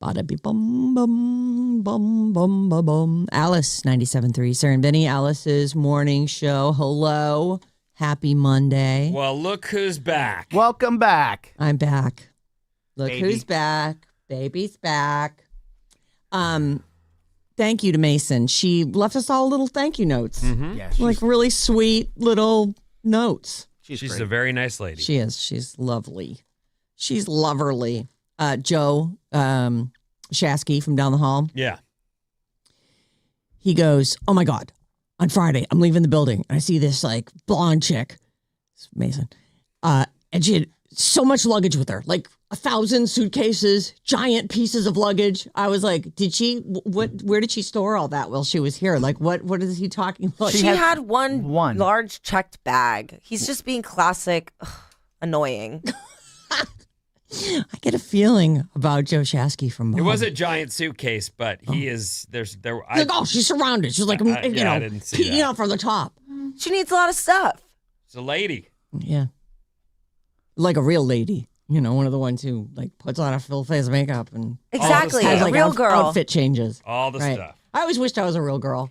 Bada be bum bum bum bum bum bum. Alice 97.3. Sarah Vinnie, Alice's morning show. Hello. Happy Monday. Well, look who's back. Welcome back. I'm back. Look Baby. who's back. Baby's back. Thank you to Mason. She left us all little thank you notes. Mm-hmm. Yeah, Like really sweet little notes. She's great. a very nice lady. She is. She's lovely. She's loverly. Joe Shasky from down the hall. Yeah. He goes, oh my God, on Friday, I'm leaving the building. I see this like blonde chick, it's Mason, and she had so much luggage with her, like 1,000 suitcases, giant pieces of luggage. I was like, where did she store all that while she was here? Like, what is he talking about? She had one large checked bag. He's just being classic, annoying. I get a feeling about Joe Shasky from It Mom. was a giant suitcase, but he is, Like, oh, she's surrounded. She's like, I didn't see peeking that. out from the top. She needs a lot of stuff. It's a lady. Yeah. Like a real lady. You know, one of the ones who like puts on a full face of makeup and Exactly. stuff. has A like real girl. outfit changes. All the Right. stuff. I always wished I was a real girl.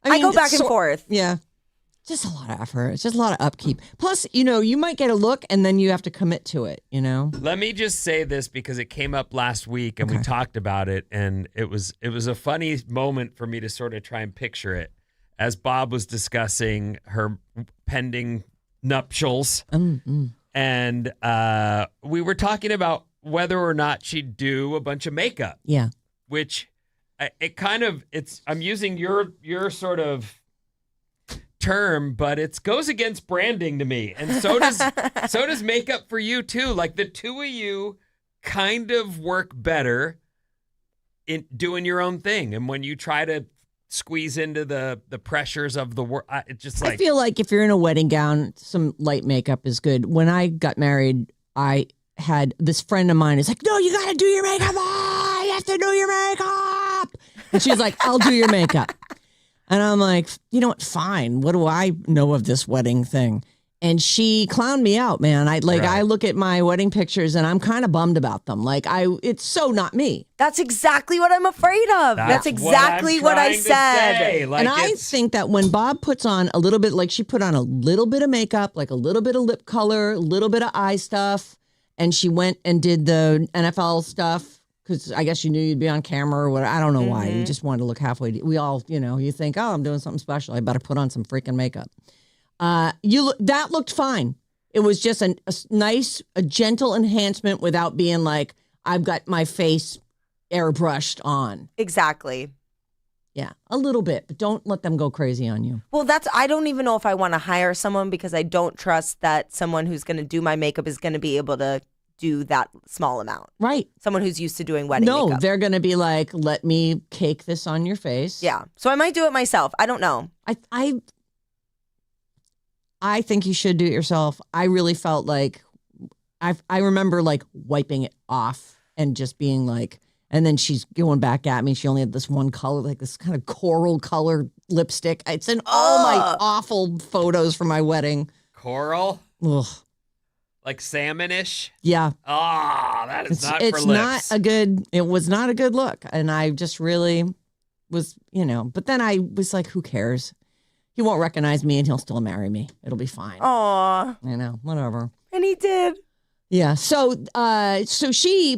I go back and forth. Yeah. Just a lot of effort. It's just a lot of upkeep. Plus, you might get a look and then you have to commit to it, Let me just say this because it came up last week and we talked about it, and it was a funny moment for me to sort of try and picture it as Bob was discussing her pending nuptials. And we were talking about whether or not she'd do a bunch of makeup, Yeah. which I'm using your sort of term, but it goes against branding to me. And so does makeup for you too. Like the two of you kind of work better in doing your own thing. And when you try to squeeze into the pressures of the work, it's just like, I feel like if you're in a wedding gown, some light makeup is good. When I got married, I had this friend of mine is like, no, you got to do your makeup. Oh, you have to do your makeup. And she's like, I'll do your makeup. And I'm like, you know what? Fine. What do I know of this wedding thing? And she clowned me out, man. I look at my wedding pictures and I'm kind of bummed about them. Like it's so not me. That's exactly what I'm afraid of. That's exactly what I said. And I think that when Bob puts on a little bit, like she put on a little bit of makeup, like a little bit of lip color, a little bit of eye stuff, and she went and did the NFL stuff. Because I guess you knew you'd be on camera or whatever. I don't know why. You just wanted to look halfway. We all, you think, oh, I'm doing something special. I better put on some freaking makeup. That looked fine. It was just a nice, a gentle enhancement without being like, I've got my face airbrushed on. Exactly. Yeah, a little bit, but don't let them go crazy on you. Well, I don't even know if I want to hire someone because I don't trust that someone who's going to do my makeup is going to be able to do that small amount. Right. Someone who's used to doing wedding makeup. No, they're going to be like, let me cake this on your face. Yeah. So I might do it myself. I don't know. I think you should do it yourself. I really felt like I remember like wiping it off and just being like, and then she's going back at me. She only had this one color, like this kind of coral color lipstick. It's in all my awful photos from my wedding. coral, Ugh. like salmonish. Yeah. Ah, that is not for It's lips. it was not a good look. And I just really was, but then I was like, who cares? He won't recognize me and he'll still marry me. It'll be fine. Aw. Whatever. And he did. Yeah. So she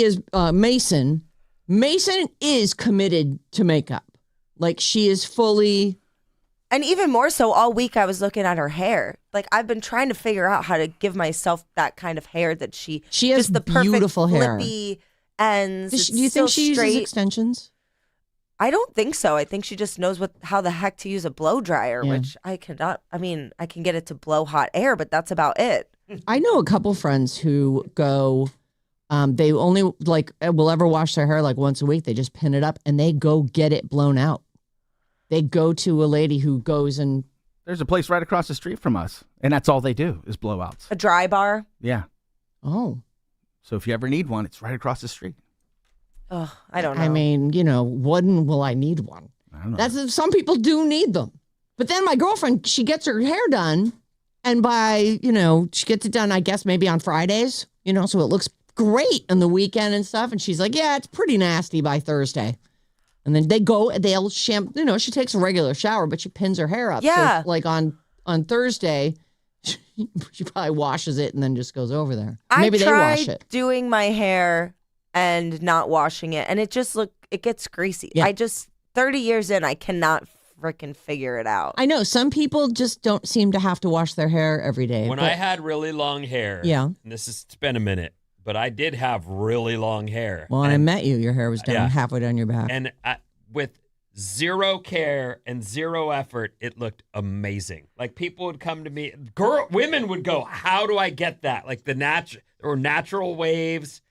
is Mason. Mason is committed to makeup. Like she is fully. And even more so, all week I was looking at her hair. Like I've been trying to figure out how to give myself that kind of hair that she has just the perfect beautiful hair. flippy ends. Do you think she uses straight. extensions? I don't think so. I think she just knows how the heck to use a blow dryer, Yeah. which I cannot. I mean, I can get it to blow hot air, but that's about it. I know a couple friends who go. They only will ever wash their hair like once a week. They just pin it up and they go get it blown out. They go to a lady who goes and. There's a place right across the street from us, and that's all they do is blowouts. A dry bar. Yeah. Oh. So if you ever need one, it's right across the street. Ugh, I don't know. I mean, when will I need one? I don't know. Some people do need them. But then my girlfriend, she gets her hair done, and she gets it done, I guess, maybe on Fridays, so it looks great on the weekend and stuff. And she's like, yeah, it's pretty nasty by Thursday. And then they'll shampoo, you know, she takes a regular shower, but she pins her hair up. Yeah. So like on Thursday, she probably washes it and then just goes over there. Maybe they wash it. Doing my hair and not washing it, and it gets greasy. Yeah. 30 years in, I cannot freaking figure it out. I know some people just don't seem to have to wash their hair every day. When I had really long hair, and it's been a minute, but I did have really long hair. Well, when I met you, your hair was down halfway down your back. And with zero care and zero effort, it looked amazing. Like people would come to me, women would go, how do I get that? Like the natural waves.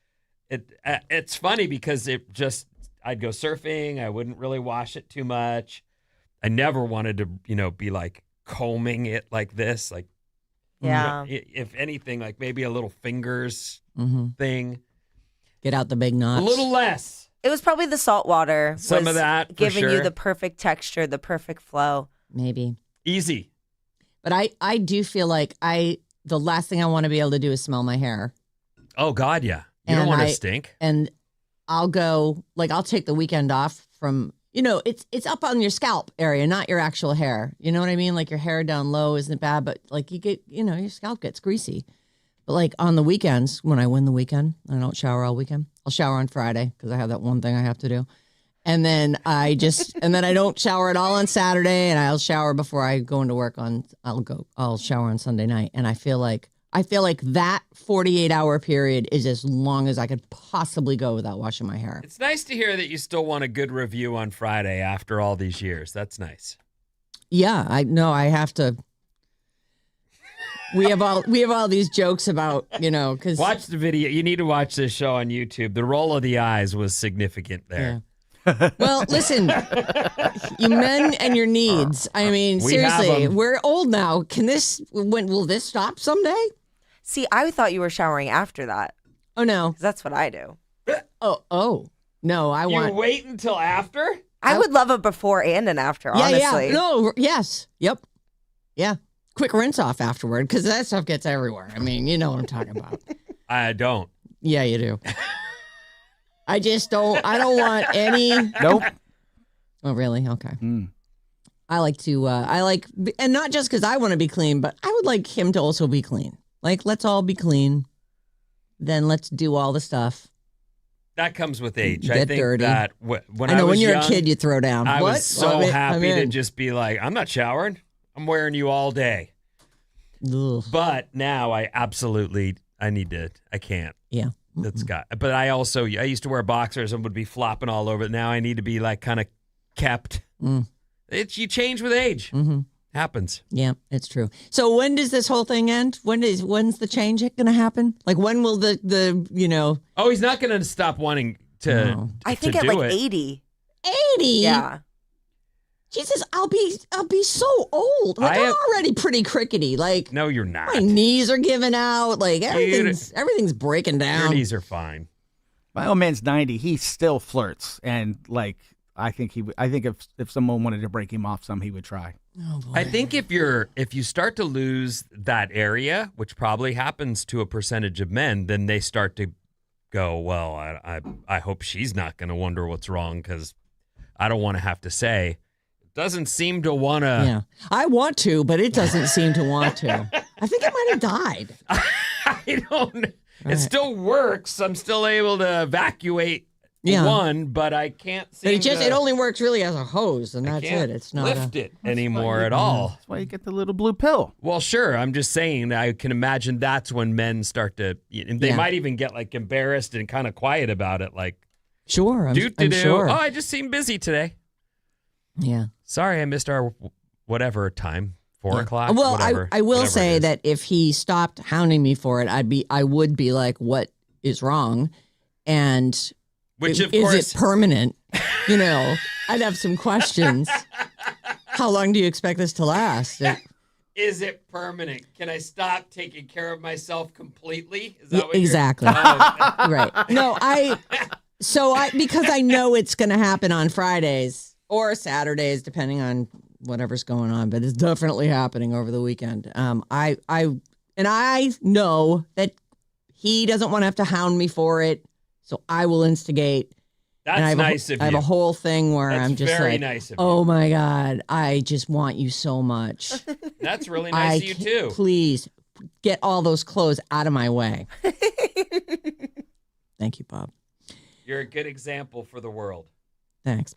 It's funny because I'd go surfing. I wouldn't really wash it too much. I never wanted to, be like combing it like this. Like, if anything, like maybe a little fingers thing. Get out the big knots. A little less. It was probably the salt water. Some of that, giving you the perfect texture, the perfect flow. Maybe. Easy. But I do feel like the last thing I want to be able to do is smell my hair. Oh God, yeah. You don't want to stink. And I'll take the weekend off from, it's up on your scalp area, not your actual hair. You know what I mean? Like your hair down low isn't bad, but like you get, your scalp gets greasy. But like on the weekends, when I win the weekend, I don't shower all weekend. I'll shower on Friday because I have that one thing I have to do. And then I don't shower at all on Saturday, and I'll shower before I go into work I'll shower on Sunday night. And I feel like that 48-hour period is as long as I could possibly go without washing my hair. It's nice to hear that you still want a good review on Friday after all these years. That's nice. Yeah, I have to. We have all these jokes about, because watch the video. You need to watch this show on YouTube. The roll of the eyes was significant there. Yeah. Well, listen, you men and your needs. I mean, seriously, we're old now. When will this stop someday? See, I thought you were showering after that. Oh no, 'cause that's what I do. Oh no, You wait until after? I would love a before and an after. Honestly, yeah. No, yes, yep, yeah. Quick rinse off afterward because that stuff gets everywhere. I mean, you know what I'm talking about. I don't. Yeah, you do. I just don't. I don't want any. Nope. Oh, really? Okay. I like to. And not just because I want to be clean, but I would like him to also be clean. Like, let's all be clean. Then let's do all the stuff. That comes with age. Get I think dirty. that when I was when you're young, a kid, you throw down. I what? was so happy to just be like, I'm not showering. I'm wearing you all day. Ugh. But now I can't. Yeah. But I used to wear boxers and would be flopping all over. Now I need to be like kind of kept. You change with age. Mm-hmm. Happens. Yeah, it's true. So when does this whole thing end? When's the change going to happen? Like when will the Oh, he's not going to stop wanting to. No. I think to at do like it. 80. 80? Yeah. Jesus, I'll be so old. Like I'm already pretty crickety. Like No, you're not. my knees are giving out. Like everything's breaking down. Your knees are fine. My old man's 90. He still flirts, and like I think if someone wanted to break him off some, he would try. Oh, boy. I think if you start to lose that area, which probably happens to a percentage of men, then they start to go, well, I hope she's not going to wonder what's wrong because I don't want to have to say. Doesn't seem to want to. Yeah, I want to, but it doesn't seem to want to. I think I might have died. I don't. Right. It still works. I'm still able to evacuate one, but I can't seem it only works really as a hose, and that's it. It's not lift it anymore at all. That's why you get the little blue pill. Well, sure. I'm just saying. I can imagine that's when men start to. They might even get like embarrassed and kind of quiet about it. Like, sure, I'm sure. Oh, I just seem busy today. Yeah. Sorry, I missed our whatever time, 4 o'clock. Well, whatever, I will whatever say it is. that if he stopped hounding me for it, I would be like, what is wrong? And Which, of is course, it permanent? I'd have some questions. How long do you expect this to last? Is it permanent? Can I stop taking care of myself completely? Is that what exactly. Right. No, because I know it's going to happen on Fridays or Saturdays, depending on whatever's going on, but it's definitely happening over the weekend. I know that he doesn't want to have to hound me for it, so I will instigate. And I That's have nice of you. I have a whole thing where That's I'm just very like, nice of you. oh my God, I just want you so much. That's really nice of you too. Please get all those clothes out of my way. Thank you, Bob. You're a good example for the world. Thanks.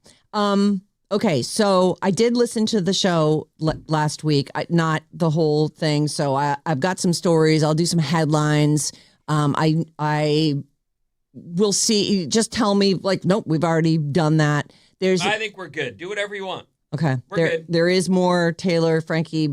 Okay, so I did listen to the show last week, not the whole thing. So I've got some stories. I'll do some headlines. I will see. Just tell me, like, nope, we've already done that. I think we're good. Do whatever you want. Okay. We're good. There is more Taylor, Frankie,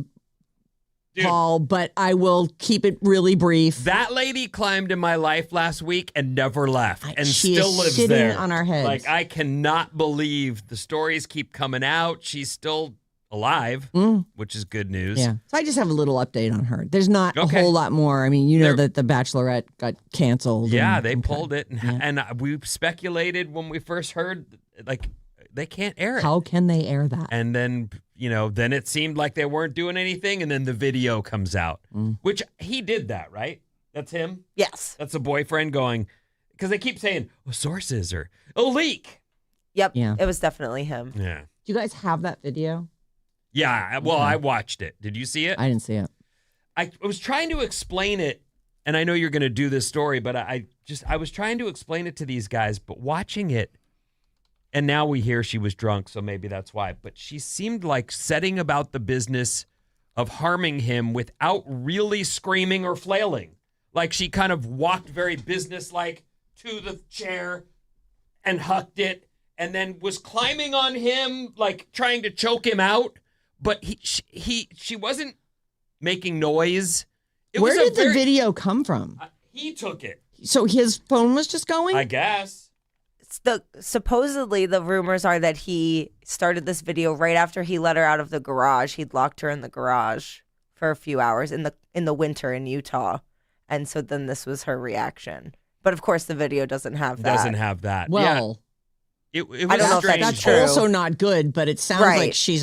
Dude, Paul, but I will keep it really brief. that lady climbed in my life last week and never left, and She still is lives sitting there on our heads. Like, I cannot believe the stories keep coming out. She's still alive, which is good news. Yeah. So I just have a little update on her. There's not Okay. a whole lot more. I mean, you know There- that the Bachelorette got canceled. Yeah, and- they okay. pulled it, and we speculated when we first heard, like, they can't air it. How can they air that? And then, then it seemed like they weren't doing anything, and then the video comes out, which he did that, right? That's him? Yes. That's a boyfriend going, because they keep saying, sources or a leak. Yep. Yeah. It was definitely him. Yeah. Do you guys have that video? Yeah, well, Okay. I watched it. Did you see it? I didn't see it. I was trying to explain it, and I know you're going to do this story, but I was trying to explain it to these guys, but watching it, and now we hear she was drunk, so maybe that's why, but she seemed like setting about the business of harming him without really screaming or flailing. Like, she kind of walked very businesslike to the chair and hucked it, and then was climbing on him, like trying to choke him out, but she wasn't making noise. Where did the video come from? He took it, So his phone was just going? I guess. Supposedly the rumors are that he started this video right after he let her out of the garage. He'd locked her in the garage for a few hours in the winter in Utah, and so then this was her reaction. But of course, the video doesn't have that. Doesn't have that. Well, It was I don't know if strange. that's that's true. also not good, but it sounds Right. like she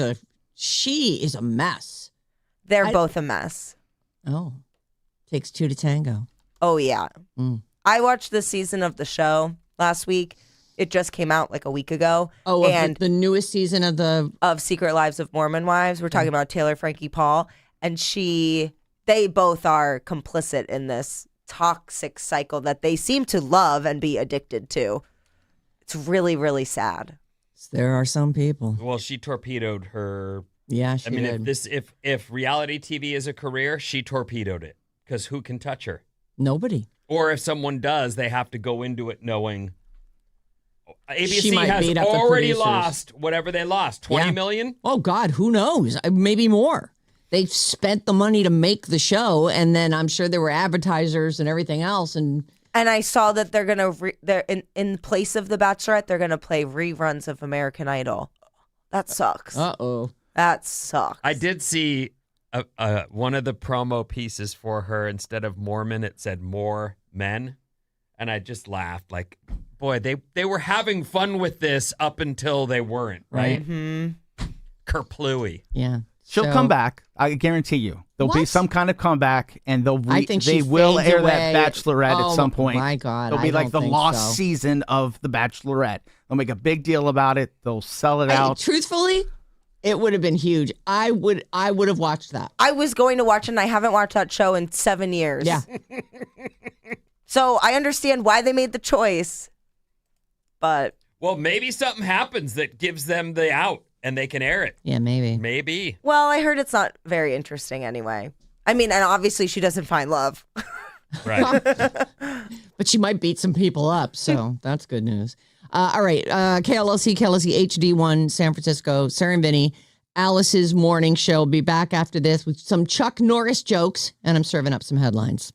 is a mess. They're both a mess. Oh, takes two to tango. Oh yeah. Mm. I watched this season of the show last week. It just came out like a week ago. Oh, and the newest season of the... of Secret Lives of Mormon Wives. We're talking about Taylor, Frankie, Paul, and they both are complicit in this toxic cycle that they seem to love and be addicted to. It's really, really sad. There are some people. Well, she torpedoed her. Yeah, she I mean, did. if reality TV is a career, she torpedoed it, because who can touch her? Nobody. Or if someone does, they have to go into it knowing She ABC might has beat up the already producers. lost whatever they lost, 20 Yeah. million? Oh, God, who knows? Maybe more. They spent the money to make the show, and then I'm sure there were advertisers and everything else. And And I saw that they're gonna they're in place of The Bachelorette, they're gonna play reruns of American Idol. That sucks. uh-oh. That sucks. I did see one of the promo pieces for her. Instead of Mormon, it said more men. And I just laughed like, boy, they were having fun with this up until they weren't, right? Mm-hmm. Kerplooey. Yeah. She'll So- come back. I guarantee you. There'll be What? some kind of comeback, and I think they she will fades air away. that Bachelorette Oh, at some point. my God, It'll be I like don't the think lost so. season of the Bachelorette. They'll make a big deal about it. They'll sell it out. Truthfully, it would have been huge. I would have watched that. I was going to watch it, and I haven't watched that show in 7 years. Yeah. So I understand why they made the choice, but Well, maybe something happens that gives them the out and they can air it. Yeah, maybe. Maybe. well, I heard it's not very interesting anyway. I mean, and obviously she doesn't find love. Right. But she might beat some people up, so that's good news. All right, KLLC HD1, San Francisco, Sarah Vinnie, Alice's morning show. Be back after this with some Chuck Norris jokes, and I'm serving up some headlines.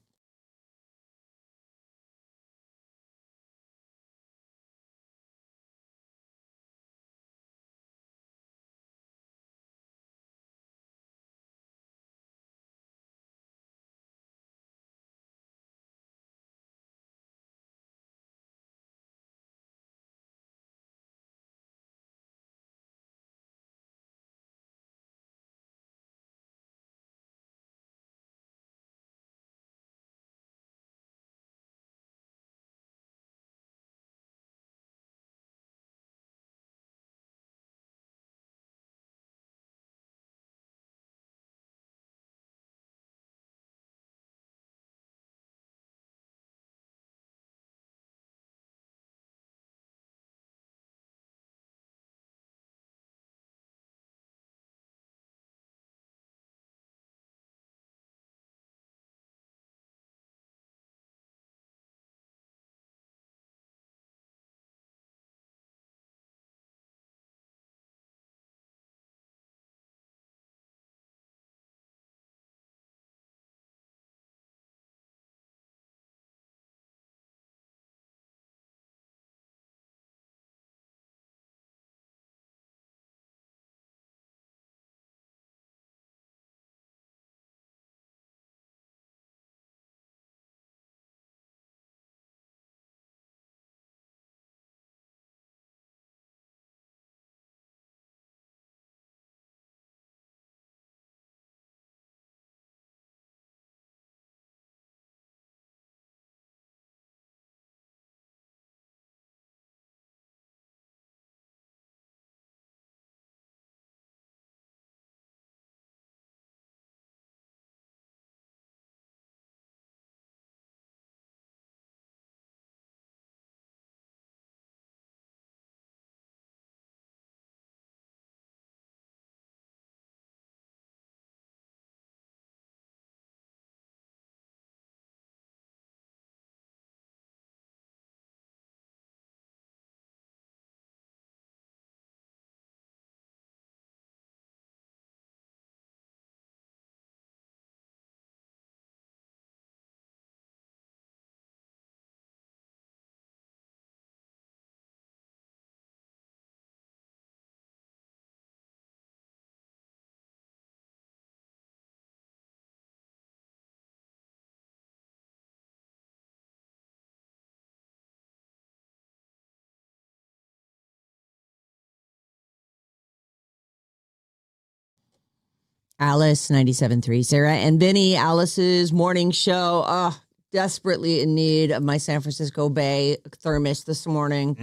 Alice 97.3. Sarah and Vinnie, Alice's morning show. Oh, desperately in need of my San Francisco Bay thermos this morning.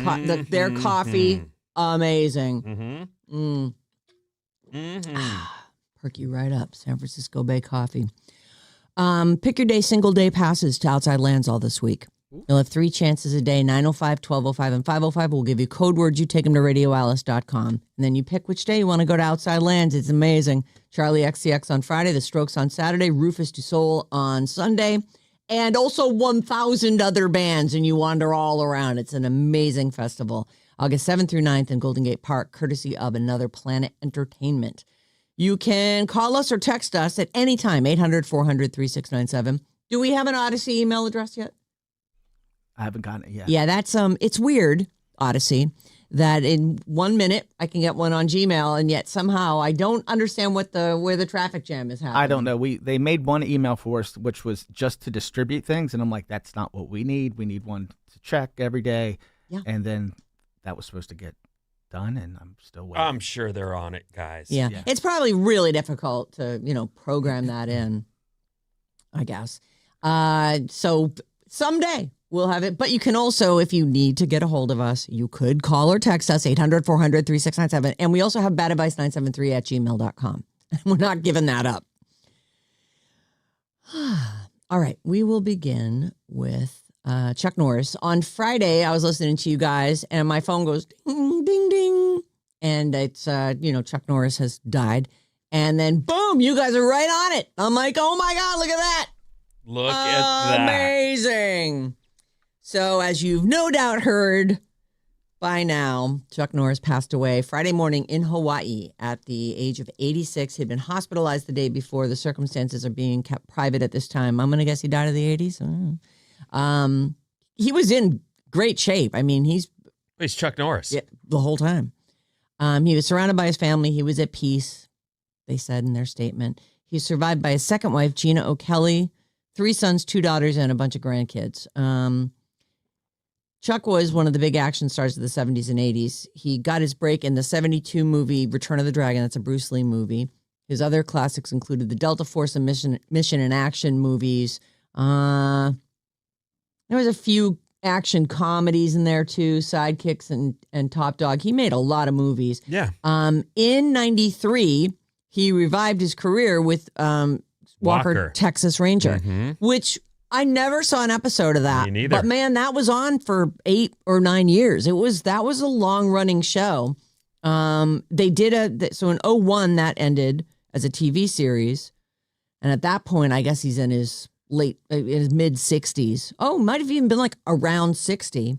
Their coffee, amazing. Perk you right up. San Francisco Bay coffee. Pick your day, single day passes to Outside Lands all this week. You'll have 3 chances a day, 9:05, 12:05, and 5:05. We'll give you code words. You take them to radioalice.com. And then you pick which day you want to go to Outside Lands. It's amazing. Charlie XCX on Friday, The Strokes on Saturday, Rufus du Sol on Sunday, and also 1,000 other bands, and you wander all around. It's an amazing festival. August 7th through 9th in Golden Gate Park, courtesy of Another Planet Entertainment. You can call us or text us at any time, 800-400-3697. Do we have an Odyssey email address yet? I haven't gotten it yet. Yeah, that's it's weird, Odyssey, that in 1 minute I can get one on Gmail, and yet somehow I don't understand where the traffic jam is happening. I don't know. They made one email for us, which was just to distribute things, and I'm like, that's not what we need. We need one to check every day. Yeah. And then that was supposed to get done, and I'm still waiting. I'm sure they're on it, guys. Yeah. It's probably really difficult to, program that in, I guess. So someday we'll have it. But you can also, if you need to get a hold of us, you could call or text us, 800-400-3697. And we also have badadvice973@gmail.com. We're not giving that up. All right. We will begin with Chuck Norris. On Friday, I was listening to you guys, and my phone goes ding, ding, ding. And it's, Chuck Norris has died. And then, boom, you guys are right on it. I'm like, oh, my God, look at that. Look at that. Amazing. So, as you've no doubt heard by now, Chuck Norris passed away Friday morning in Hawaii at the age of 86. He'd been hospitalized the day before. The circumstances are being kept private at this time. I'm going to guess he died of the 80s. He was in great shape. I mean, he's Chuck Norris. Yeah, the whole time. He was surrounded by his family. He was at peace, they said in their statement. He's survived by his second wife, Gina O'Kelly, 3 sons, 2 daughters, and a bunch of grandkids. Chuck was one of the big action stars of the 70s and 80s. He got his break in the 72 movie Return of the Dragon. That's a Bruce Lee movie. His other classics included the Delta Force and Mission in Action movies. There was a few action comedies in there too, Sidekicks and Top Dog. He made a lot of movies. Yeah. In 93, he revived his career with Walker, Texas Ranger, which I never saw an episode of that. Me neither. But man, that was on for 8 or 9 years. That was a long running show. They did so in 2001 that ended as a TV series. And at that point, I guess he's in his mid 60s. Oh, might have even been like around 60.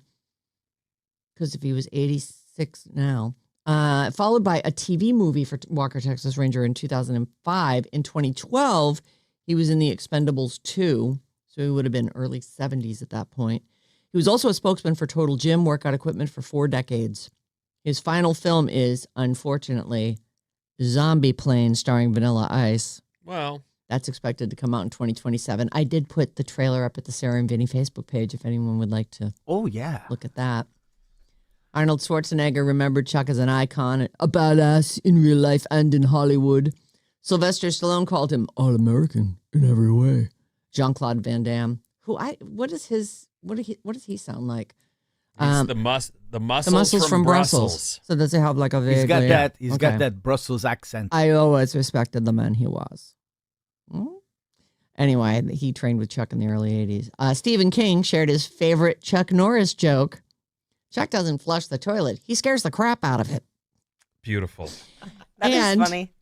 Because if he was 86 now. Followed by a TV movie for Walker, Texas Ranger in 2005. In 2012, he was in The Expendables 2. So he would have been early 70s at that point. He was also a spokesman for Total Gym workout equipment for 4 decades. His final film is, unfortunately, Zombie Plane starring Vanilla Ice. Well, that's expected to come out in 2027. I did put the trailer up at the Sarah and Vinnie Facebook page if anyone would like to look at that. Arnold Schwarzenegger remembered Chuck as an icon, a badass in real life and in Hollywood. Sylvester Stallone called him all-American in every way. Jean-Claude Van Damme, what does he sound like? The muscles from Brussels. So does he have like a very He's got that Brussels accent. I always respected the man he was. Anyway, he trained with Chuck in the early 80s. Stephen King shared his favorite Chuck Norris joke. Chuck doesn't flush the toilet. He scares the crap out of it. Beautiful. That is funny.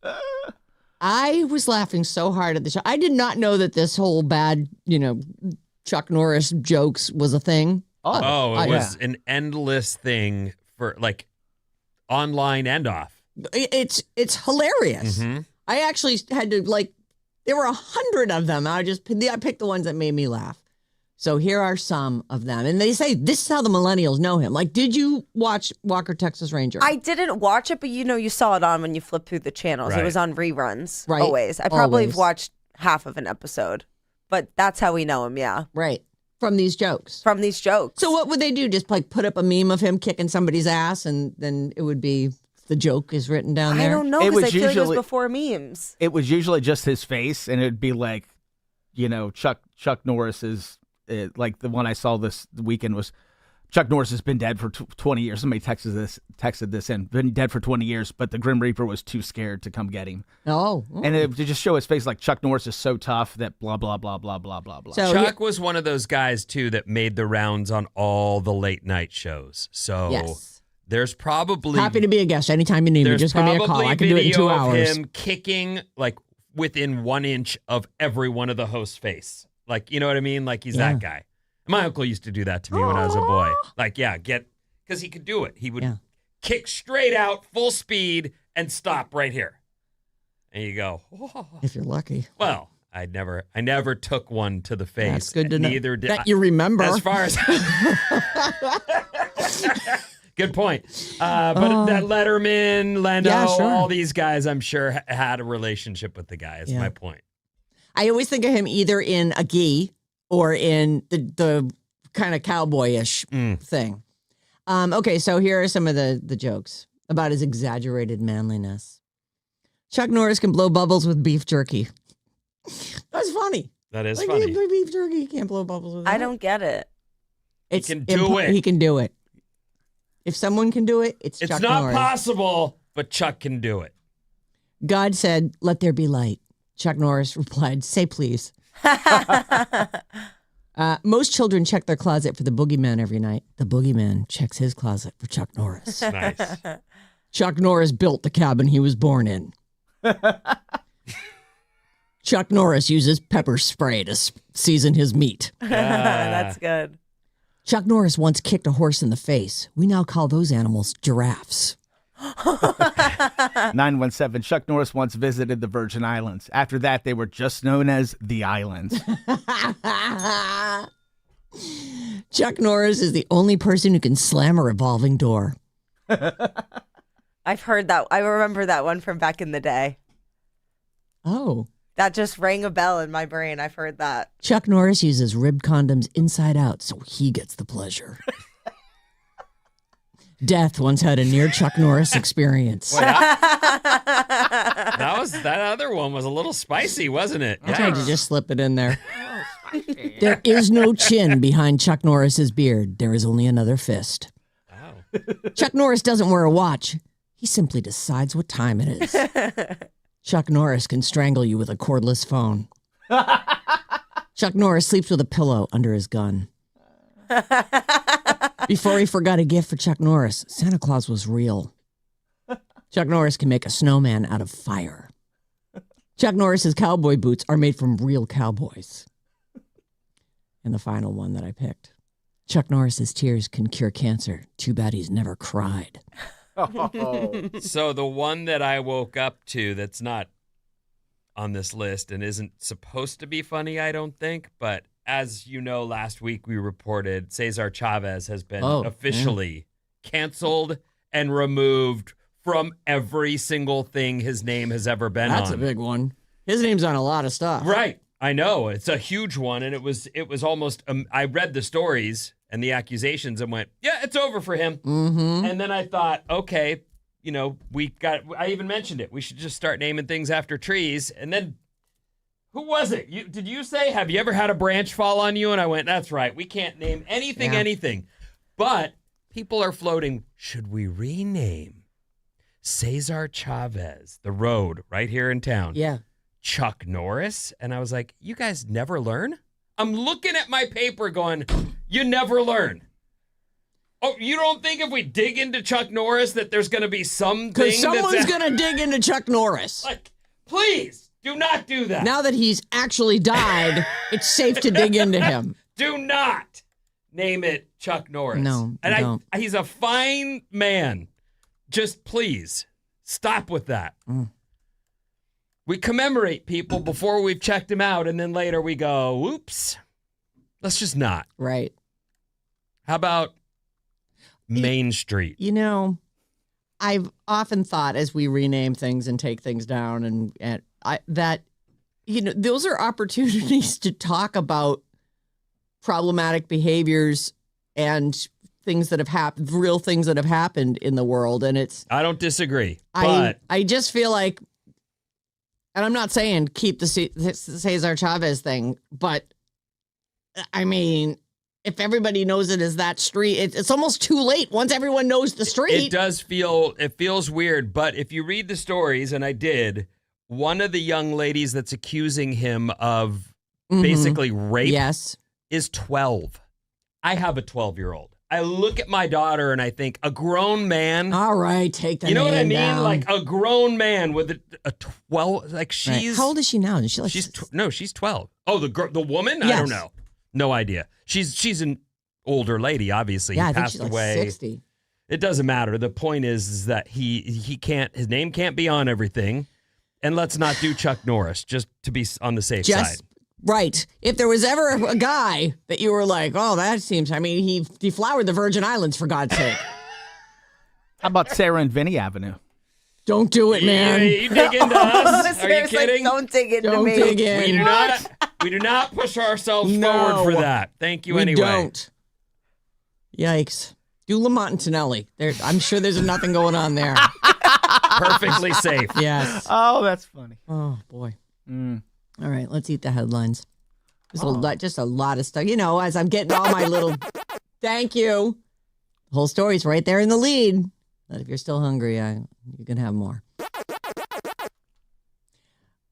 I was laughing so hard at the show. I did not know that this whole bad, Chuck Norris jokes was a thing. It was an endless thing for like online and off. It's hilarious. Mm-hmm. I actually had to there were 100 of them. I picked the ones that made me laugh. So here are some of them. And they say this is how the millennials know him. Like, did you watch Walker, Texas Ranger? I didn't watch it, but you saw it on when you flip through the channels. Right. It was on reruns. Right. Always. I probably have watched half of an episode, but that's how we know him. Yeah. Right. From these jokes. From these jokes. So what would they do? Just put up a meme of him kicking somebody's ass and then it would be the joke is written down I there? don't know It because was I feel like it was usually- before memes. It was usually just his face, and it'd be like, Chuck Norris's, like the one I saw this weekend was, Chuck Norris has been dead for 20 years. Somebody texted this in, been dead for 20 years, but the Grim Reaper was too scared to come get him. Oh. And it would just show his face like Chuck Norris is so tough that blah, blah, blah, blah, blah, blah, blah. So Chuck was one of those guys, too, that made the rounds on all the late night shows. So yes. there's probably... Happy to be a guest anytime you need me. There's Just give me a call. probably I can do it in video 2 of hours. him kicking like within 1 inch of every one of the host's face. Like, you know what I mean? Like he's that guy. My uncle used to do that to me when I was a boy. Like, because he could do it. He would kick straight out, full speed, and stop right here. And you go, oh. If you're lucky. Well, I never took one to the face. That's good to know. Neither did That you remember. As far as good point. But that Letterman, Leno, all these guys, I'm sure had a relationship with the guy. Is my point. I always think of him either in a gi or in the kind of cowboyish thing. Okay, so here are some of the jokes about his exaggerated manliness. Chuck Norris can blow bubbles with beef jerky. That's funny. That is like, funny. Beef jerky, you can't blow bubbles with that. I don't get it. He can do it. He can do it. If someone can do it, it's Chuck not Norris. possible, but Chuck can do it. God said, "Let there be light." Chuck Norris replied, "Say please." Most children check their closet for the boogeyman every night. The boogeyman checks his closet for Chuck Norris. Nice. Chuck Norris built the cabin he was born in. Chuck Norris uses pepper spray to season his meat. That's good. Chuck Norris once kicked a horse in the face. We now call those animals giraffes. 917. Chuck Norris once visited the Virgin Islands. After that, they were just known as the Islands. Chuck Norris is the only person who can slam a revolving door. I've heard that. I remember that one from back in the day. Oh. That just rang a bell in my brain. I've heard that. Chuck Norris uses ribbed condoms inside out so he gets the pleasure. Death once had a near Chuck Norris experience. That other one was a little spicy, wasn't it? I tried to just slip it in there. There is no chin behind Chuck Norris's beard. There is only another fist. Wow. Chuck Norris doesn't wear a watch. He simply decides what time it is. Chuck Norris can strangle you with a cordless phone. Chuck Norris sleeps with a pillow under his gun. Before he forgot a gift for Chuck Norris, Santa Claus was real. Chuck Norris can make a snowman out of fire. Chuck Norris's cowboy boots are made from real cowboys. And the final one that I picked. Chuck Norris's tears can cure cancer. Too bad he's never cried. So the one that I woke up to that's not on this list and isn't supposed to be funny, I don't think, but as you know, last week we reported Cesar Chavez has been officially canceled and removed from every single thing his name has ever been on. That's a big one. His name's on a lot of stuff. Right. I know. It's a huge one. And it was almost, I read the stories and the accusations and went, yeah, it's over for him. Mm-hmm. And then I thought, okay, I even mentioned it. We should just start naming things after trees. And then who was it? Did you say, have you ever had a branch fall on you? And I went, that's right. We can't name anything. But people are floating, should we rename Cesar Chavez, the road right here in town? Yeah. Chuck Norris? And I was like, you guys never learn? I'm looking at my paper going, you never learn. Oh, you don't think if we dig into Chuck Norris that there's going to be something Because someone's going to dig into Chuck Norris. Like, please. Do not do that. Now that he's actually died, it's safe to dig into him. Do not name it Chuck Norris. No, and don't. He's a fine man. Just please stop with that. We commemorate people before we've checked him out, and then later we go, oops. Let's just not. Right. How about Main Street? You know, I've often thought as we rename things and take things down that those are opportunities to talk about problematic behaviors and things that have happened, real things that have happened in the world. And I don't disagree, but I just feel like, and I'm not saying keep the Cesar Chavez thing, but I mean, if everybody knows it as that street, it's almost too late once everyone knows the street. It feels weird, but if you read the stories, and I did, one of the young ladies that's accusing him of basically rape is 12. I have a 12-year-old. I look at my daughter and I think a grown man. All right, take the You know what I mean? down. Like a grown man with a 12. Like she's. Right. How old is she now? Is she like she's 12. Oh, the woman? Yes. I don't know. No idea. She's an older lady, obviously. Yeah, he I think passed she's like away. 60. It doesn't matter. The point is that he can't, his name can't be on everything. And let's not do Chuck Norris, just to be on the safe side. Right. If there was ever a guy that you were like, oh, that seems, I mean, he deflowered the Virgin Islands, for God's sake. How about Sarah and Vinnie Avenue? Don't do it, man. You dig into us? Are you kidding? Don't dig into Don't me. dig in. We do not push ourselves No. forward for that. Thank you We anyway. don't. Yikes. Do Lamont and Tonelli. I'm sure there's nothing going on there. Perfectly safe. Yes. Oh, that's funny. Oh, boy. All right, let's eat the headlines. There's just a lot of stuff. You know, as I'm getting all my little thank you. The whole story's right there in the lead. But if you're still hungry, you can have more.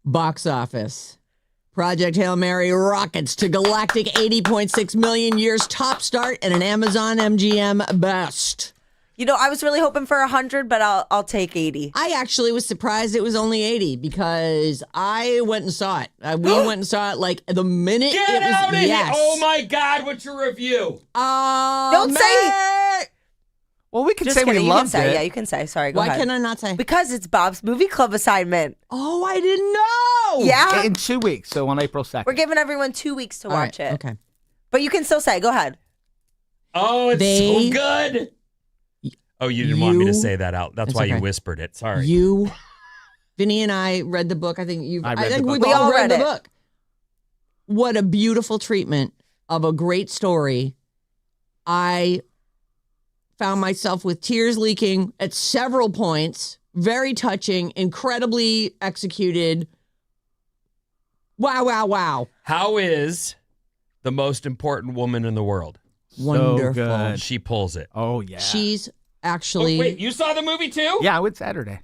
Box office. Project Hail Mary rockets to galactic 80.6 million years top start and an Amazon MGM best. You know, I was really hoping for 100, but I'll take 80. I actually was surprised it was only 80 because I went and saw it. We went and saw it like the minute Get it was. out of Yes. here. Oh my God, what's your review? Don't say. Well, we can Just say kidding. we You can loved say. it. Yeah, you can say. Sorry, go Why ahead. can I not say? Because it's Bob's Movie Club assignment. Oh, I didn't know. Yeah. In 2 weeks, so on April 2nd. We're giving everyone 2 weeks to All watch right, it. Okay. But you can still say. Go ahead. Oh, it's so good. Oh, you didn't want me to say that out. That's why you whispered it. Sorry. Vinny and I read the book. I think you've. I I think read the book. we've We all all read read the it. book. What a beautiful treatment of a great story. I found myself with tears leaking at several points. Very touching, incredibly executed. Wow, wow, wow. How is the most important woman in the world? Wonderful. good. She pulls it. Oh, yeah. She's actually Oh, wait, you saw the movie too? Yeah, it's Saturday.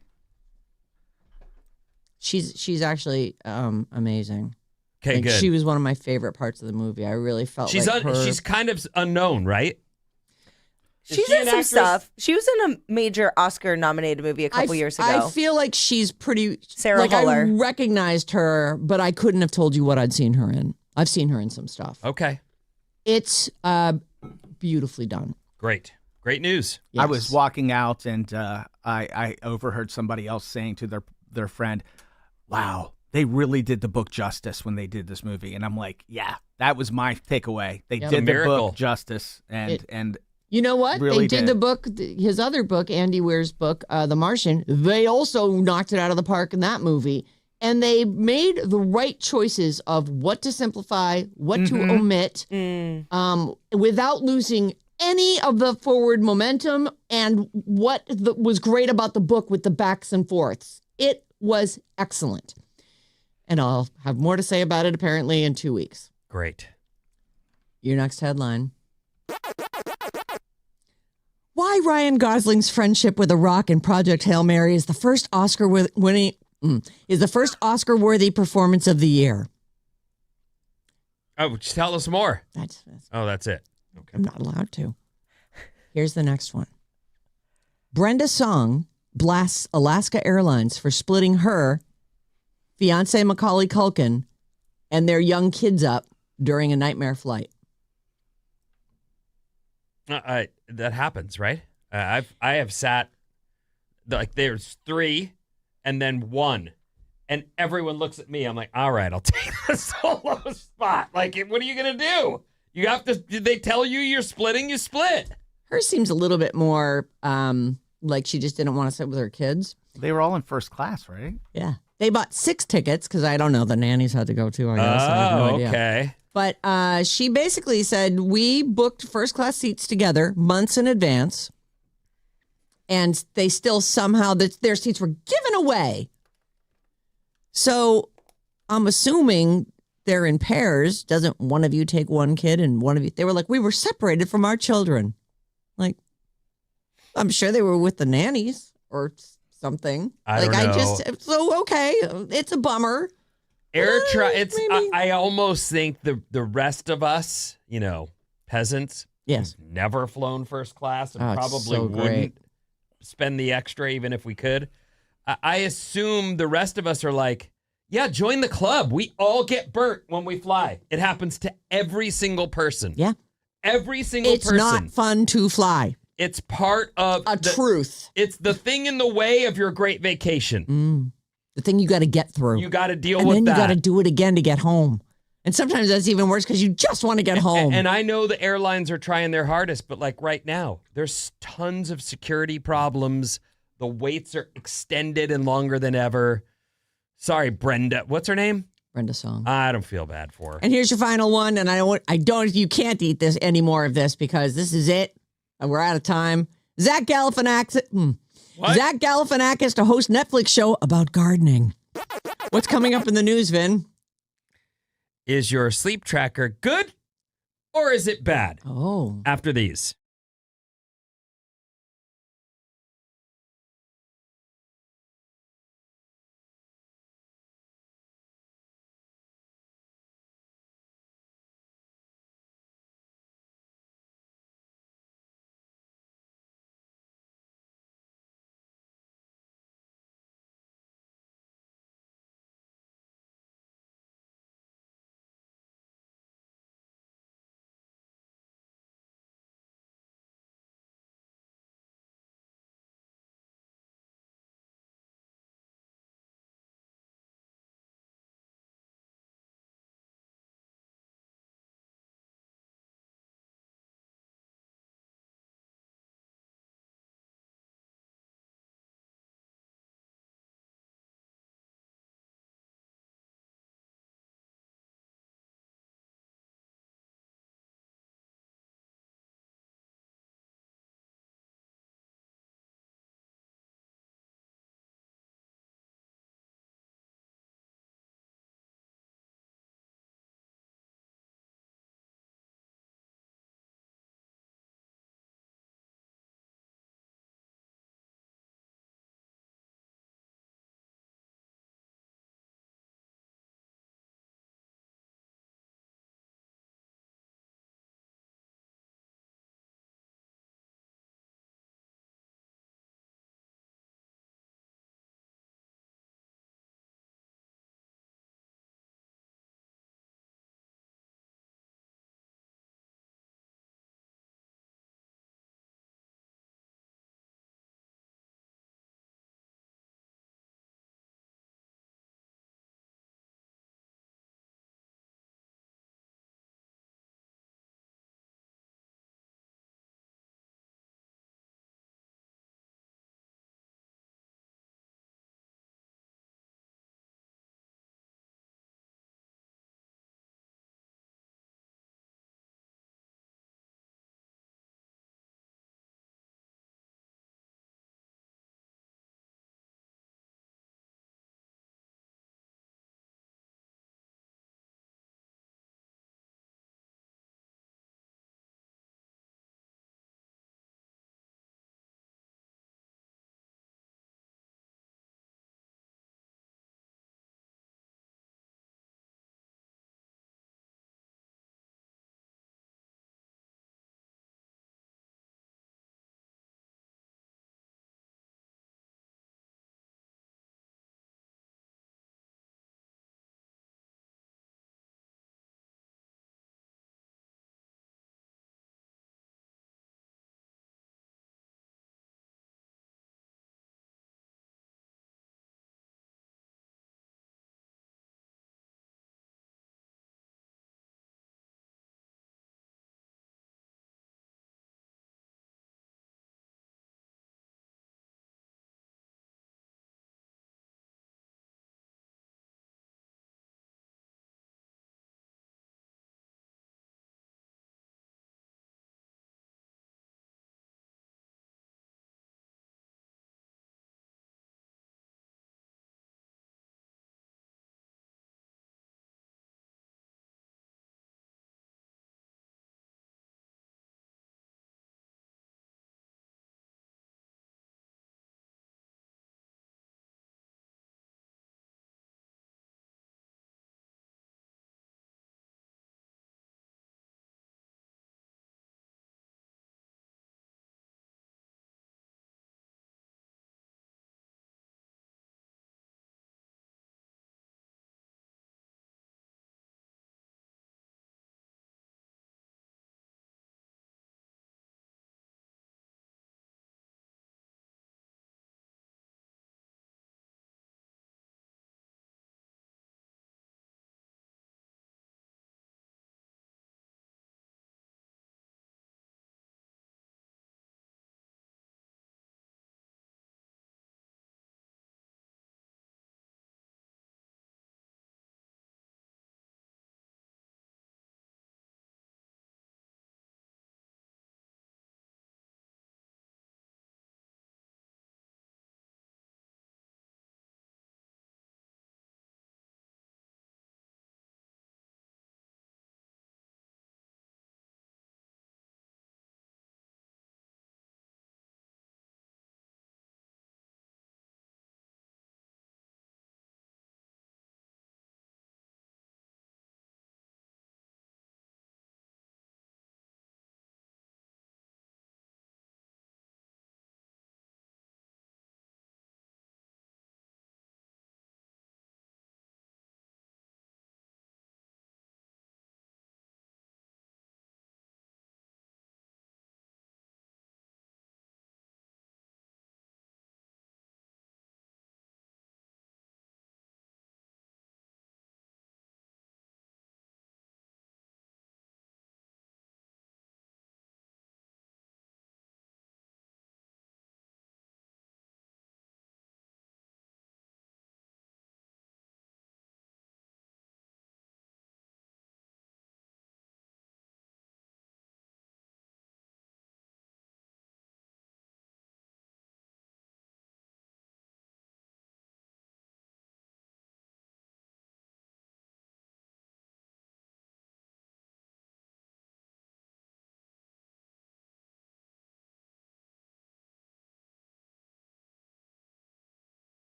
she's actually amazing. Okay, Like, good. she was one of my favorite parts of the movie. I really felt She's like her. she's kind of unknown, right? Is She's she in an some actress? stuff. She was in a major Oscar-nominated movie a couple years ago. I feel like she's pretty. Sarah like Fuller. I recognized her, but I couldn't have told you what I'd seen her in. I've seen her in some stuff. Okay, It's beautifully done. great news. I Yes. was walking out and I overheard somebody else saying to their friend, wow, they really did the book justice when they did this movie. And I'm like, yeah, that was my takeaway. They Yep. did A the miracle. book justice. And You know what? Really they did the book, his other book, Andy Weir's book, The Martian. They also knocked it out of the park in that movie. And they made the right choices of what to simplify, what to omit, without losing any of the forward momentum and what was great about the book with the backs and forths. It was excellent. And I'll have more to say about it apparently in 2 weeks. Great. Your next headline. Why Ryan Gosling's friendship with The Rock in Project Hail Mary is the first Oscar-worthy performance of the year. Oh, just tell us more. That's That's it. Okay. I'm not allowed to. Here's the next one. Brenda Song blasts Alaska Airlines for splitting her fiance Macaulay Culkin and their young kids up during a nightmare flight. That happens, right? I have sat like there's 3 and then 1, and everyone looks at me. I'm like, all right, I'll take the solo spot. Like, what are you gonna do? You have to. Did they tell you you're splitting? You split. Hers seems a little bit more like she just didn't want to sit with her kids. they were all in first class, right? Yeah. They bought 6 tickets because I don't know. The nannies had to go too, I guess. I have no idea. Okay. But she basically said, we booked first class seats together months in advance. And they still somehow, their seats were given away. So I'm assuming they're in pairs. Doesn't one of you take one kid and one of you? They were like, we were separated from our children. Like, I'm sure they were with the nannies or something. I don't know. So okay, it's a bummer. I almost think the rest of us, peasants, Yes, never flown first class and it's probably so wouldn't great. spend the extra even if we could. I assume the rest of us are like, yeah, join the club. We all get burnt when we fly. It happens to every single person. Yeah, every single it's person. not fun to fly. It's part of Truth. It's the thing in the way of your great vacation. The thing you got to get through. You got to deal and with then that. you got to do it again to get home. And sometimes that's even worse because you just want to get home. And I know the airlines are trying their hardest, but like right now, there's tons of security problems. The waits are extended and longer than ever. Sorry, Brenda. What's her name? Brenda Song. I don't feel bad for her. And here's your final one. And you can't eat this any more of this because this is it. We're out of time. Zach Galifianakis to host Netflix show about gardening. What's coming up in the news, Vin? Is your sleep tracker good or is it bad? Oh. After these.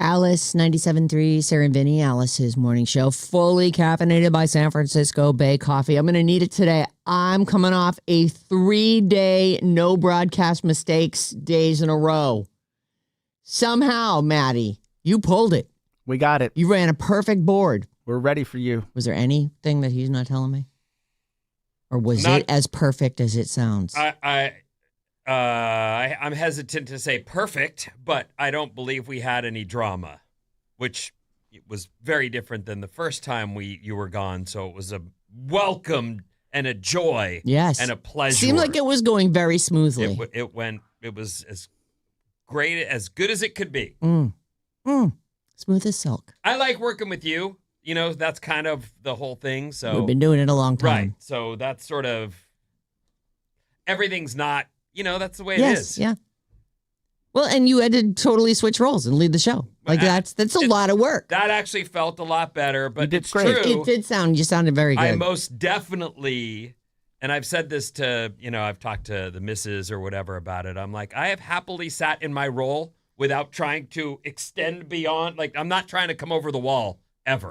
Alice 97.3, Sarah Vinnie, Alice's morning show, fully caffeinated by San Francisco Bay Coffee. I'm going to need it today. I'm coming off a 3-day no broadcast mistakes days in a row. Somehow, Maddie, you pulled it. We got it. You ran a perfect board. We're ready for you. Was there anything that he's not telling me? Or was Not- it as perfect as it sounds? I'm hesitant to say perfect, but I don't believe we had any drama, which was very different than the first time you were gone. So it was a welcome and a joy, Yes. and a pleasure. Seemed like it was going very smoothly. It was as great, as good as it could be. Smooth as silk. I like working with you. You know, that's kind of the whole thing. So We've been doing it a long time. right. So that's sort of everything's not. That's the way it Yes, is. yeah. Well, and you had to totally switch roles and lead the show. Like that's a lot of work. That actually felt a lot better, but You did it's great. true. It did sound. You sounded very good. I most definitely, and I've said this to, I've talked to the missus or whatever about it. I'm like, I have happily sat in my role without trying to extend beyond. Like, I'm not trying to come over the wall ever.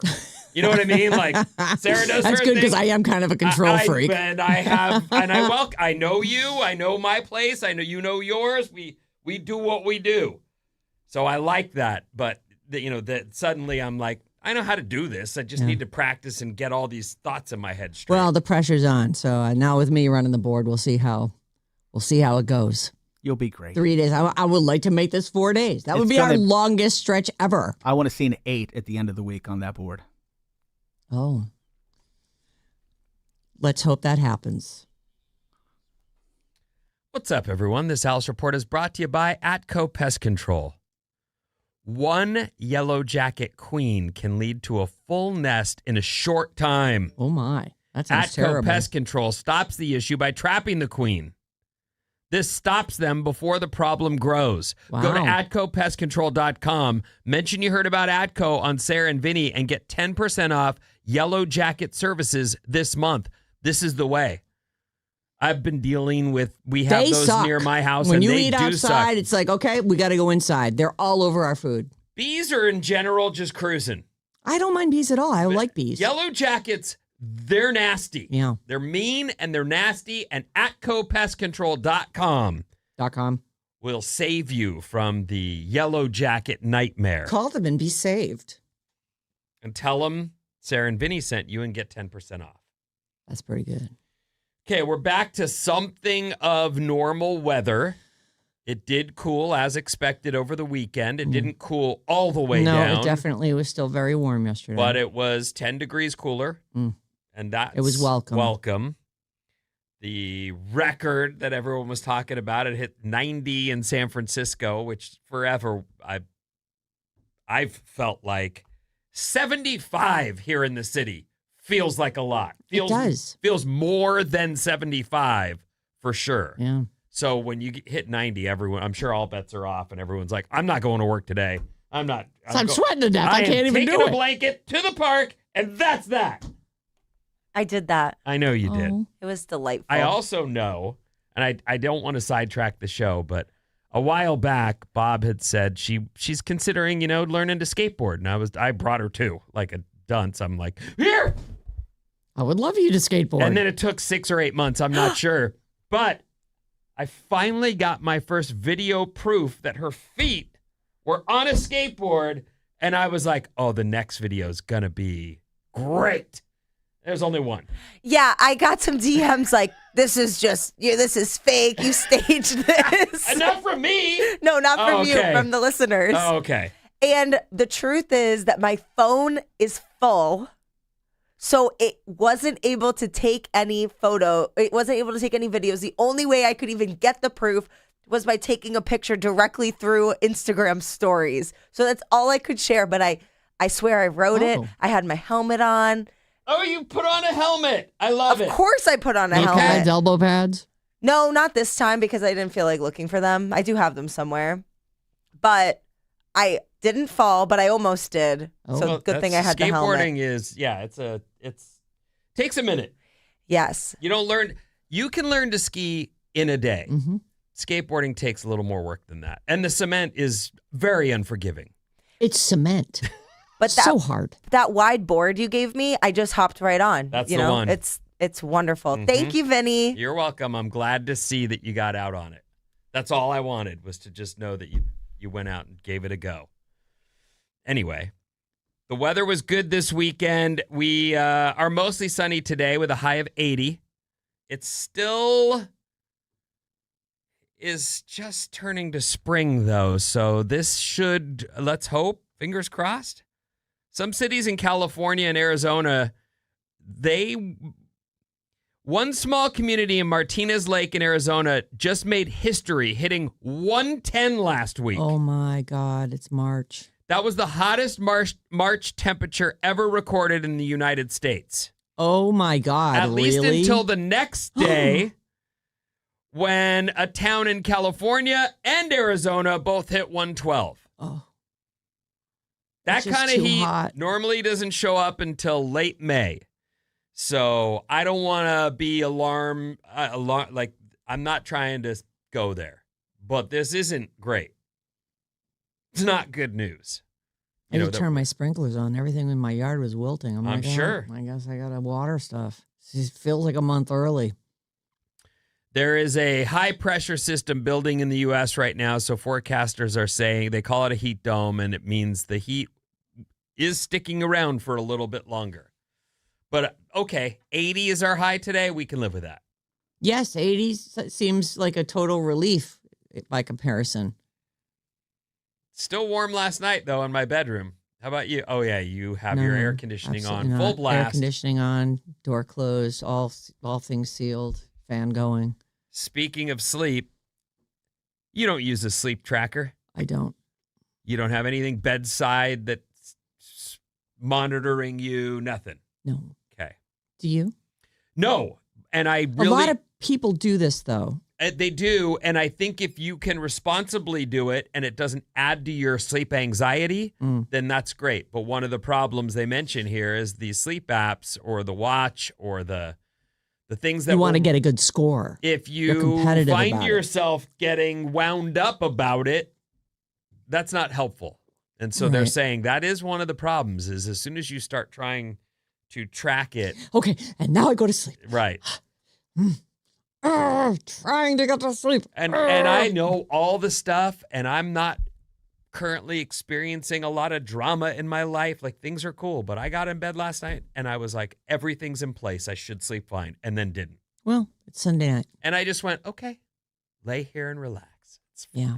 You know what I mean? Like, Sarah does That's her good because thing. I am kind of a control freak. And I know you. I know my place. I know you know yours. We do what we do. So I like that. But that suddenly I'm like, I know how to do this. I just need to practice and get all these thoughts in my head straight. Well, the pressure's on. So now with me running the board, we'll see how it goes. You'll be great. 3 days. I would like to make this 4 days. That would be our longest stretch ever. I want to see an 8 at the end of the week on that board. Oh. Let's hope that happens. What's up, everyone? This Alice Report is brought to you by Atco Pest Control. One yellow jacket queen can lead to a full nest in a short time. Oh, my. That sounds Atco terrible. Pest Control stops the issue by trapping the queen. This stops them before the problem grows. Wow. Go to AtcoPestControl.com. Mention you heard about Atco on Sarah and Vinnie and get 10% off Yellow Jacket services this month. This is the way. I've been dealing with, we have They those suck. near my house, When and you they eat do outside, suck. it's like, okay, we got to go inside. They're all over our food. Bees are in general just cruising. I don't mind bees at all. I like bees. Yellow Jackets, they're nasty. Yeah. They're mean and they're nasty, and AtcoPestControl.com .com. will save you from the Yellow Jacket nightmare. Call them and be saved. And tell them Sarah and Vinnie sent you and get 10% off. That's pretty good. Okay, we're back to something of normal weather. It did cool as expected over the weekend. It didn't cool all the way down. No, it definitely was still very warm yesterday. But it was 10 degrees cooler. Mm. And that's It was welcome. Welcome. The record that everyone was talking about, it hit 90 in San Francisco, which forever I've felt like 75 here in the city feels like a lot. It does. Feels more than 75 for sure. Yeah. So when you hit 90, I'm sure all bets are off and everyone's like, I'm not going to work today. I'm sweating to death. I can't even do taking a it. blanket to the park, and that's that. I did that. I know you did. Oh. It was delightful. I also know, and I don't want to sidetrack the show, but a while back, Bob had said she's considering, learning to skateboard. And I brought her too, like a dunce. I'm like, here. I would love you to skateboard. And then it took 6 or 8 months. I'm not sure. But I finally got my first video proof that her feet were on a skateboard. And I was like, oh, the next video is going to be great. There's only one. Yeah, I got some DMs like, this is fake. You staged this. And not from me. No, not from okay. you, from the listeners. Oh, okay. And the truth is that my phone is full. So it wasn't able to take any photo. It wasn't able to take any videos. The only way I could even get the proof was by taking a picture directly through Instagram stories. So that's all I could share. But I swear I wrote it. I had my helmet on. Oh, you put on a helmet. I love it. Of course I put on a no helmet. pads, elbow pads. No, not this time because I didn't feel like looking for them. I do have them somewhere. But I didn't fall, but I almost did. Oh. So good thing I had the helmet. Skateboarding is, it's takes a minute. Yes. You can learn to ski in a day. Mm-hmm. Skateboarding takes a little more work than that. And the cement is very unforgiving. It's cement. But So hard. That wide board you gave me, I just hopped right on. That's you the know, one. It's wonderful. Thank you, Vinny. You're welcome. I'm glad to see that you got out on it. That's all I wanted, was to just know that you went out and gave it a go. Anyway, the weather was good this weekend. We are mostly sunny today with a high of 80. It still is just turning to spring, though. So this should, let's hope, fingers crossed. Some cities in California and Arizona, one small community in Martinez Lake in Arizona just made history, hitting 110 last week. Oh my God, it's March. That was the hottest March temperature ever recorded in the United States. Oh my God, At least really? until the next day, when a town in California and Arizona both hit 112. Oh. That It's just kind of too heat hot. normally doesn't show up until late May. So I don't want to be alarmed. Like, I'm not trying to go there. But this isn't great. It's not good news. I had to turn my sprinklers on. Everything in my yard was wilting. I'm like, sure. I guess I got to water stuff. It feels like a month early. There is a high-pressure system building in the U.S. right now, so forecasters are saying, they call it a heat dome, and it means the heat is sticking around for a little bit longer. But, okay, 80 is our high today. We can live with that. Yes, 80 seems like a total relief by comparison. Still warm last night, though, in my bedroom. How about you? Oh, yeah, you have your air conditioning on. Absolutely Full not. blast. Air conditioning on, door closed, all things sealed, fan going. Speaking of sleep, you don't use a sleep tracker. I don't. You don't have anything bedside that's monitoring you, nothing. No. Okay. Do you? No. And I really... A lot of people do this, though. They do, and I think if you can responsibly do it and it doesn't add to your sleep anxiety, then that's great. But one of the problems they mention here is the sleep apps or the watch or the things that you want to get a good score. If You're you competitive find about yourself getting wound up about it, that's not helpful. And so they're Right. saying that is one of the problems, is as soon as you start trying to track it. Okay, and now I go to sleep. Right. Trying to get to sleep. And I know all the stuff, and I'm not currently experiencing a lot of drama in my life. Like, things are cool, but I got in bed last night and I was like, everything's in place. I should sleep fine, and then didn't. Well, it's Sunday night. And I just went, okay, lay here and relax. It's fine. Yeah.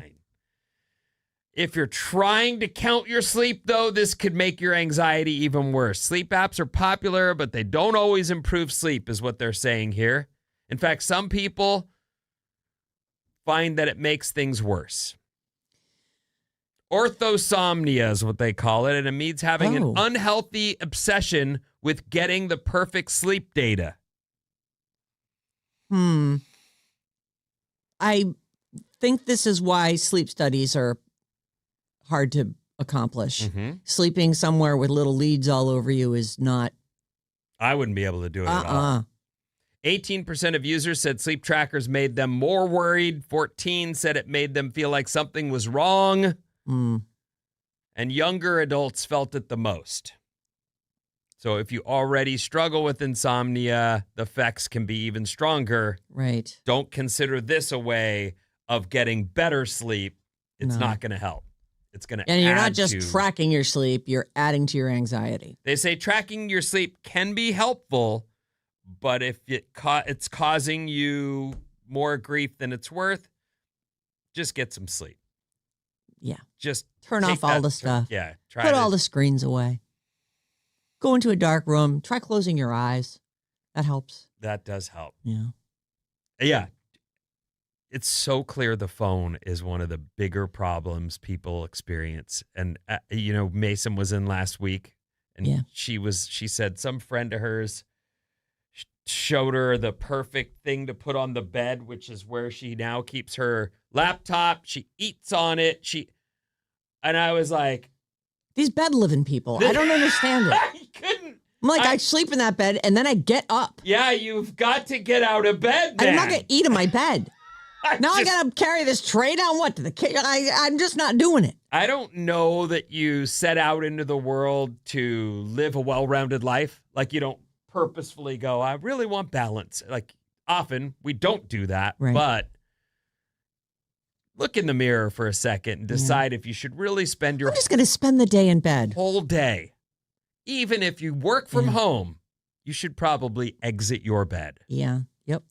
If you're trying to count your sleep, though, this could make your anxiety even worse. Sleep apps are popular, but they don't always improve sleep, is what they're saying here. In fact, some people find that it makes things worse. Orthosomnia is what they call it, and it means having an unhealthy obsession with getting the perfect sleep data. I think this is why sleep studies are hard to accomplish. Sleeping somewhere with little leads all over you is not. I wouldn't be able to do it at all. 18% of users said sleep trackers made them more worried. 14% said it made them feel like something was wrong. And younger adults felt it the most. So if you already struggle with insomnia, the effects can be even stronger. Right. Don't consider this a way of getting better sleep. It's No. not going to help. It's going to And you're not just tracking your sleep, you're adding to your anxiety. They say tracking your sleep can be helpful, but if it's causing you more grief than it's worth, just get some sleep. Yeah. Just turn off all the stuff. Yeah. Put all the screens away. Go into a dark room. Try closing your eyes. That helps. That does help. Yeah. Yeah. It's so clear the phone is one of the bigger problems people experience. And, Mason was in last week, and she said some friend of hers showed her the perfect thing to put on the bed, which is where she now keeps her laptop. She eats on it. And I was like, these bed living people, I don't understand it. I couldn't. I'm like, I sleep in that bed and then I get up. Yeah, you've got to get out of bed then. I'm not going to eat in my bed. Now I got to carry this tray down what to the kitchen? I'm just not doing it. I don't know that you set out into the world to live a well-rounded life. Like you don't purposefully go, I really want balance. Like often we don't do that, Right. but look in the mirror for a second and decide if you should really spend your I'm just going to spend the day in bed. whole day. Even if you work from home, you should probably exit your bed. Yeah. Yep.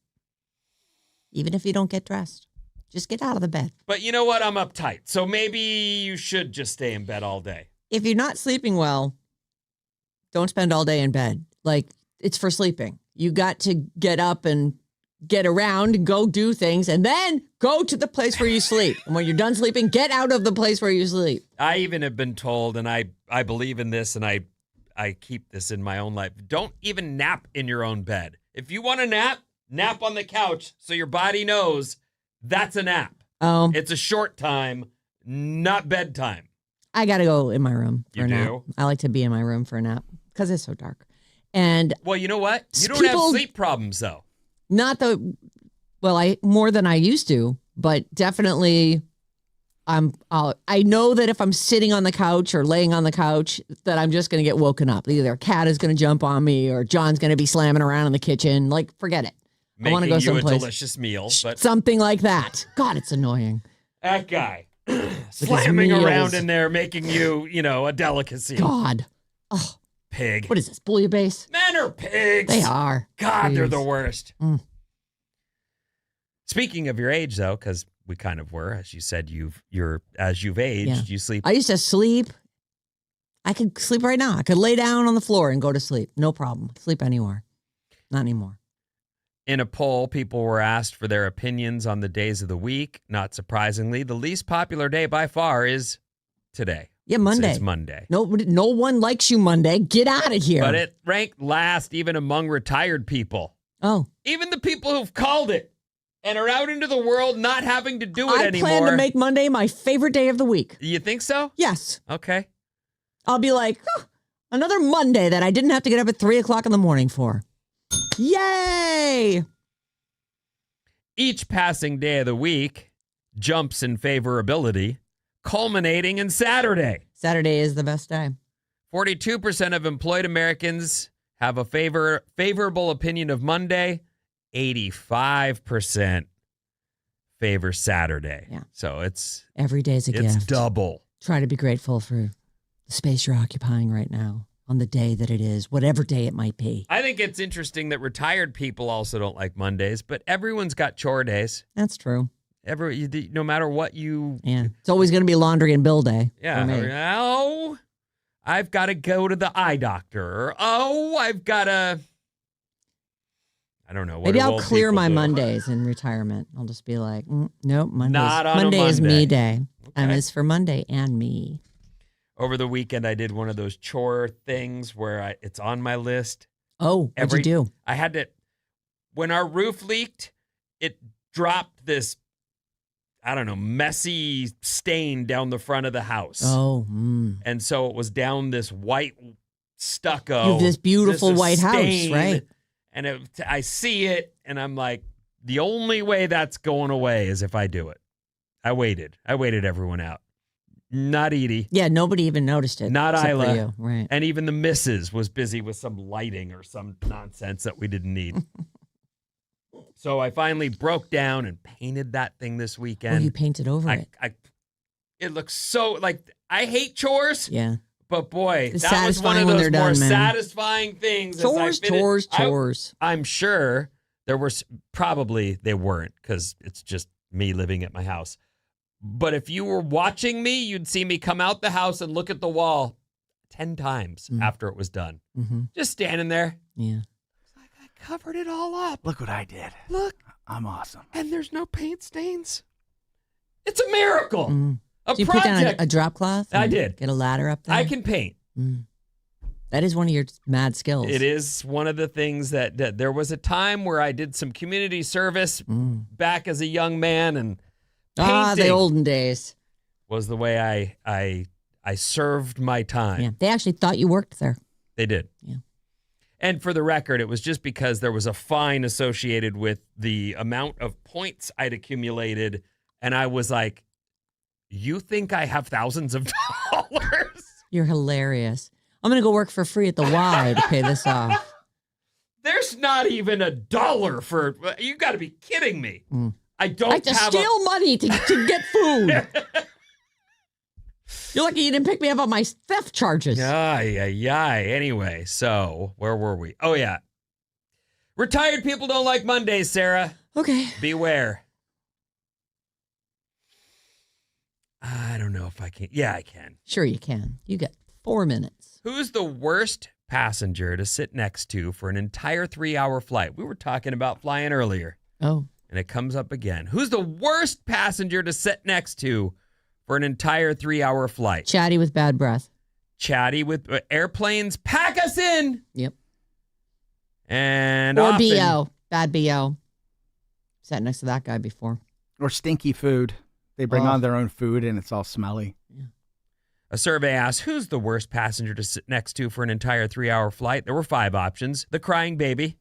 Even if you don't get dressed, just get out of the bed. But you know what? I'm uptight. So maybe you should just stay in bed all day. If you're not sleeping well, don't spend all day in bed. Like, it's for sleeping. You got to get up and get around and go do things and then go to the place where you sleep. And when you're done sleeping, get out of the place where you sleep. I even have been told, and I believe in this, and I keep this in my own life. Don't even nap in your own bed. If you want to nap on the couch so your body knows that's a nap. It's a short time, not bedtime. I got to go in my room for You a nap. do? I like to be in my room for a nap because it's so dark. And Well, you know what? You don't have sleep problems, though. not I more than I used to, but definitely I know that if I'm sitting on the couch or laying on the couch that I'm just going to get woken up. Either a cat is going to jump on me or John's going to be slamming around in the kitchen. Like, forget it. I want to go Making you someplace. a delicious meal, but Something like that. God, it's annoying. that guy slamming meals. around in there, making you, a delicacy. God. Oh, Pig. what is this? Bouillabaisse? Men are pigs. They are. God, they're the Jeez. worst. Mm. Speaking of your age, though, because we kind of were, as you said, as you've aged, Yeah. you sleep. I used to sleep. I could sleep right now. I could lay down on the floor and go to sleep. No problem. Sleep anywhere. Not anymore. In a poll, people were asked for their opinions on the days of the week. Not surprisingly, the least popular day by far is today. Yeah, Monday. It's Monday. No one likes you Monday. Get out of here. But it ranked last even among retired people. Oh. Even the people who've called it and are out into the world not having to do it I anymore. plan to make Monday my favorite day of the week. You think so? Yes. Okay. I'll be like, another Monday that I didn't have to get up at 3:00 in the morning for. Yay! Each passing day of the week jumps in favorability, culminating in Saturday. Saturday is the best day. 42% of employed Americans have a favorable opinion of Monday. 85% favor Saturday. Yeah. So it's Every day's a gift. double. Try to be grateful for the space you're occupying right now on the day that it is, whatever day it might be. I think it's interesting that retired people also don't like Mondays, but everyone's got chore days. That's true. No matter what you... Yeah. It's always going to be laundry and bill day. Yeah. For me. Oh, I've got to go to the eye doctor. Or, oh, I've got to... I don't know. What Maybe do I'll old clear people my do? Mondays in retirement. I'll just be like, nope, Not on a Monday is Monday. me day. And Okay. it's for Monday and me. Over the weekend, I did one of those chore things where it's on my list. Oh, what'd you do? I had to, when our roof leaked, it dropped this, I don't know, messy stain down the front of the house. Oh, And so it was down this white stucco. You have this beautiful this white house, stain, right? And I see it, and I'm like, the only way that's going away is if I do it. I waited everyone out. Not Edie. Yeah, nobody even noticed it. Not except for Isla. you. Right. And even the missus was busy with some lighting or some nonsense that we didn't need. So I finally broke down and painted that thing this Oh, weekend. you painted over it. It looks so, I hate chores, Yeah. but boy, It's that was one satisfying of when those they're more done, man. satisfying things. as I Chores. I'm sure there were, probably they weren't because it's just me living at my house. But if you were watching me, you'd see me come out the house and look at the wall 10 times after it was done. Mm-hmm. Just standing there. Yeah. It's like I covered it all up. Look what I did. Look. I'm awesome. And there's no paint stains. It's a miracle. Mm. A So you put project. down a drop cloth? I and did. Get a ladder up there? I can paint. Mm. That is one of your mad skills. It is one of the things that there was a time where I did some community service back as a young man, and the painting olden days. was the way I served my time. Yeah. They actually thought you worked there. They did. Yeah. And for the record, it was just because there was a fine associated with the amount of points I'd accumulated. And I was like, you think I have thousands of dollars? You're hilarious. I'm going to go work for free at the Y to pay this off. There's not even $1 for, you got to be kidding me. I don't I have to steal money to get food. You're lucky you didn't pick me up on my theft charges. Anyway, so where were we? Oh, yeah. Retired people don't like Mondays, Sarah. Okay. Beware. I don't know if I can. Yeah, I can. Sure you can. You get 4 minutes. Who's the worst passenger to sit next to for an entire 3-hour flight? We were talking about flying earlier. Oh. And it comes up again. Who's the worst passenger to sit next to for an entire 3-hour flight? Chatty with bad breath. Chatty with airplanes. Pack us in. Yep. And or often, BO. Bad BO. Sat next to that guy before. Or stinky food. They bring on their own food and it's all smelly. Yeah. A survey asked, who's the worst passenger to sit next to for an entire 3-hour flight? There were 5 options. The crying baby.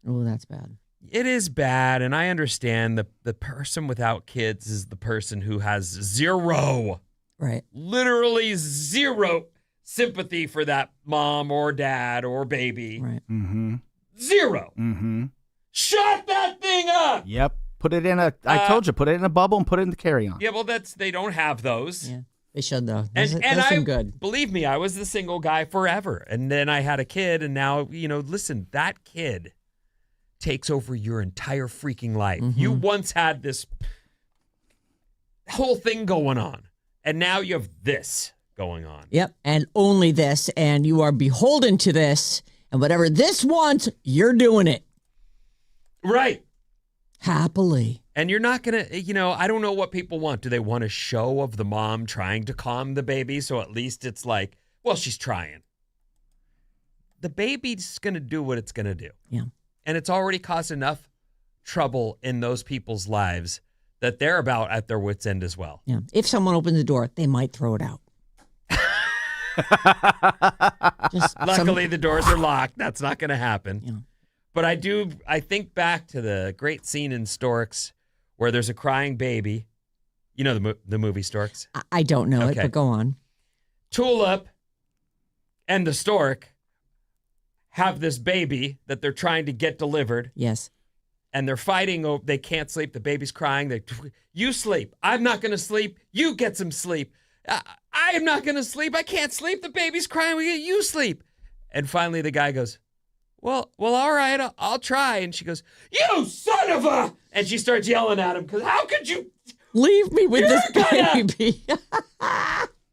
Oh, that's bad. It is bad, and I understand the person without kids is the person who has zero, Right. literally zero sympathy for that mom or dad or baby. Right. Mm-hmm. Zero. Mm-hmm. Shut that thing up. Yep. Put it in I told you, put it in a bubble and put it in the carry-on. Yeah, well, they don't have those. Yeah. They should, though. And That's I, good. believe me, I was the single guy forever. And then I had a kid, and now, listen, that kid takes over your entire freaking life. Mm-hmm. You once had this whole thing going on, and now you have this going on. Yep. And only this. And you are beholden to this. And whatever this wants, you're doing it. Right. Happily. And you're not going to, I don't know what people want. Do they want a show of the mom trying to calm the baby? So at least it's like, well, she's trying. The baby's going to do what it's going to do. Yeah. And it's already caused enough trouble in those people's lives that they're about at their wits' end as well. Yeah. If someone opens the door, they might throw it out. Luckily, the doors are locked. That's not going to happen. Yeah. But I think back to the great scene in Storks where there's a crying baby. You know the movie Storks? I don't know it, Okay. but go on. Tulip and the stork have this baby that they're trying to get delivered, Yes. and they're fighting. They can't sleep. The baby's crying. You sleep. I'm not going to sleep. You get some sleep. I am not going to sleep. I can't sleep. The baby's crying. You sleep. And finally the guy goes, well, all right, I'll try. And she goes, you son of a... And she starts yelling at him because how could you... Leave me with this gonna- baby.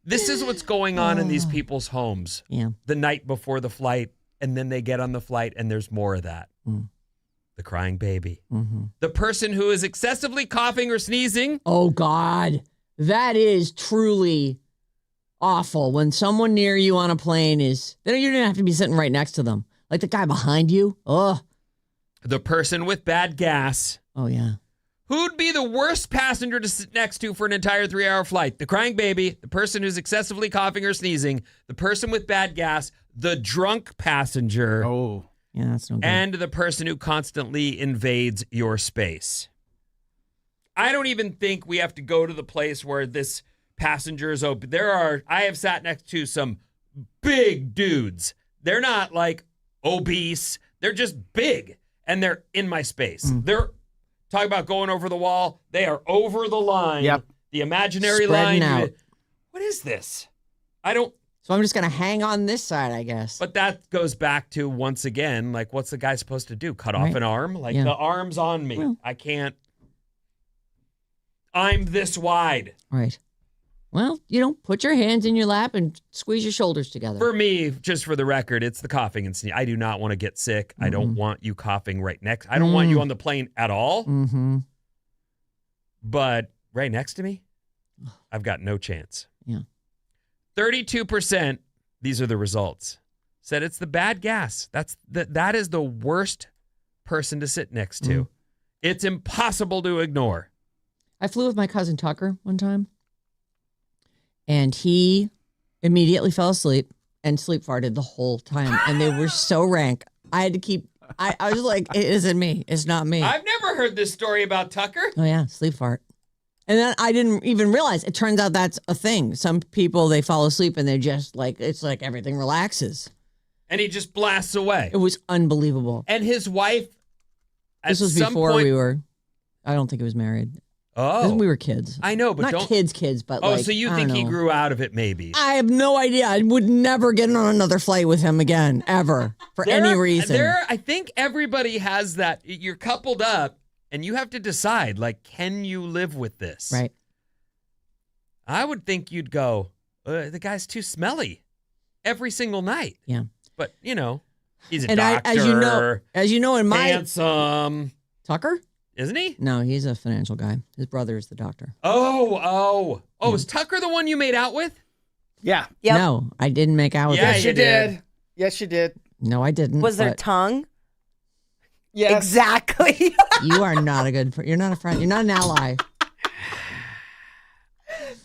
This is what's going on in these people's homes Yeah. the night before the flight, and then they get on the flight, and there's more of that. Mm. The crying baby. Mm-hmm. The person who is excessively coughing or sneezing. Oh, God. That is truly awful. When someone near you on a plane is... You don't have to be sitting right next to them. Like the guy behind you. Oh. The person with bad gas. Oh, yeah. Who'd be the worst passenger to sit next to for an entire 3-hour flight? The crying baby, the person who's excessively coughing or sneezing, the person with bad gas, the drunk passenger, Oh. Yeah, that's no good. and the person who constantly invades your space. I don't even think we have to go to the place where this passenger is open. I have sat next to some big dudes. They're not like obese. They're just big, and they're in my space. They're talking about going over the wall. They are over the line. Yep. The imaginary Spreading line. out. What is this? I don't. So I'm just going to hang on this side, I guess. But that goes back to, once again, like, what's the guy supposed to do? Cut off Right. an arm? Like, Yeah. the arm's on me. Well. I can't. I'm this wide. Right. Well, put your hands in your lap and squeeze your shoulders together. For me, just for the record, it's the coughing and sneezing. I do not want to get sick. I don't want you coughing right next. I don't want you on the plane at all. Mm-hmm. But right next to me, I've got no chance. Yeah. 32%, these are the results, said it's the bad gas. That is the worst person to sit next to. It's impossible to ignore. I flew with my cousin Tucker one time, and he immediately fell asleep and sleep farted the whole time. And they were so rank. I had to keep. I was like, it isn't me. It's not me. I've never heard this story about Tucker. Oh yeah, sleep fart. And then I didn't even realize. It turns out that's a thing. Some people they fall asleep and they just like it's like everything relaxes. And he just blasts away. It was unbelievable. And his wife. This was before we were. I don't think he was married. Oh, we were kids. I know, but not kids, but oh, like, so you I think don't he know. grew out of it? Maybe. I have no idea. I would never get on another flight with him again, ever, for any reason. I think everybody has that. You're coupled up, and you have to decide, like, can you live with this? Right. I would think you'd go, the guy's too smelly every single night. Yeah. But, you know, he's a And doctor. as you know, in my handsome. Tucker? Isn't he? No, he's a financial guy. His brother is the doctor. Oh, is Tucker the one you made out with? Yeah. Yep. No, I didn't make out with Yeah, him. Yes, you did. Yes, you did. No, I didn't. Was there but tongue? Yes. Exactly. you are not a good friend. You're not a friend. You're not an ally.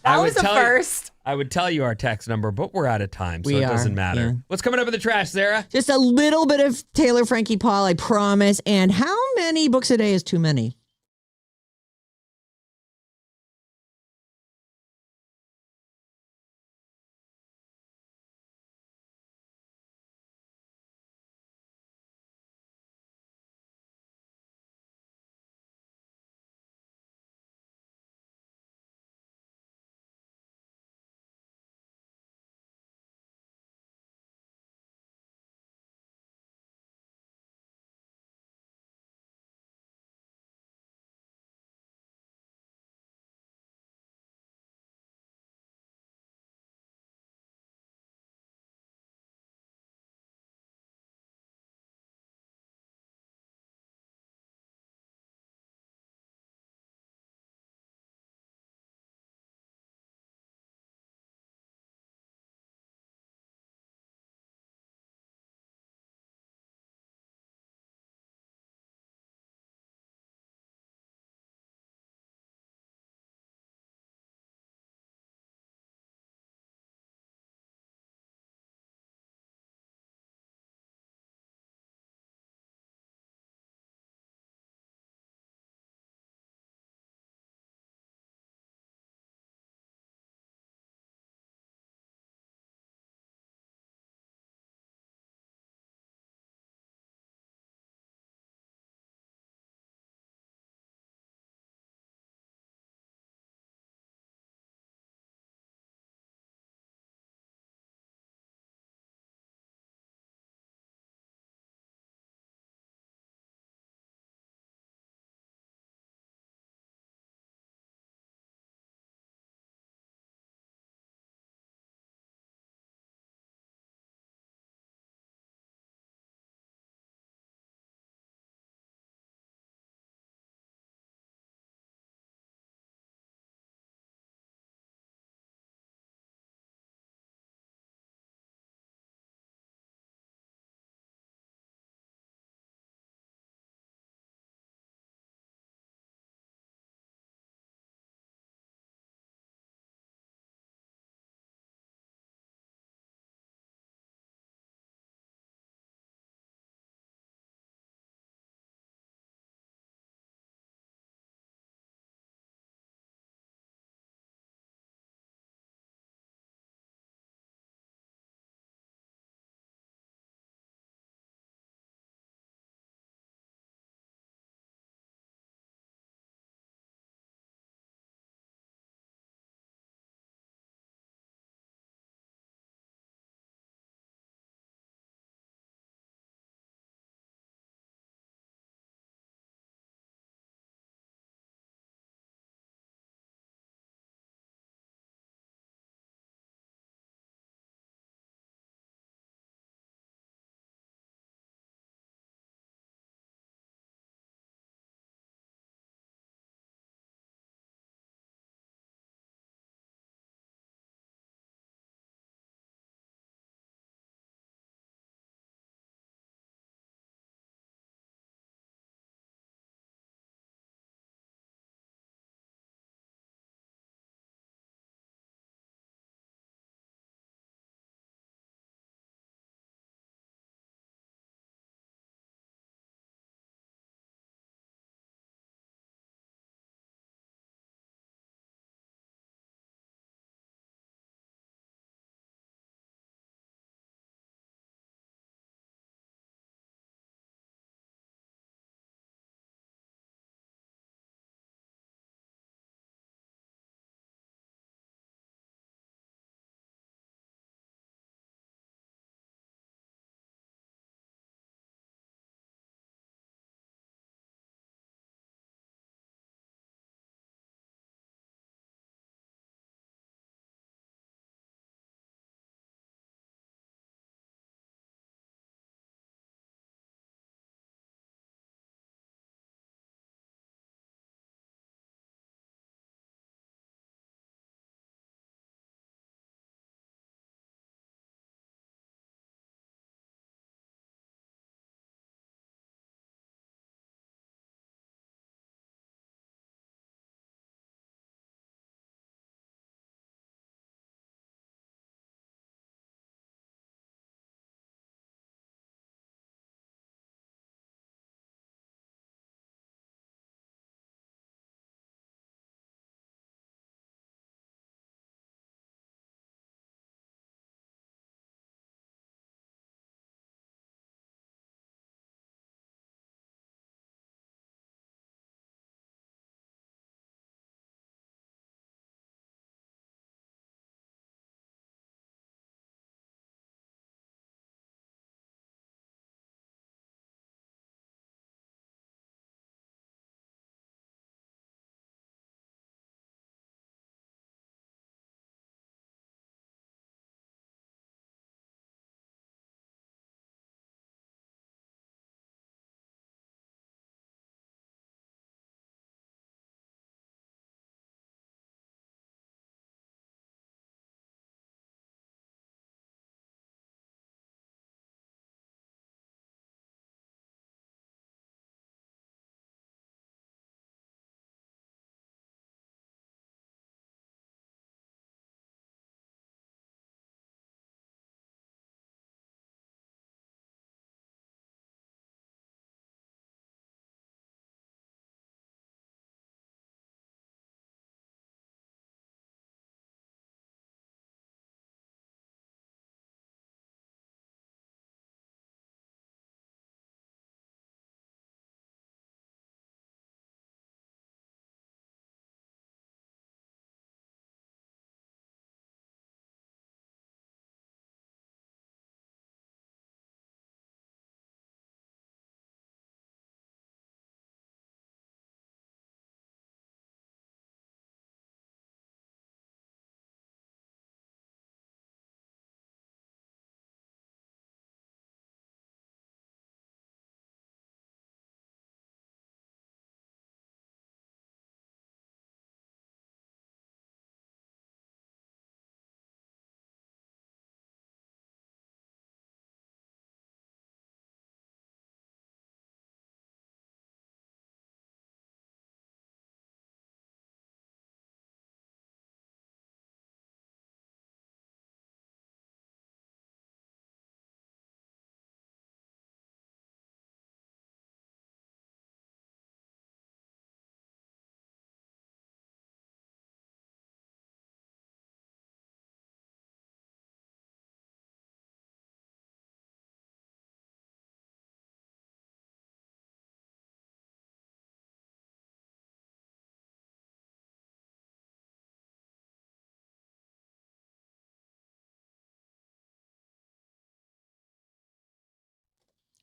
That was a first. I would tell you our text number, but we're out of time, so We it doesn't are, matter. yeah. What's coming up in the trash, Sarah? Just a little bit of Taylor, Frankie, Paul, I promise. And how many books a day is too many?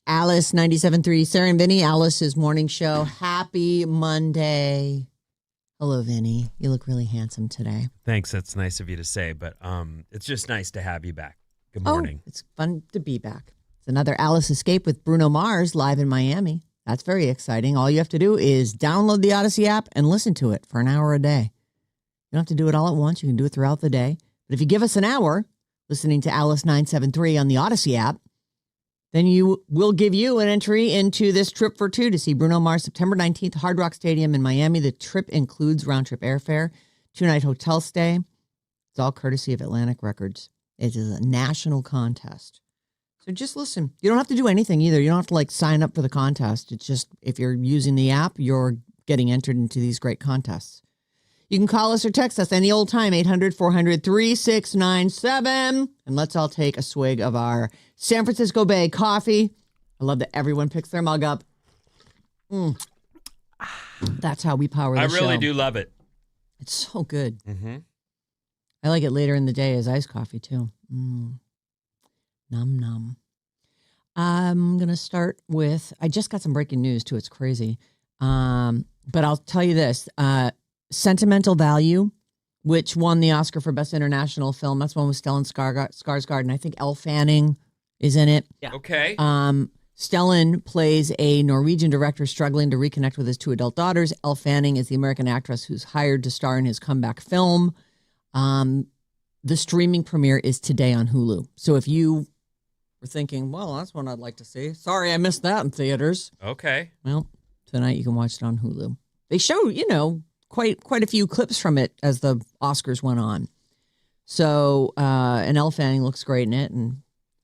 Alice 97.3, Sarah Vinnie, Alice's morning show. Happy Monday. Hello, Vinnie. You look really handsome today. Thanks. That's nice of you to say, but it's just nice to have you back. Good morning. Oh, it's fun to be back. It's another Alice Escape with Bruno Mars live in Miami. That's very exciting. All you have to do is download the Odyssey app and listen to it for an hour a day. You don't have to do it all at once. You can do it throughout the day. But if you give us an hour listening to Alice 973 on the Odyssey app, then we'll give you an entry into this trip for two to see Bruno Mars September 19th, Hard Rock Stadium in Miami. The trip includes round-trip airfare, 2-night hotel stay. It's all courtesy of Atlantic Records. It is a national contest. So just listen. You don't have to do anything either. You don't have to sign up for the contest. It's just if you're using the app, you're getting entered into these great contests. You can call us or text us any old time, 800-400-3697. And let's all take a swig of our San Francisco Bay coffee. I love that everyone picks their mug up. That's how we power the show. I really do love it. It's so good. Mm-hmm. I like it later in the day as iced coffee, too. Num, num. I'm going to start with, I just got some breaking news, too. It's crazy. But I'll tell you this. Sentimental Value, which won the Oscar for Best International Film. That's one with Stellan Skarsgård, and I think Elle Fanning is in it. Yeah. Okay. Stellan plays a Norwegian director struggling to reconnect with his two adult daughters. Elle Fanning is the American actress who's hired to star in his comeback film. The streaming premiere is today on Hulu. So if you were thinking, well, that's one I'd like to see. Sorry, I missed that in theaters. Okay. Well, tonight you can watch it on Hulu. They show, quite a few clips from it as the Oscars went on. So, and Elle Fanning looks great in it, and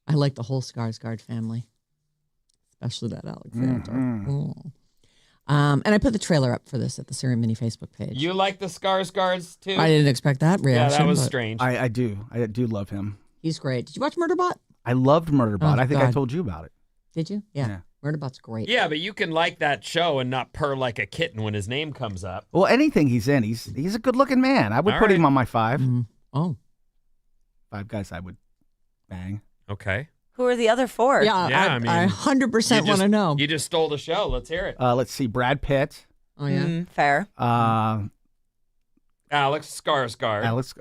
I like the whole Skarsgård family, especially that Alexander. And I put the trailer up for this at the Sarah Vinnie Facebook page. You like the Skarsgårds too? I didn't expect that reaction. Yeah, that was but strange. I do love him. He's great. Did you watch Murderbot? I loved Murderbot. Oh, I think I God. told you about it. Did you? Yeah. Murderbot's great. Yeah, but you can like that show and not purr like a kitten when his name comes up. Well, anything he's in, he's a good-looking man. I would All put him right. on my 5. Mhm. Oh. 5 guys I would bang. Okay. Who are the other 4? Yeah, Yeah, I 100% want to know. You just stole the show. Let's hear it. Let's see, Brad Pitt. Oh, yeah. Fair. Alex Skarsgård. Alex.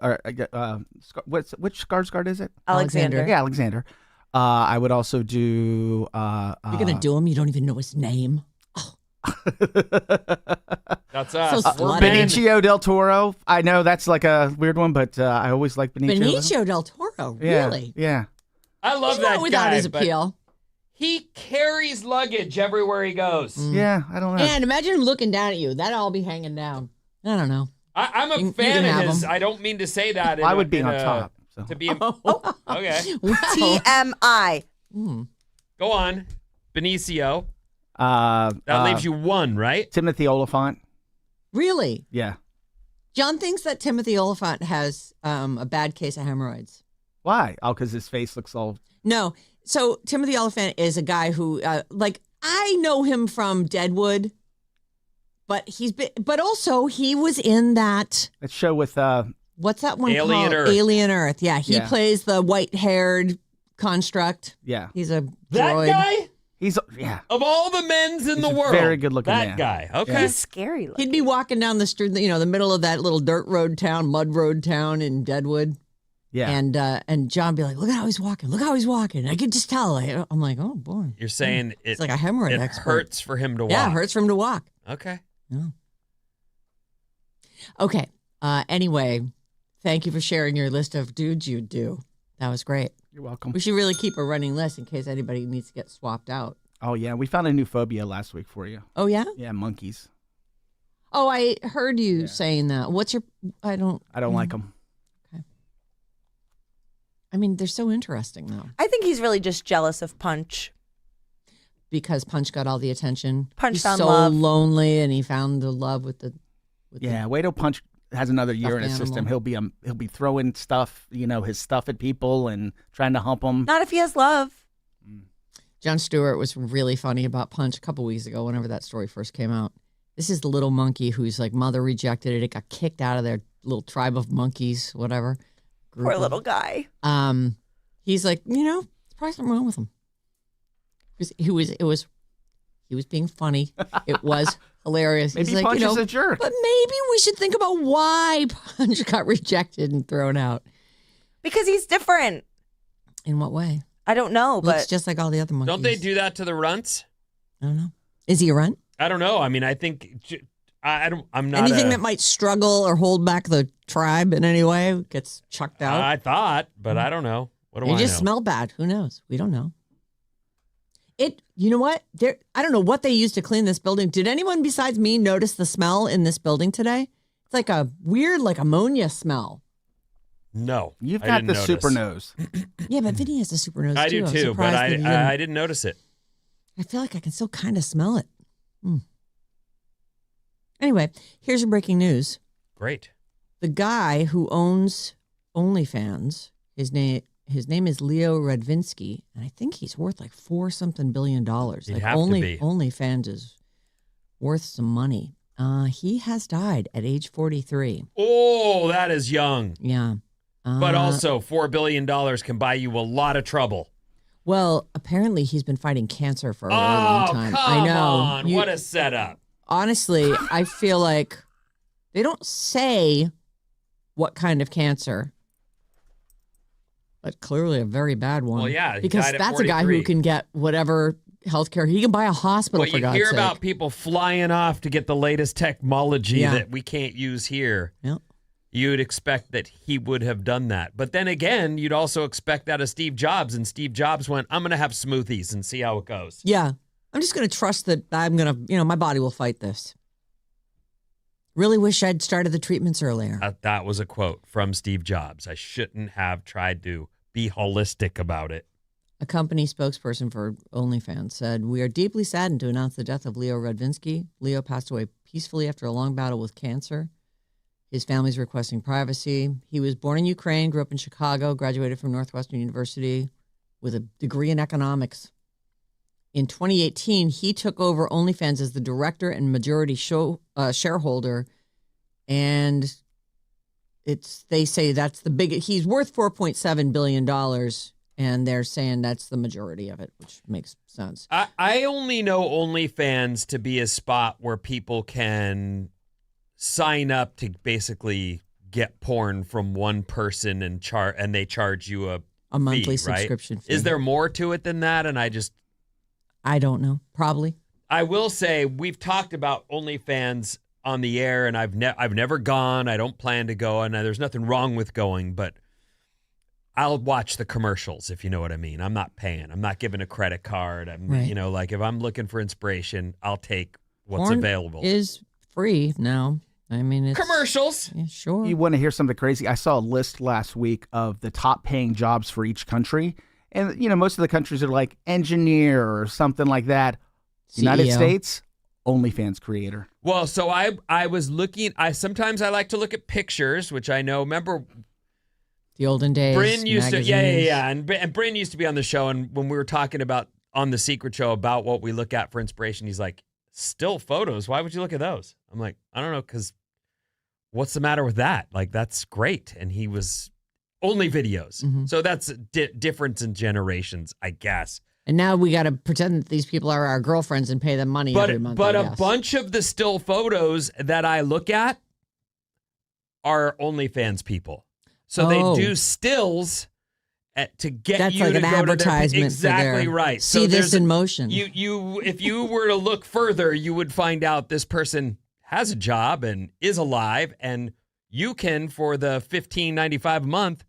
Which Skarsgård is it? Alexander. Yeah, Alexander. I would also do. You're going to do him? You don't even know his name. That's us. So We're slutty. men. Benicio del Toro. I know that's like a weird one, but I always like Benicio. Benicio del Toro, Yeah, really? Yeah. I love What's that wrong with guy. his but appeal? He carries luggage everywhere he goes. Yeah, I don't know. And imagine him looking down at you. That'd all be hanging down. I don't know. I'm a You fan can of have his. him. I don't mean to say that. I would be on top. So. To be okay. TMI. Go on, Benicio. That That leaves you 1, right? Timothy Oliphant. Really? Yeah. John thinks that Timothy Oliphant has a bad case of hemorrhoids. Why? Oh, because his face looks all. No. So Timothy Oliphant is a guy who, I know him from Deadwood, but also he was in that. That show with. What's that one Alien called? Earth. Alien Earth. Yeah, he Yeah. plays the white-haired construct. Yeah. He's a That droid. guy? He's of all the men's in He's the a world. very good-looking that man. guy. Okay. He's scary looking. He'd be walking down the street, the middle of that little dirt road town, mud road town in Deadwood. Yeah. And John be like, look at how he's walking. Look how he's walking. I could just tell. I'm like, oh, boy. You're saying It's like a hemorrhoid it expert. hurts for him to walk. Yeah, it hurts for him to walk. Okay. Yeah. Okay. Anyway, thank you for sharing your list of dudes you do. That was great. You're welcome. We should really keep a running list in case anybody needs to get swapped out. Oh yeah, we found a new phobia last week for you. Oh, yeah? Yeah, monkeys. Oh, I heard you saying that. What's your... I don't like them. I mean, they're so interesting, though, I think he's really just jealous of Punch. because Punch got all the attention. Punch He's found so love. lonely, and he found the love with the... Yeah, wait till Punch has another year in his Stuffed system. animal. He'll be throwing stuff, his stuff at people and trying to hump them. Not if he has love. Jon Stewart was really funny about Punch a couple weeks ago, whenever that story first came out. This is the little monkey whose mother rejected it. It got kicked out of their little tribe of monkeys, whatever. Poor little guy. He's like, there's probably something wrong with him. He was being funny. It was hilarious. Maybe He's like, Punch is a jerk. But maybe we should think about why Punch got rejected and thrown out. Because he's different. In what way? I don't know, Looks but just like all the other monkeys. Don't they do that to the runts? I don't know. Is he a runt? I don't know. I mean, I think I'm not Anything that might struggle or hold back the tribe in any way gets chucked out. I thought, but I don't know. What do They I just know? smell bad. Who knows? We don't know. You know what? I don't know what they used to clean this building. Did anyone besides me notice the smell in this building today? It's like a weird, like ammonia smell. No, You've I got didn't the notice. super nose. Yeah, but Vinny has a super nose I too. do I'm too, but surprised that he didn't. I didn't notice it. I feel like I can still kind of smell it. Anyway, here's your breaking news. Great. The guy who owns OnlyFans, his name is Leo Radvinsky, and I think he's worth like $4 billion. He'd Like have to be. OnlyFans is worth some money. He has died at age 43. Oh, that is young. Yeah. But also, $4 billion can buy you a lot of trouble. Well, apparently he's been fighting cancer for a really Oh, long time. come I know. on. What a setup. Honestly, I feel like they don't say what kind of cancer, but clearly a very bad one. Well, yeah, he because died at that's a guy 43. who can get whatever health care. He can buy a hospital Well, for you God's hear sake. about people flying off to get the latest technology Yeah. that we can't use here. Yep. You'd expect that he would have done that. But then again, you'd also expect that of Steve Jobs. And Steve Jobs went, I'm going to have smoothies and see how it goes. Yeah. I'm just going to trust that I'm going to, my body will fight this. Really wish I'd started the treatments earlier. That was a quote from Steve Jobs. I shouldn't have tried to be holistic about it. A company spokesperson for OnlyFans said, "We are deeply saddened to announce the death of Leo Radvinsky. Leo passed away peacefully after a long battle with cancer. His family's requesting privacy. He was born in Ukraine, grew up in Chicago, graduated from Northwestern University with a degree in economics. In 2018, he took over OnlyFans as the director and majority shareholder, and they say that's the big. He's worth $4.7 billion, and they're saying that's the majority of it, which makes sense. I only know OnlyFans to be a spot where people can sign up to basically get porn from one person and they charge you a monthly fee, right? subscription fee. Is there more to it than that? And I don't know. Probably. I will say we've talked about OnlyFans on the air, and I've never gone. I don't plan to go, and there's nothing wrong with going, but I'll watch the commercials, if you know what I mean. I'm not paying. I'm not giving a credit card. Right. Like if I'm looking for inspiration, I'll take what's Porn available. is free now. I mean, it's Commercials. Yeah, sure. You want to hear something crazy? I saw a list last week of the top paying jobs for each country. And, most of the countries are like engineer or something like that. United CEO. States, OnlyFans creator. Well, so I was looking. Sometimes I like to look at pictures, which I know. Remember, The olden days. Bryn used to, magazines. yeah. And Bryn used to be on the show, and when we were talking about on the Secret Show about what we look at for inspiration, he's like, still photos. Why would you look at those? I'm like, I don't know, because what's the matter with that? Like, that's great. And he was only videos. Mm-hmm. So that's difference in generations, I guess. And now we got to pretend that these people are our girlfriends and pay them money every month. But I a guess. bunch of the still photos that I look at are OnlyFans people. So they do stills to get That's you like to an go to their advertisement. exactly for their, right. See So this there's in motion. You if you were to look further, you would find out this person has a job and is alive, and you can, for the $15.95 a month,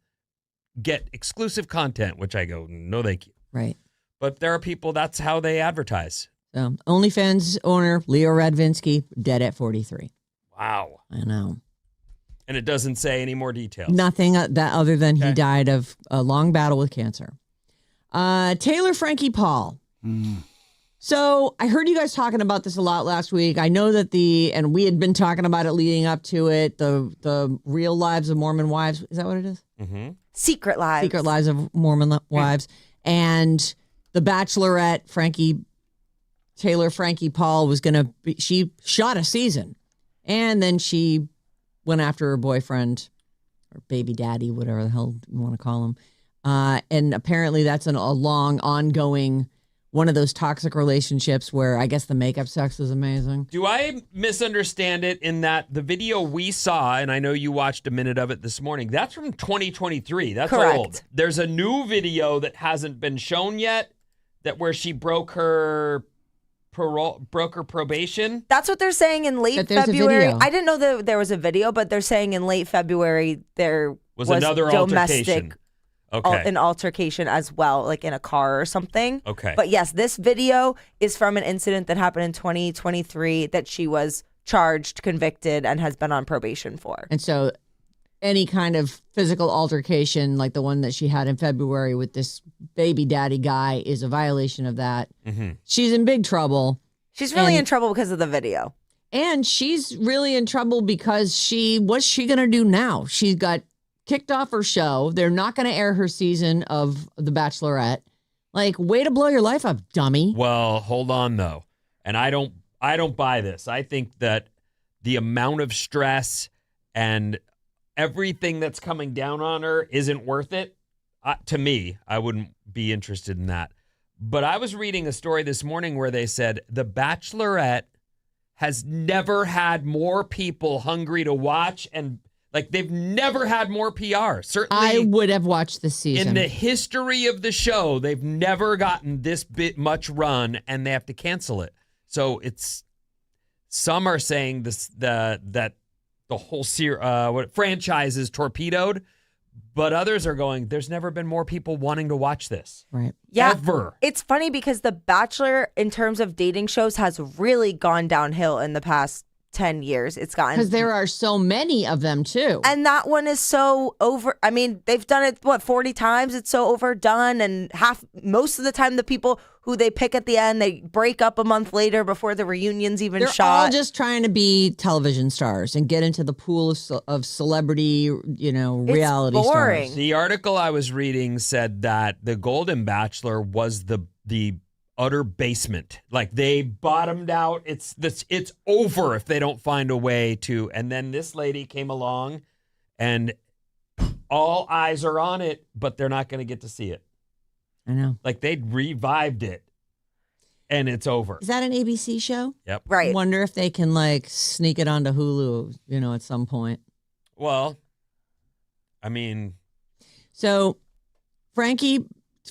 get exclusive content, which I go, no thank you. Right. But there are people, that's how they advertise. So, OnlyFans owner Leo Radvinsky dead at 43. Wow. I know. And it doesn't say any more details. Nothing that other than he Okay. died of a long battle with cancer. Taylor Frankie Paul. So I heard you guys talking about this a lot last week. I know that and we had been talking about it leading up to it, the Real Lives of Mormon Wives. Is that what it is? Mm-hmm. Secret Lives. Secret Lives of Mormon Wives. And the Bachelorette, Taylor Frankie Paul was going to be, she shot a season. And then she went after her boyfriend or baby daddy, whatever the hell you want to call him. And apparently that's a long, ongoing one of those toxic relationships where I guess the makeup sex is amazing. Do I misunderstand it in that the video we saw, and I know you watched a minute of it this morning, that's from 2023. That's Correct. old. There's a new video that hasn't been shown yet where she broke her probation. That's what they're saying in late That there's a February. video. I didn't know that there was a video, but they're saying in late February there Was was another domestic altercation. Okay. an altercation as well, like in a car or something. Okay. But yes, this video is from an incident that happened in 2023 that she was charged, convicted, and has been on probation for. And so any kind of physical altercation like the one that she had in February with this baby daddy guy is a violation of that. Mm-hmm. She's in big trouble. She's really And- in trouble because of the video. And she's really in trouble because what's she going to do now? She got kicked off her show. They're not going to air her season of The Bachelorette. Like, way to blow your life up, dummy. Well, hold on though. And I don't buy this. I think that the amount of stress and everything that's coming down on her isn't worth it. To me, I wouldn't be interested in that. But I was reading a story this morning where they said The Bachelorette has never had more people hungry to watch, and like they've never had more PR. Certainly, I would have watched this season. in the history of the show, they've never gotten this much run, and they have to cancel it. So some are saying that the whole franchise is torpedoed, but others are going, there's never been more people wanting to watch this. Right. Yeah. Ever. It's funny because The Bachelor, in terms of dating shows, has really gone downhill in the past 10 years. It's gotten Because there are so many of them, too. and that one is so over. I mean, they've done it 40 times. It's so overdone, and most of the time, the people who they pick at the end, they break up a month later before the reunion's even They're shot. all just trying to be television stars and get into the pool of celebrity, reality boring. stars. The article I was reading said that the Golden Bachelor was the utter basement. Like they bottomed out. It's over if they don't find a way to. And then this lady came along, and all eyes are on it, but they're not going to get to see it. I know. Like they revived it, and it's over. Is that an ABC show? Yep. I Right. wonder if they can sneak it onto Hulu, at some point. Well, I mean, So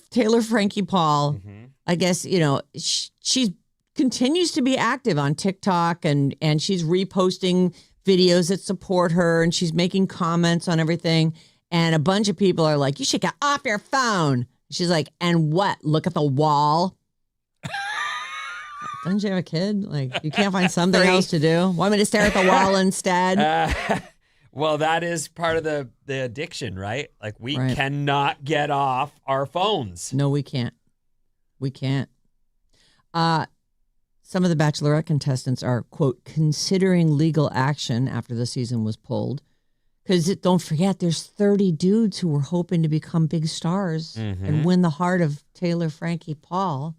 Taylor Frankie Paul, mhm. I guess, she continues to be active on TikTok and she's reposting videos that support her and she's making comments on everything. And a bunch of people are like, you should get off your phone. She's like, and what? Look at the wall. Don't you have a kid? Like, you can't find something 3. else to do? Want me to stare at the wall instead? Well, that is part of the addiction, right? Like we Right. cannot get off our phones. No, we can't. We can't. Some of the Bachelorette contestants are, quote, considering legal action after the season was pulled. Because don't forget, there's 30 dudes who were hoping to become big stars and win the heart of Taylor Frankie Paul.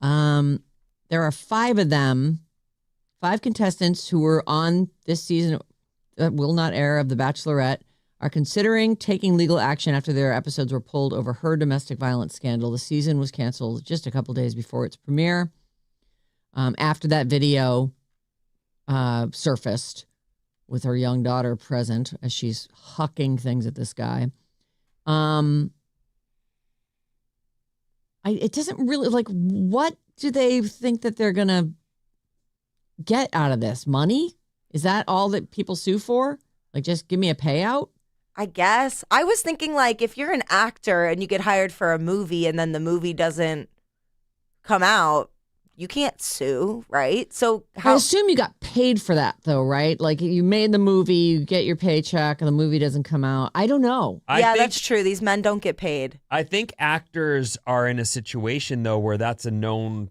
There are 5 of them, 5 contestants who were on this season that will not air of The Bachelorette are considering taking legal action after their episodes were pulled over her domestic violence scandal. The season was canceled just a couple days before its premiere. After that video surfaced with her young daughter present as she's hucking things at this guy. It doesn't really, what do they think that they're going to get out of this? Money? Is that all that people sue for? Like, just give me a payout? I guess. I was thinking, if you're an actor and you get hired for a movie and then the movie doesn't come out, you can't sue, right? So I assume you got paid for that, though, right? Like, you made the movie, you get your paycheck, and the movie doesn't come out. I don't know. That's true. These men don't get paid. I think actors are in a situation though where that's a known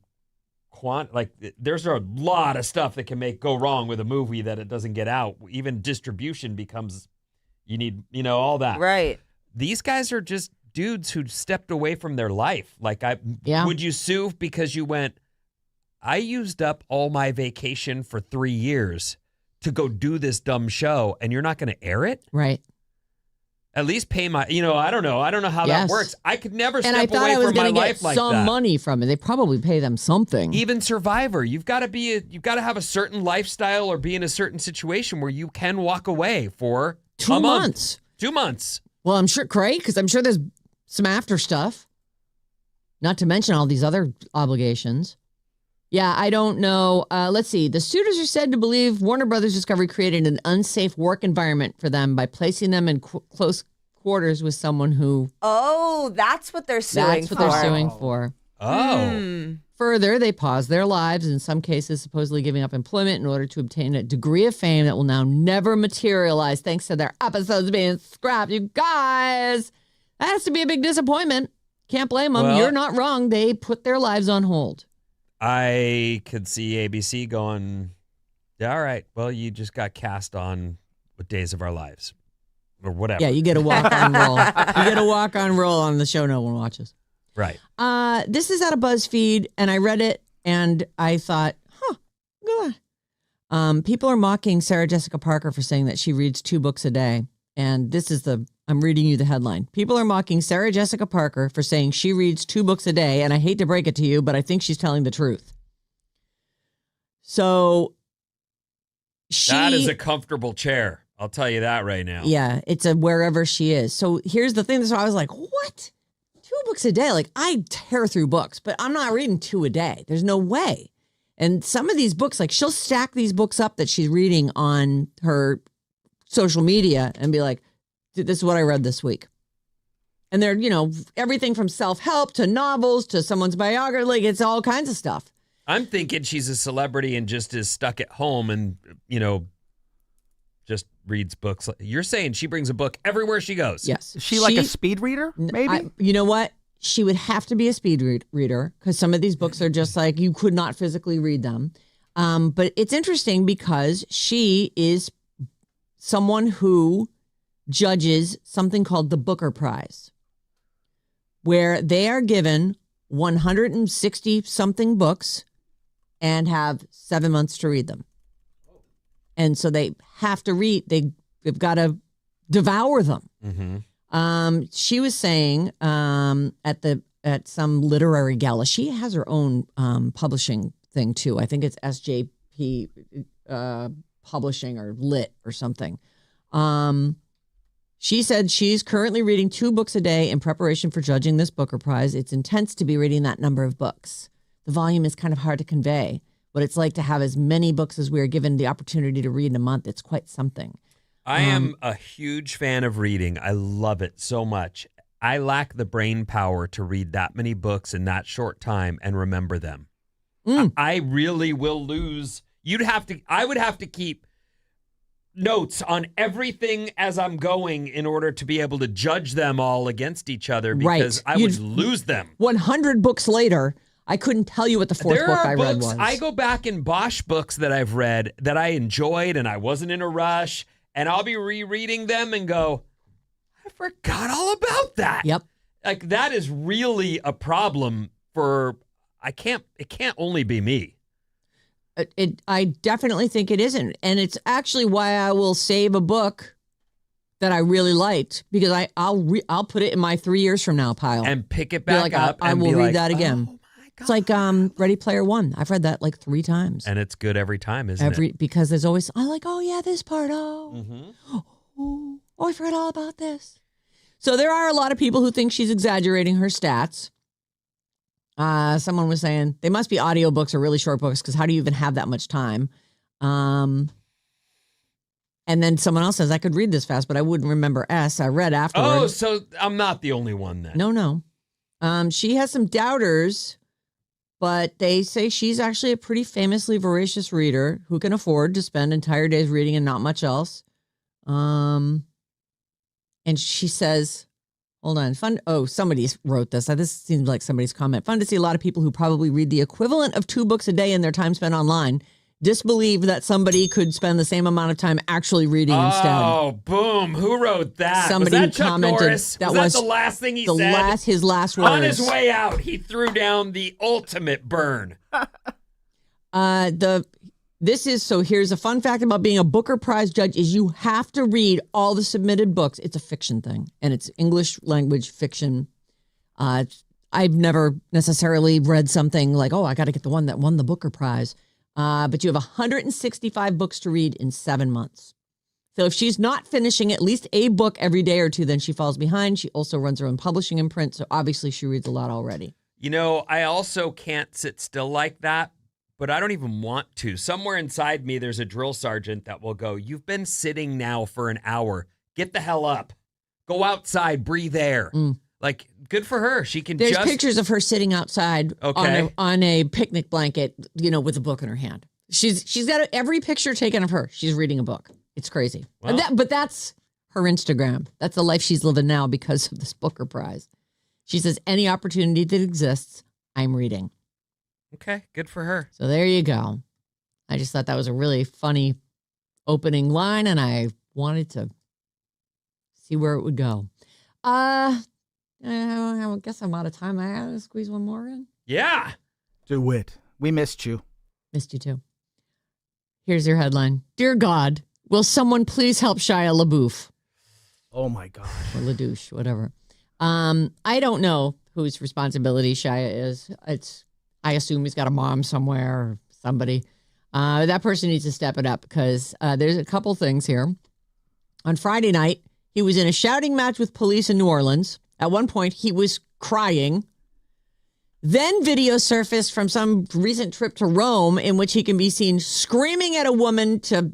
there's a lot of stuff that can go wrong with a movie that it doesn't get out. Even distribution becomes, you need, all that. Right. These guys are just dudes who stepped away from their life. Would you sue because you went, I used up all my vacation for 3 years to go do this dumb show and you're not going to air it? Right. At least pay my, I don't know. I don't know how Yes. that works. I could never And I step thought away I was from my going to get life like some that. money from it. They probably pay them something. Even Survivor, you've got to have a certain lifestyle or be in a certain situation where you can walk away for 2 a month. months. 2 months. Well, I'm sure, Craig, because I'm sure there's some after stuff. Not to mention all these other obligations. Yeah, I don't know. Let's see. The suitors are said to believe Warner Brothers Discovery created an unsafe work environment for them by placing them in close quarters with someone who. Oh, that's what they're suing That's what for. they're suing for. Oh. Further, they paused their lives, in some cases supposedly giving up employment in order to obtain a degree of fame that will now never materialize thanks to their episodes being scrapped. You guys, that has to be a big disappointment. Can't blame them. Well, You're not wrong. They put their lives on hold. I could see ABC going, yeah, all right, well, you just got cast on with Days of Our Lives or whatever. Yeah, you get a walk on roll. You get a walk on roll on the show no one watches. Right. This is out of BuzzFeed, and I read it, and I thought, go on. People are mocking Sarah Jessica Parker for saying that she reads 2 books a day. And this is I'm reading you the headline. People are mocking Sarah Jessica Parker for saying she reads 2 books a day, and I hate to break it to you, but I think she's telling the truth. So that is a comfortable chair. I'll tell you that right now. Yeah, it's a wherever she is. So here's the thing. So I was like, what? 2 books a day? Like, I tear through books, but I'm not reading 2 a day. There's no way. And some of these books, like she'll stack these books up that she's reading on her social media and be like, this is what I read this week. And they're, everything from self-help to novels to someone's biography. Like, it's all kinds of stuff. I'm thinking she's a celebrity and just is stuck at home and, just reads books. You're saying she brings a book everywhere she goes. Yes. Is she like a speed reader, maybe? You know what? She would have to be a speed reader because some of these books are just like you could not physically read them. But it's interesting because she is someone who judges something called the Booker Prize, where they are given 160 something books and have 7 months to read them. And so they have to read, they've got to devour them. Mm-hmm. She was saying at some literary gala, she has her own publishing thing too. I think it's SJP Publishing or Lit or something. She said she's currently reading 2 books a day in preparation for judging this Booker Prize. It's intense to be reading that number of books. The volume is kind of hard to convey. What it's like to have as many books as we are given the opportunity to read in a month. It's quite something. I am a huge fan of reading. I love it so much. I lack the brain power to read that many books in that short time and remember them. I really will lose. I would have to keep notes on everything as I'm going in order to be able to judge them all against each other because I would lose them. 100 books later, I couldn't tell you what the 4th book I read was. I go back in Bosch books that I've read that I enjoyed and I wasn't in a rush, and I'll be rereading them and go, I forgot all about that. Yep. Like that is really a problem for it can't only be me. I definitely think it isn't. And it's actually why I will save a book that I really liked because I'll put it in my 3 years from now pile. And pick it back up. I and will be read like, that again. Oh my God. It's like Ready Player One. I've read that like 3 times. And it's good every time, isn't it? Because there's always, this part. Mm-hmm. Oh, I forgot all about this. So there are a lot of people who think she's exaggerating her stats. Someone was saying they must be audiobooks or really short books because how do you even have that much time? And then someone else says, I could read this fast, but I wouldn't remember S. I read afterwards. Oh, so I'm not the only one then. No. She has some doubters, but they say she's actually a pretty famously voracious reader who can afford to spend entire days reading and not much else. And she says, hold on, somebody wrote this. This seems like somebody's comment. Fun to see a lot of people who probably read the equivalent of 2 books a day in their time spent online disbelieve that somebody could spend the same amount of time actually reading instead. Oh, boom. Who wrote that? Somebody was that Chuck commented Norris? that was that the last thing he said? His last words. On his way out, he threw down the ultimate burn. Here's a fun fact about being a Booker Prize judge is you have to read all the submitted books. It's a fiction thing, and it's English language fiction. I've never necessarily read something like, oh, I got to get the one that won the Booker Prize. But you have 165 books to read in 7 months. So if she's not finishing at least a book every day or two, then she falls behind. She also runs her own publishing and print. So obviously she reads a lot already. You know, I also can't sit still like that, but I don't even want to. Somewhere inside me, there's a drill sergeant that will go, you've been sitting now for an hour. Get the hell up. Go outside, breathe air. Like, good for her. She can There's pictures of her sitting outside on a picnic blanket, with a book in her hand. She's got every picture taken of her. She's reading a book. It's crazy. Well, but that's her Instagram. That's the life she's living now because of this Booker Prize. She says, any opportunity that exists, I'm reading. Okay, good for her. So there you go. I just thought that was a really funny opening line, and I wanted to see where it would go. I guess I'm out of time. I gotta squeeze one more in. Yeah. Do it. We missed you. Missed you too. Here's your headline. Dear God, will someone please help Shia LaBeouf? Oh my gosh. Or LaDouche, whatever. I don't know whose responsibility Shia is. I assume he's got a mom somewhere or somebody. That person needs to step it up because there's a couple things here. On Friday night, he was in a shouting match with police in New Orleans. At one point, he was crying. Then video surfaced from some recent trip to Rome in which he can be seen screaming at a woman to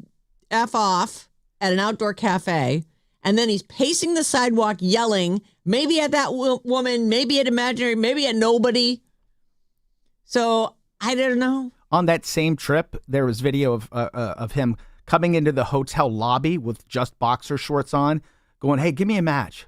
F off at an outdoor cafe. And then he's pacing the sidewalk yelling, maybe at that woman, maybe at imaginary, maybe at nobody. So I don't know. On that same trip, there was video of him coming into the hotel lobby with just boxer shorts on, going, "Hey, give me a match.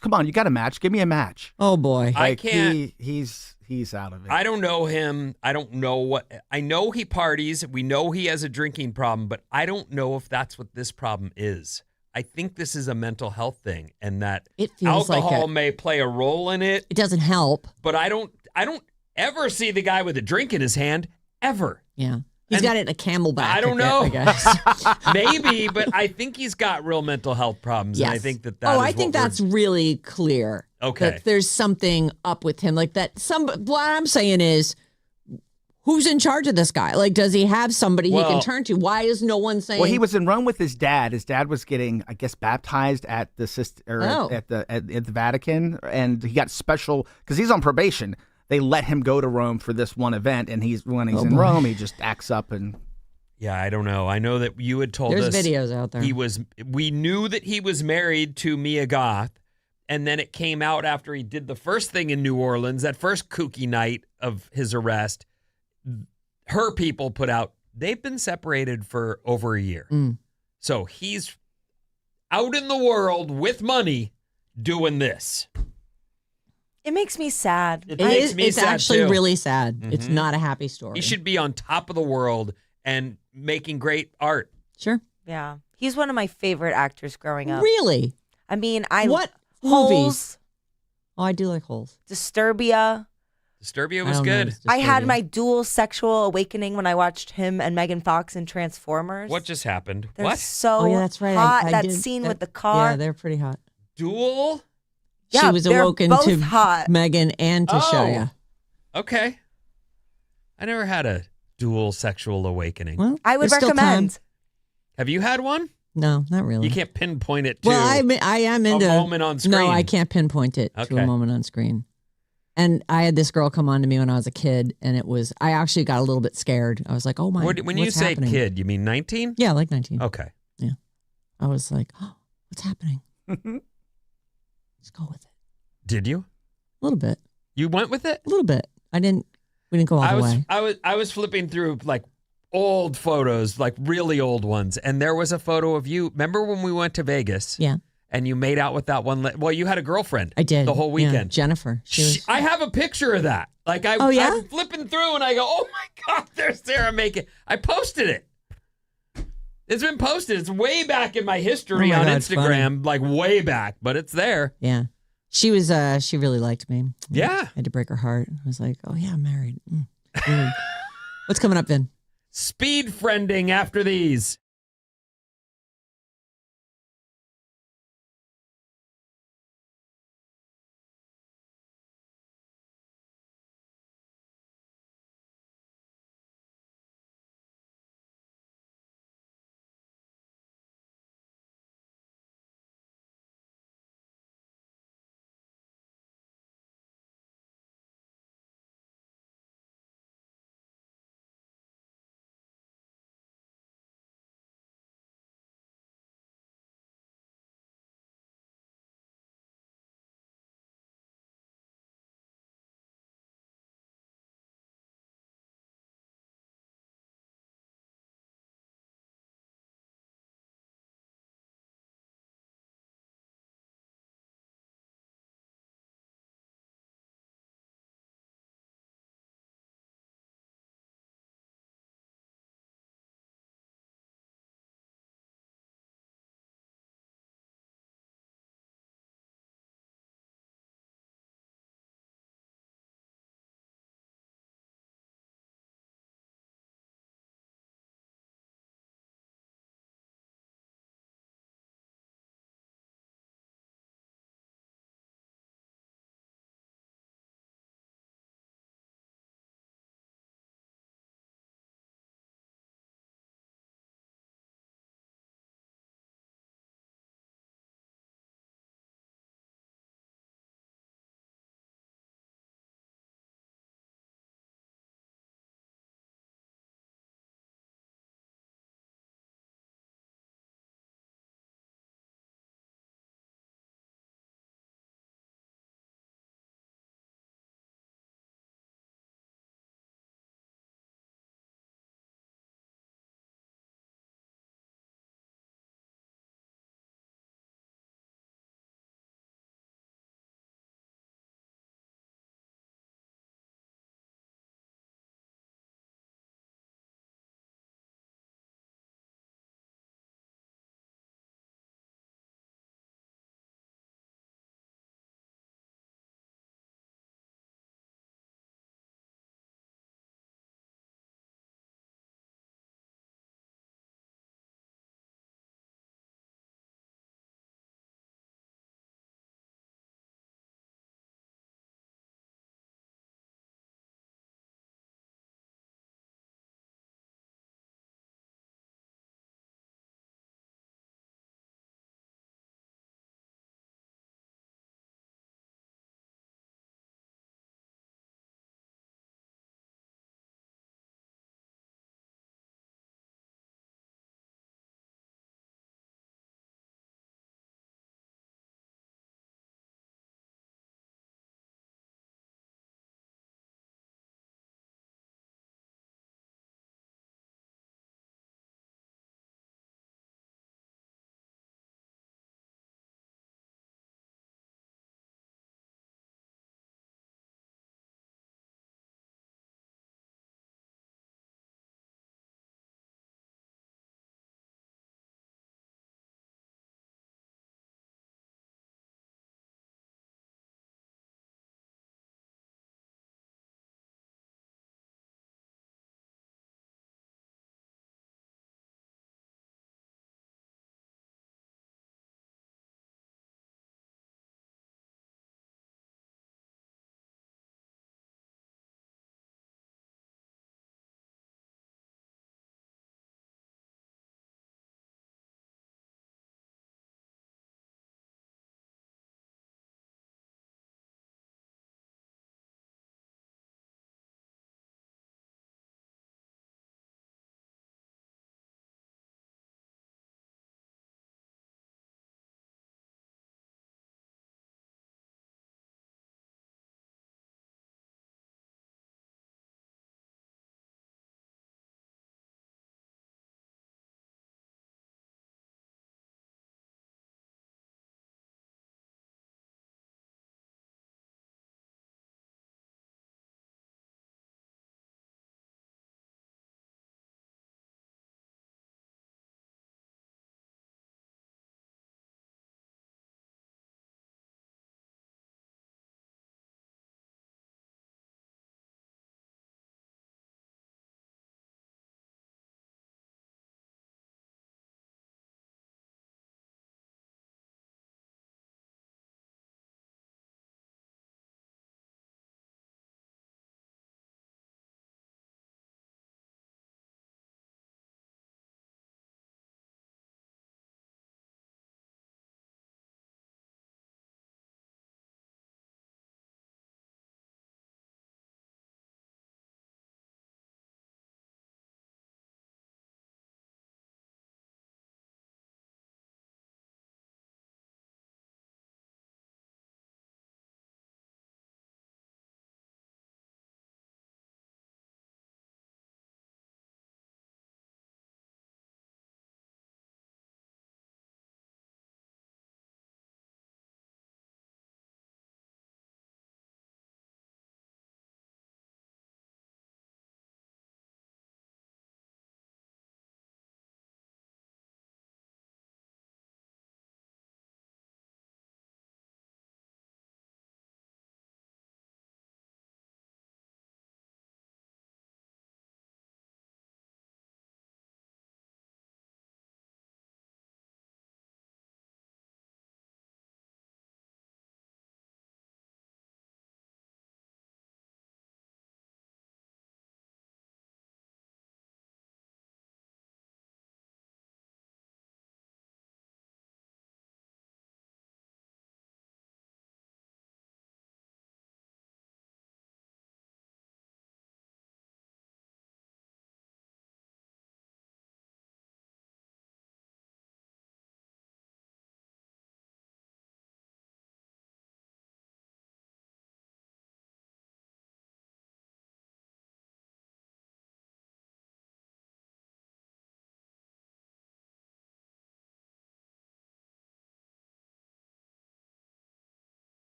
Come on, you got a match. Give me a match." Oh boy. I can't. He's out of it. I don't know him. I don't know what. I know he parties. We know he has a drinking problem, but I don't know if that's what this problem is. I think this is a mental health thing, and that it feels alcohol like may play a role in it. It doesn't help. But I don't ever see the guy with a drink in his hand ever. Yeah. He's got it in a camelback. I don't know. I guess. Maybe, but I think he's got real mental health problems. Yes. And I think that I think that's really clear. Okay. That there's something up with him. Like that. What I'm saying is, who's in charge of this guy? Like, does he have somebody he can turn to? Why is no one saying? Well, he was in Rome with his dad. His dad was getting, I guess, baptized at the at the Vatican, and he got special because he's on probation. They let him go to Rome for this one event, and when he's in Rome, he just acts up and. Yeah, I don't know. I know that you had told us there's videos out there. We knew that he was married to Mia Goth, and then it came out after he did the first thing in New Orleans, that first kooky night of his arrest. Her people put out, they've been separated for over a year. So he's out in the world with money doing this. It makes me sad. It's actually really sad. Mm-hmm. It's not a happy story. He should be on top of the world and making great art. Sure. Yeah. He's one of my favorite actors growing up. Really? I mean, what Holes, movies? Oh, I do like Holes. Disturbia. Disturbia was good. I had my dual sexual awakening when I watched him and Megan Fox in Transformers. What just happened? They're what? so that's right. hot. That scene with the car. Yeah, they're pretty hot. Dual? She was awoken to hot. Megan and to Shia. Okay. I never had a dual sexual awakening. Well, I would recommend. Have you had one? No, not really. You can't pinpoint it to I am into a moment on screen. No, I can't pinpoint it to a moment on screen. And I had this girl come on to me when I was a kid, and I actually got a little bit scared. I was like, oh my, when you say happening? Kid, you mean 19? Yeah, like 19. Okay. Yeah. I was like, oh, what's happening? Let's go with it. Did you? A little bit. You went with it? A little bit. We didn't go all the way. I was flipping through like old photos, like really old ones, and there was a photo of you. Remember when we went to Vegas? Yeah. And you made out with that one. Well, you had a girlfriend. I did. The whole weekend. Yeah, Jennifer. I have a picture of that. Like I'm flipping through and I go, oh my God, there's Sarah making. I posted it. It's been posted. It's way back in my history on Instagram, like way back, but it's there. Yeah. She was, she really liked me. Yeah. I had to break her heart. I was like, oh yeah, I'm married. What's coming up, Vin? speed friending after these.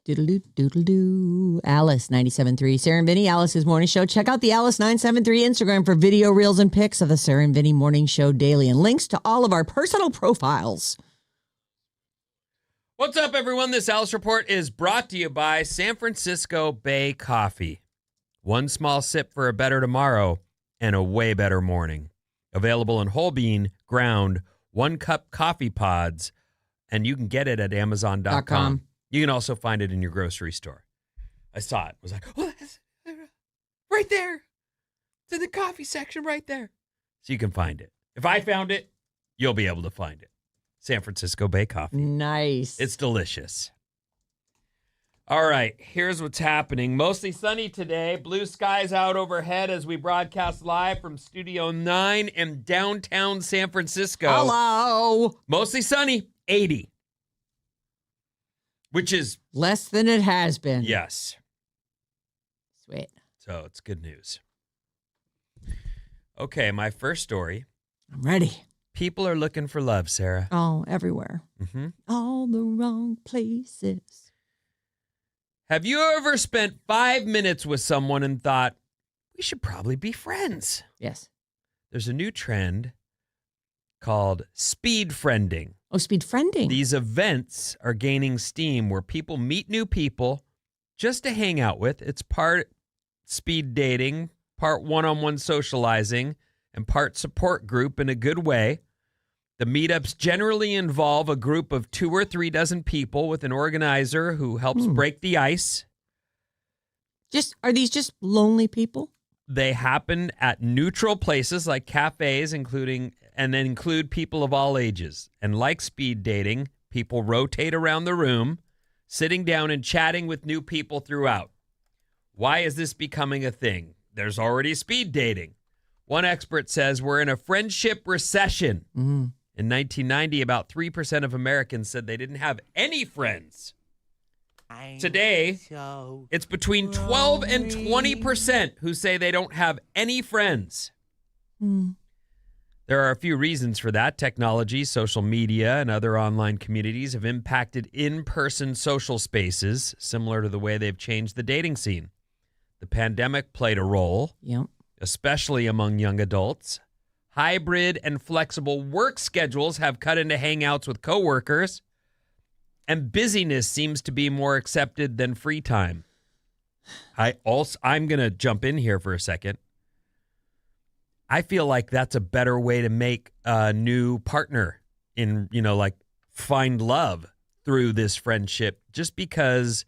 Doodle-doo. Alice 97.3. Sarah and Vinnie, Alice's morning show. Check out the Alice 973 Instagram for video reels and pics of the Sarah and Vinnie morning show daily and links to all of our personal profiles. What's up, everyone? This Alice Report is brought to you by San Francisco Bay Coffee. One small sip for a better tomorrow and a way better morning. Available in whole bean, ground, 1-cup coffee pods, and you can get it at Amazon.com. You can also find it in your grocery store. I saw it. I was like, oh, that's right there. It's in the coffee section right there. So you can find it. If I found it, you'll be able to find it. San Francisco Bay Coffee. Nice. It's delicious. All right, here's what's happening. Mostly sunny today. Blue skies out overhead as we broadcast live from Studio 9 in downtown San Francisco. Hello. Mostly sunny, 80. Which is... less than it has been. Yes. Sweet. So it's good news. Okay, my first story. I'm ready. People are looking for love, Sarah. Oh, everywhere. Mm-hmm. All the wrong places. Have you ever spent 5 minutes with someone and thought, we should probably be friends? Yes. There's a new trend called speed friending. Oh, speed friending. These events are gaining steam where people meet new people just to hang out with. It's part speed dating, part one-on-one socializing, and part support group in a good way. The meetups generally involve a group of 2 or 3 dozen people with an organizer who helps break the ice. Are these just lonely people? They happen at neutral places like cafes, include people of all ages. And like speed dating, people rotate around the room, sitting down and chatting with new people throughout. Why is this becoming a thing? There's already speed dating. One expert says we're in a friendship recession. Mm-hmm. In 1990, about 3% of Americans said they didn't have any friends. Today, it's between 12 and 20% who say they don't have any friends. Mm. There are a few reasons for that. Technology, social media, and other online communities have impacted in-person social spaces, similar to the way they've changed the dating scene. The pandemic played a role, Yep. especially among young adults. Hybrid and flexible work schedules have cut into hangouts with coworkers, and busyness seems to be more accepted than free time. I'm going to jump in here for a second. I feel like that's a better way to make a new partner find love through this friendship, just because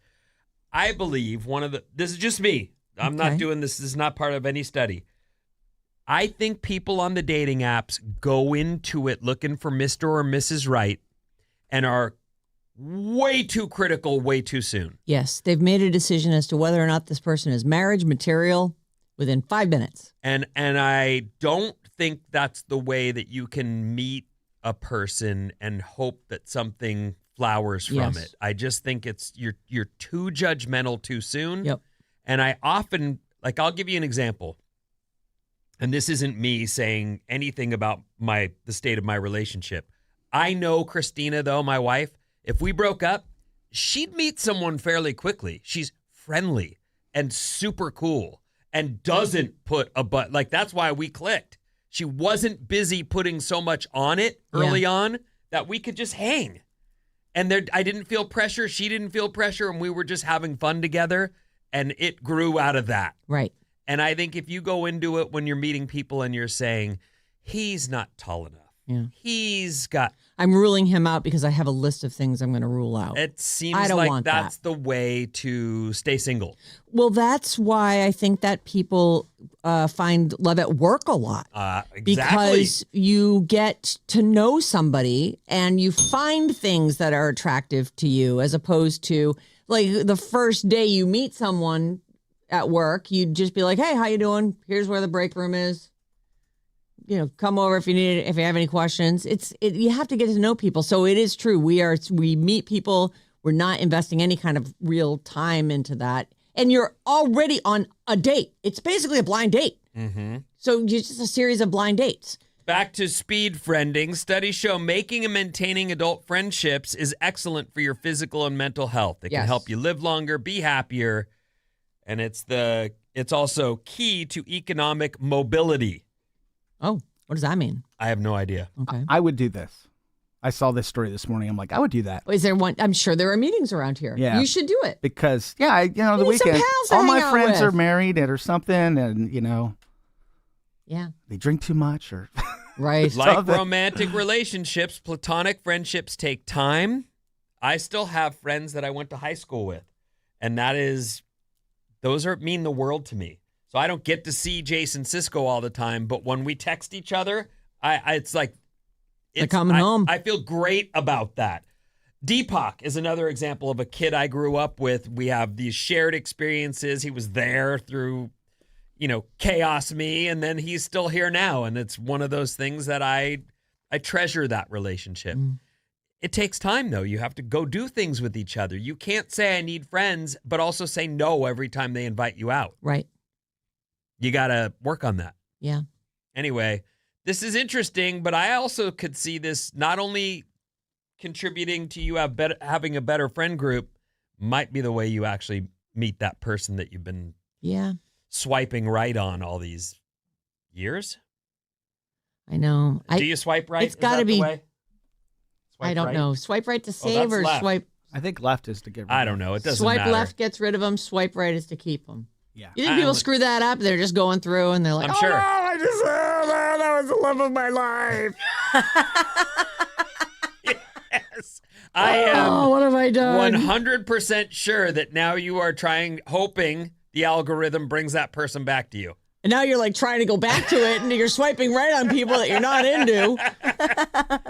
I believe this is just me. I'm not doing this. This is not part of any study. I think people on the dating apps go into it looking for Mr. or Mrs. Right and are way too critical way too soon. Yes, they've made a decision as to whether or not this person is marriage material within 5 minutes. And I don't think that's the way that you can meet a person and hope that something flowers from it. I just think you're too judgmental too soon. Yep. And I often, I'll give you an example. And this isn't me saying anything about the state of my relationship. I know Christina, though, my wife, if we broke up, she'd meet someone fairly quickly. She's friendly and super cool and doesn't put that's why we clicked. She wasn't busy putting so much on it early on that we could just hang. And I didn't feel pressure. She didn't feel pressure. And we were just having fun together. And it grew out of that. Right. And I think if you go into it when you're meeting people and you're saying, he's not tall enough. Yeah. I'm ruling him out because I have a list of things I'm going to rule out. It seems like that's the way to stay single. Well, that's why I think that people find love at work a lot. Exactly. Because you get to know somebody and you find things that are attractive to you, as opposed to the first day you meet someone at work, you'd just be like, hey, how you doing? Here's where the break room is. Come over if you need it, if you have any questions. You have to get to know people. So it is true. We meet people. We're not investing any kind of real time into that. And you're already on a date. It's basically a blind date. Mm-hmm. So it's just a series of blind dates. Back to speed friending. Studies show making and maintaining adult friendships is excellent for your physical and mental health. It can help you live longer, be happier, and it's also key to economic mobility. Oh, what does that mean? I have no idea. Okay. I would do this. I saw this story this morning. I'm like, I would do that. Is there one? I'm sure there are meetings around here. Yeah. You should do it. Because, the need some weekend, pals to all hang my out friends with. are married or something, and, Yeah. they drink too much or... Right. Like romantic relationships, platonic friendships take time. I still have friends that I went to high school with, and those mean the world to me. So I don't get to see Jason Sisko all the time, but when we text each other, it's like coming home. I feel great about that. Deepak is another example of a kid I grew up with. We have these shared experiences. He was there through chaos me, and then he's still here now. And it's one of those things that I treasure that relationship. It takes time, though. You have to go do things with each other. You can't say I need friends, but also say no every time they invite you out. Right. You got to work on that. Yeah. Anyway, this is interesting, but I also could see this not only contributing to you having a better friend group, might be the way you actually meet that person that you've been swiping right on all these years. I know. Do you swipe right? It's got to be. I don't know. Swipe right to save or left. swipe. I think left is to get rid of I don't know. It doesn't swipe matter. left gets rid of them. Swipe right is to keep them. Yeah. You think people screw that up? They're just going through and they're like, I'm sure. that was the love of my life. Yes. I am what have I done? 100% sure that now you are hoping the algorithm brings that person back to you. And now you're like trying to go back to it and you're swiping right on people that you're not into.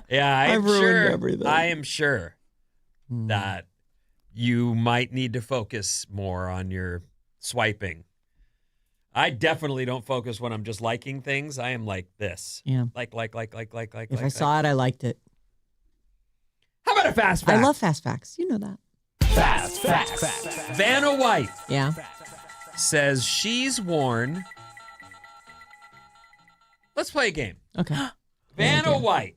Yeah, I've ruined everything. I am sure that you might need to focus more on your swiping. I definitely don't focus when I'm just liking things. I am like this. Yeah. Like. If I saw it, I liked it. How about a fast fact? I love fast facts. You know that. Fast facts. Vanna White Yeah. says she's worn. Let's play a game. Okay. Vanna White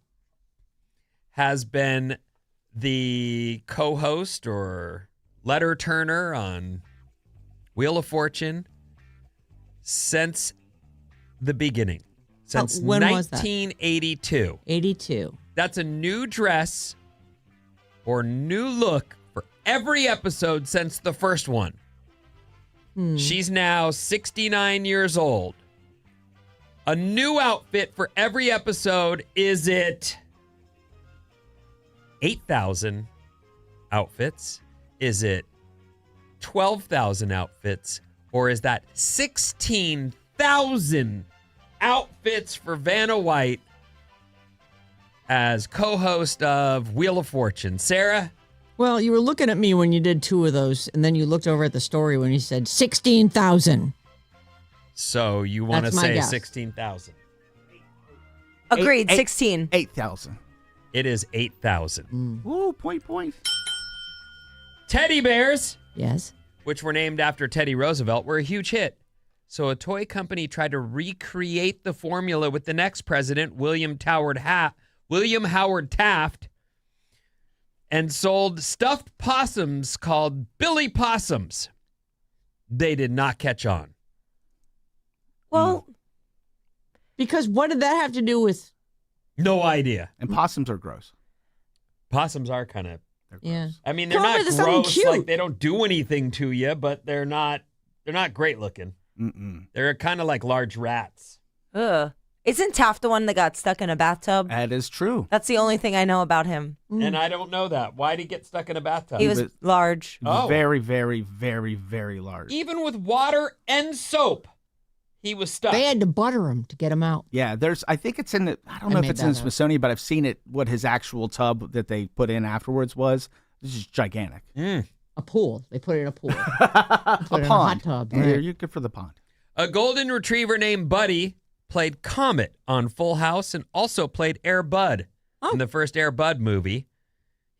has been the co-host or letter turner on Wheel of Fortune since the beginning. Since when was that? 1982. 82. That's a new dress or new look for every episode since the first one. She's now 69 years old. A new outfit for every episode. Is it 8,000 outfits? Is it 12,000 outfits? Or is that 16,000 outfits for Vanna White as co-host of Wheel of Fortune? Sarah? Well, you were looking at me when you did two of those, and then you looked over at the story when you said 16,000. So you want to That's my say guess. 16,000. Agreed. 16. 8,000. It is 8,000. Ooh, point. Teddy bears, Yes. which were named after Teddy Roosevelt, were a huge hit. So a toy company tried to recreate the formula with the next president, William Howard Taft, and sold stuffed possums called Billy Possums. They did not catch on. Well, Because what did that have to do with? No idea. And possums are gross. Possums are kind of, They're gross. Yeah. I mean, they're Come up not with something gross. cute. Like they don't do anything to you, but they're not great looking. Mm-mm. They're kind of like large rats. ugh. Isn't Taft the one that got stuck in a bathtub? That is true. That's the only thing I know about him. And I don't know that. Why'd he get stuck in a bathtub? He was was- large. Oh. Very, very, very, very large. Even with water and soap, he was stuck. They had to butter him to get him out. Yeah, I think it's in the, I don't I know if made it's in the that up. Smithsonian, but I've seen it, what his actual tub that they put in afterwards was. This is gigantic. Mm. A pool. They put it in a pool. A Put it in a pond. hot tub. Yeah, Right. you're good for the pond. A golden retriever named Buddy played Comet on Full House and also played Air Bud in the first Air Bud movie.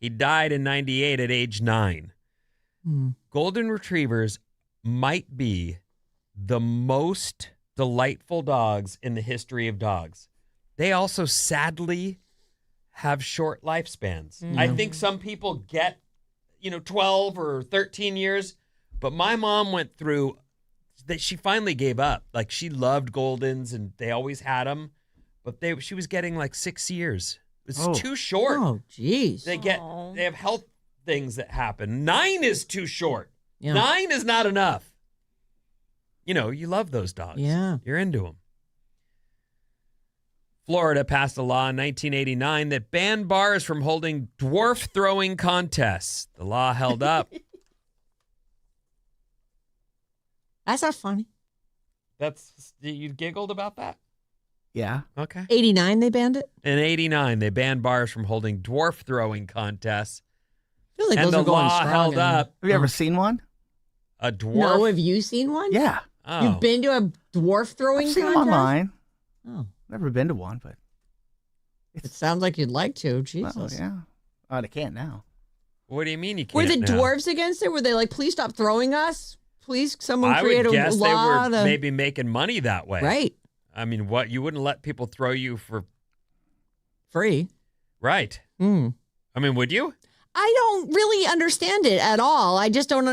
He died in 98 at age 9. Golden retrievers might be the most delightful dogs in the history of dogs. they also sadly have short lifespans. I think some people get, 12 or 13 years, but my mom went through that. She finally gave up. Like, she loved Goldens and they always had them, but she was getting like 6 years. It's too short. Oh, geez. They have health things that happen. 9 is too short. Yeah. 9 is not enough. You love those dogs. Yeah. You're into them. Florida passed a law in 1989 that banned bars from holding dwarf throwing contests. The law held up. That's not funny. You giggled about that? Yeah. Okay. 89, they banned it? In 89, they banned bars from holding dwarf throwing contests. I feel like And those the are going law strong held and- up. Have you ever seen one? A dwarf? No, have you seen one? Yeah. Oh. You've been to a dwarf throwing I've seen them contest? online. Oh, Never been to one, but it sounds like you'd like to. Jesus. well, yeah. Oh, they can't now. What do you mean you can't Were the now? dwarves against it? Were they like, please stop throwing us? Please, someone I create would a guess they law. were maybe making money that way. Right. I mean, what? You wouldn't let people throw you for... Free. Right. Mm. I mean, would you? I don't really understand it at all. I just don't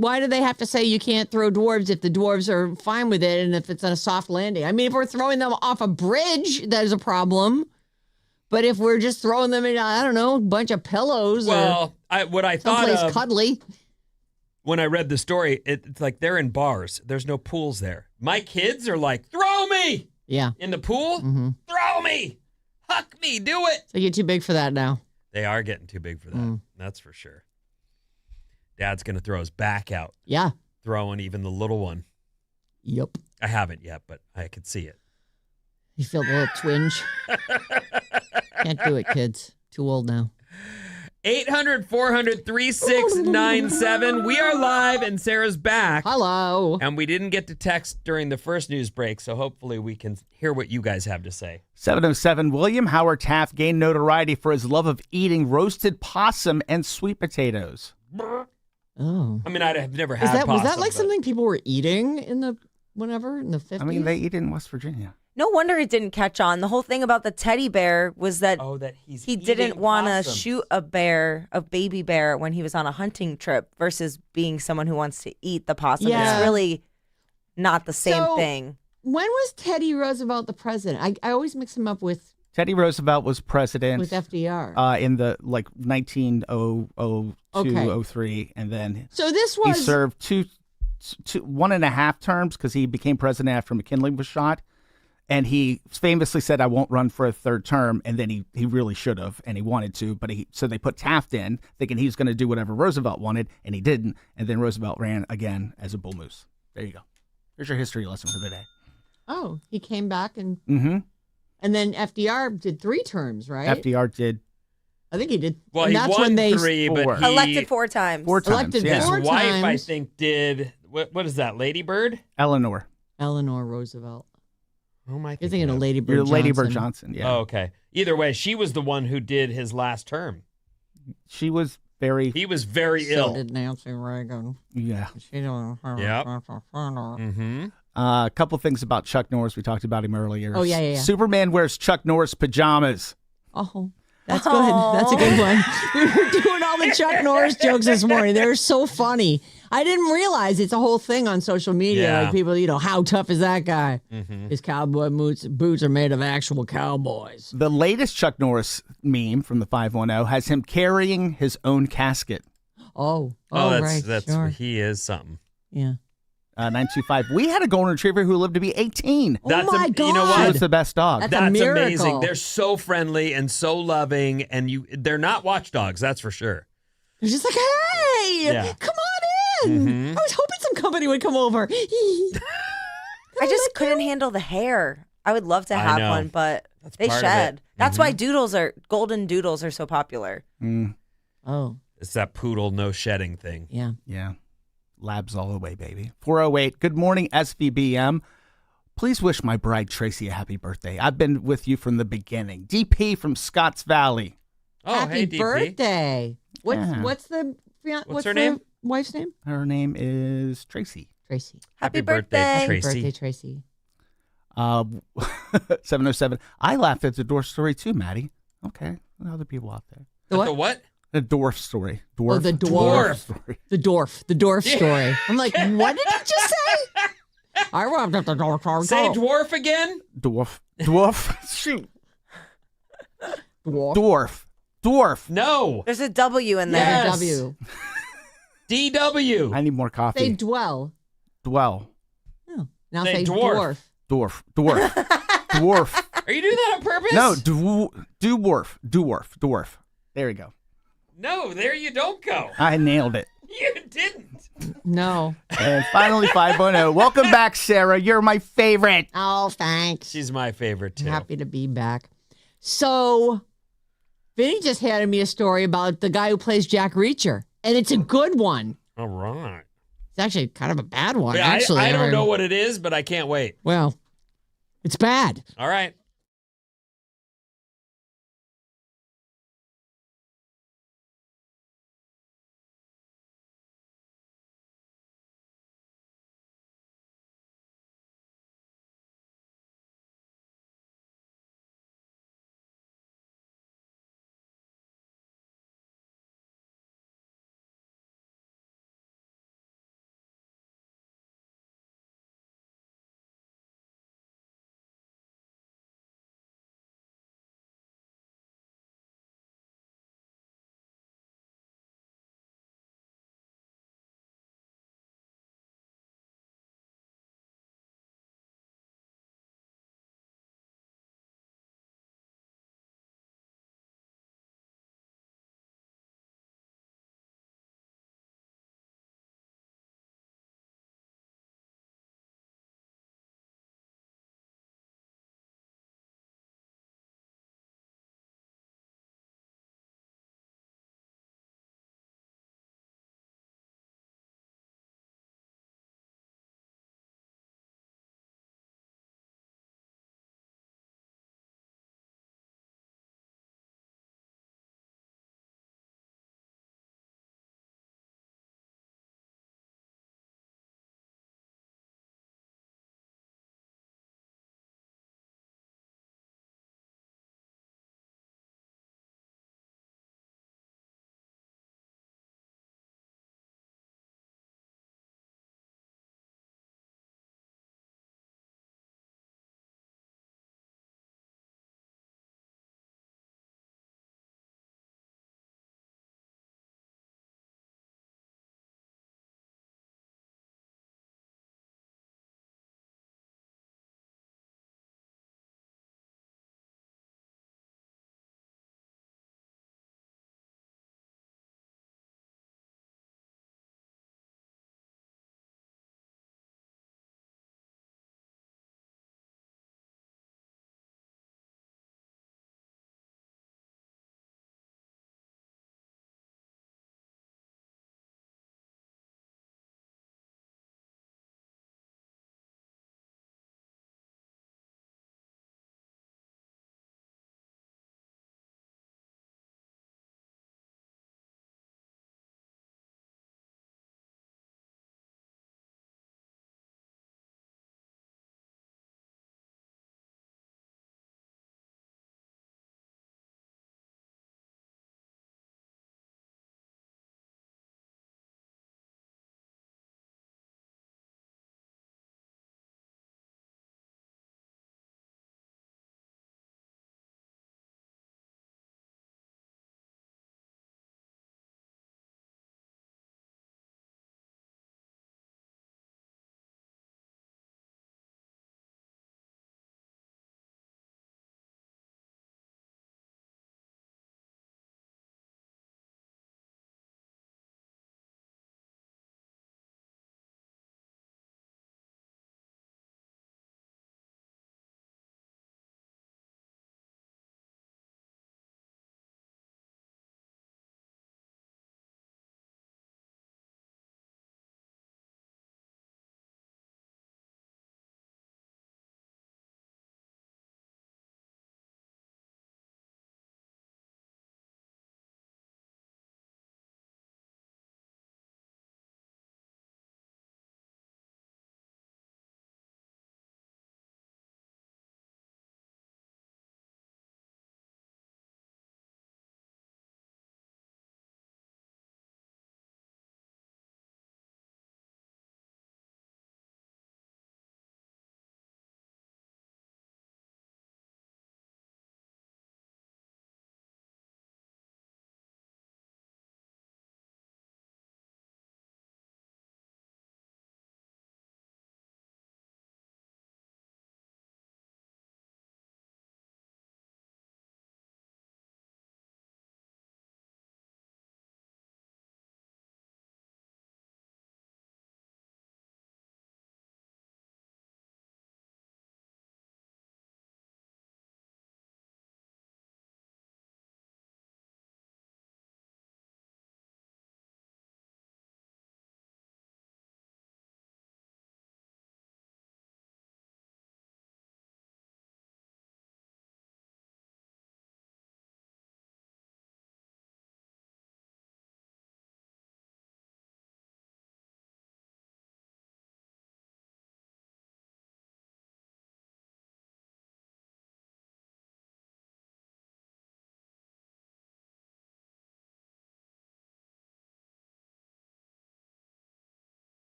why do they have to say you can't throw dwarves if the dwarves are fine with it and if it's on a soft landing? I mean, if we're throwing them off a bridge, that is a problem. But if we're just throwing them in, I don't know, a bunch of pillows or Well, what I thought someplace of cuddly. when I read the story, it's like they're in bars. There's no pools there. My kids are like, throw me Yeah. in the pool. Mm-hmm. Throw me. Huck me. Do it. So you're too big for that now. They are getting too big for that. That's for sure. Dad's going to throw his back out, Yeah. throwing even the little one. Yep. I haven't yet, but I could see it. You feel the little twinge. Can't do it, kids. Too old now. 800-400-3697. We are live and Sarah's back. Hello. And we didn't get to text during the first news break, so hopefully we can hear what you guys have to say. 707 William Howard Taft gained notoriety for his love of eating roasted possum and sweet potatoes. Oh. I mean, I've never had Was that possum, like but- something people were eating in the 50s? I mean, they eat it in West Virginia. No wonder it didn't catch on. The whole thing about the teddy bear was that Oh, that he didn't want to shoot a baby bear, when he was on a hunting trip versus being someone who wants to eat the possum. Yeah. It's really not the same So- thing. When was Teddy Roosevelt the president? I always mix him up with Teddy Roosevelt was president FDR. in the 1902, Okay. 03, and then So this he was served 1.5 terms because he became president after McKinley was shot. And he famously said, I won't run for a third term. And then he really should have, and he wanted to. But so they put Taft in, thinking he was going to do whatever Roosevelt wanted, and he didn't. And then Roosevelt ran again as a bull moose. There you go. There's your history lesson for the day. Oh, he came back and Mm-hmm. then FDR did 3 terms, right? FDR did I think he did. Well, and he that's won when they 3, but Four. he, Elected 4 times. 4 times. Elected yeah. his four wife, I times. think, did, what is that, Lady Bird? Eleanor. Eleanor Roosevelt. Oh, my. You're thinking of Lady Bird You're Johnson. Lady Bird Johnson. Yeah. Oh, okay. Either way, she was the one who did his last term. She was very. He was very So ill. did Nancy Reagan. Yeah. She don't. Yep. Mm-hmm. A couple things about Chuck Norris. We talked about him earlier. Oh, yeah. Superman wears Chuck Norris pajamas. Oh, that's good. That's a good one. We were doing all the Chuck Norris jokes this morning. They're so funny. I didn't realize it's a whole thing on social media. Yeah. Like people, how tough is that guy? Mm-hmm. His cowboy boots are made of actual cowboys. The latest Chuck Norris meme from the 510 has him carrying his own casket. Oh, That's right. Sure. he is something. Yeah. 925. We had a golden retriever who lived to be 18. Oh That's my you God. know She what? was the best dog. That's a That's miracle. amazing. They're so friendly and so loving, and they're not watchdogs, that's for sure. They're just like, hey, Yeah. come on in. Mhm. I was hoping some company would come over. I just couldn't handle the hair. I would love to I have know. one, but That's they part of shed. it. That's why golden doodles are so popular. Mm, Oh, It's that poodle no shedding thing. yeah. yeah. Labs all the way, baby. 408. Good morning, SVBM. Please wish my bride Tracy a happy birthday. I've been with you from the beginning. DP from Scotts Valley. Oh, Happy hey, DP. birthday. Yeah. What's her her name? Wife's name? Her name is Tracy. Tracy. Happy birthday, birthday. Tracy. Happy birthday, Tracy. Uh, 707. I laughed at the dwarf story too, Maddie. Okay, other people out there. The what? The dwarf story. Dwarf. Oh, the dwarf. story. The dwarf story. I'm like, what did you just say? I robbed at the dwarf. Say dwarf again? Dwarf. Shoot. Dwarf. Dwarf. No. There's a W in there. Yes. W. DW. I need more coffee. Say dwell. Dwell. Oh, now Say say dwarf. dwarf. Dwarf. Are you doing that on purpose? No, dwarf. There we go. No, there you don't go. I nailed it. You didn't. No. And finally, 510. Welcome back, Sarah. You're my favorite. Oh, thanks. She's my favorite too. Happy to be back. So, Vinny just handed me a story about the guy who plays Jack Reacher, and it's a good one. All right. It's actually kind of a bad one, Yeah, actually. I don't know what it is, but I can't wait. Well, it's bad. All right.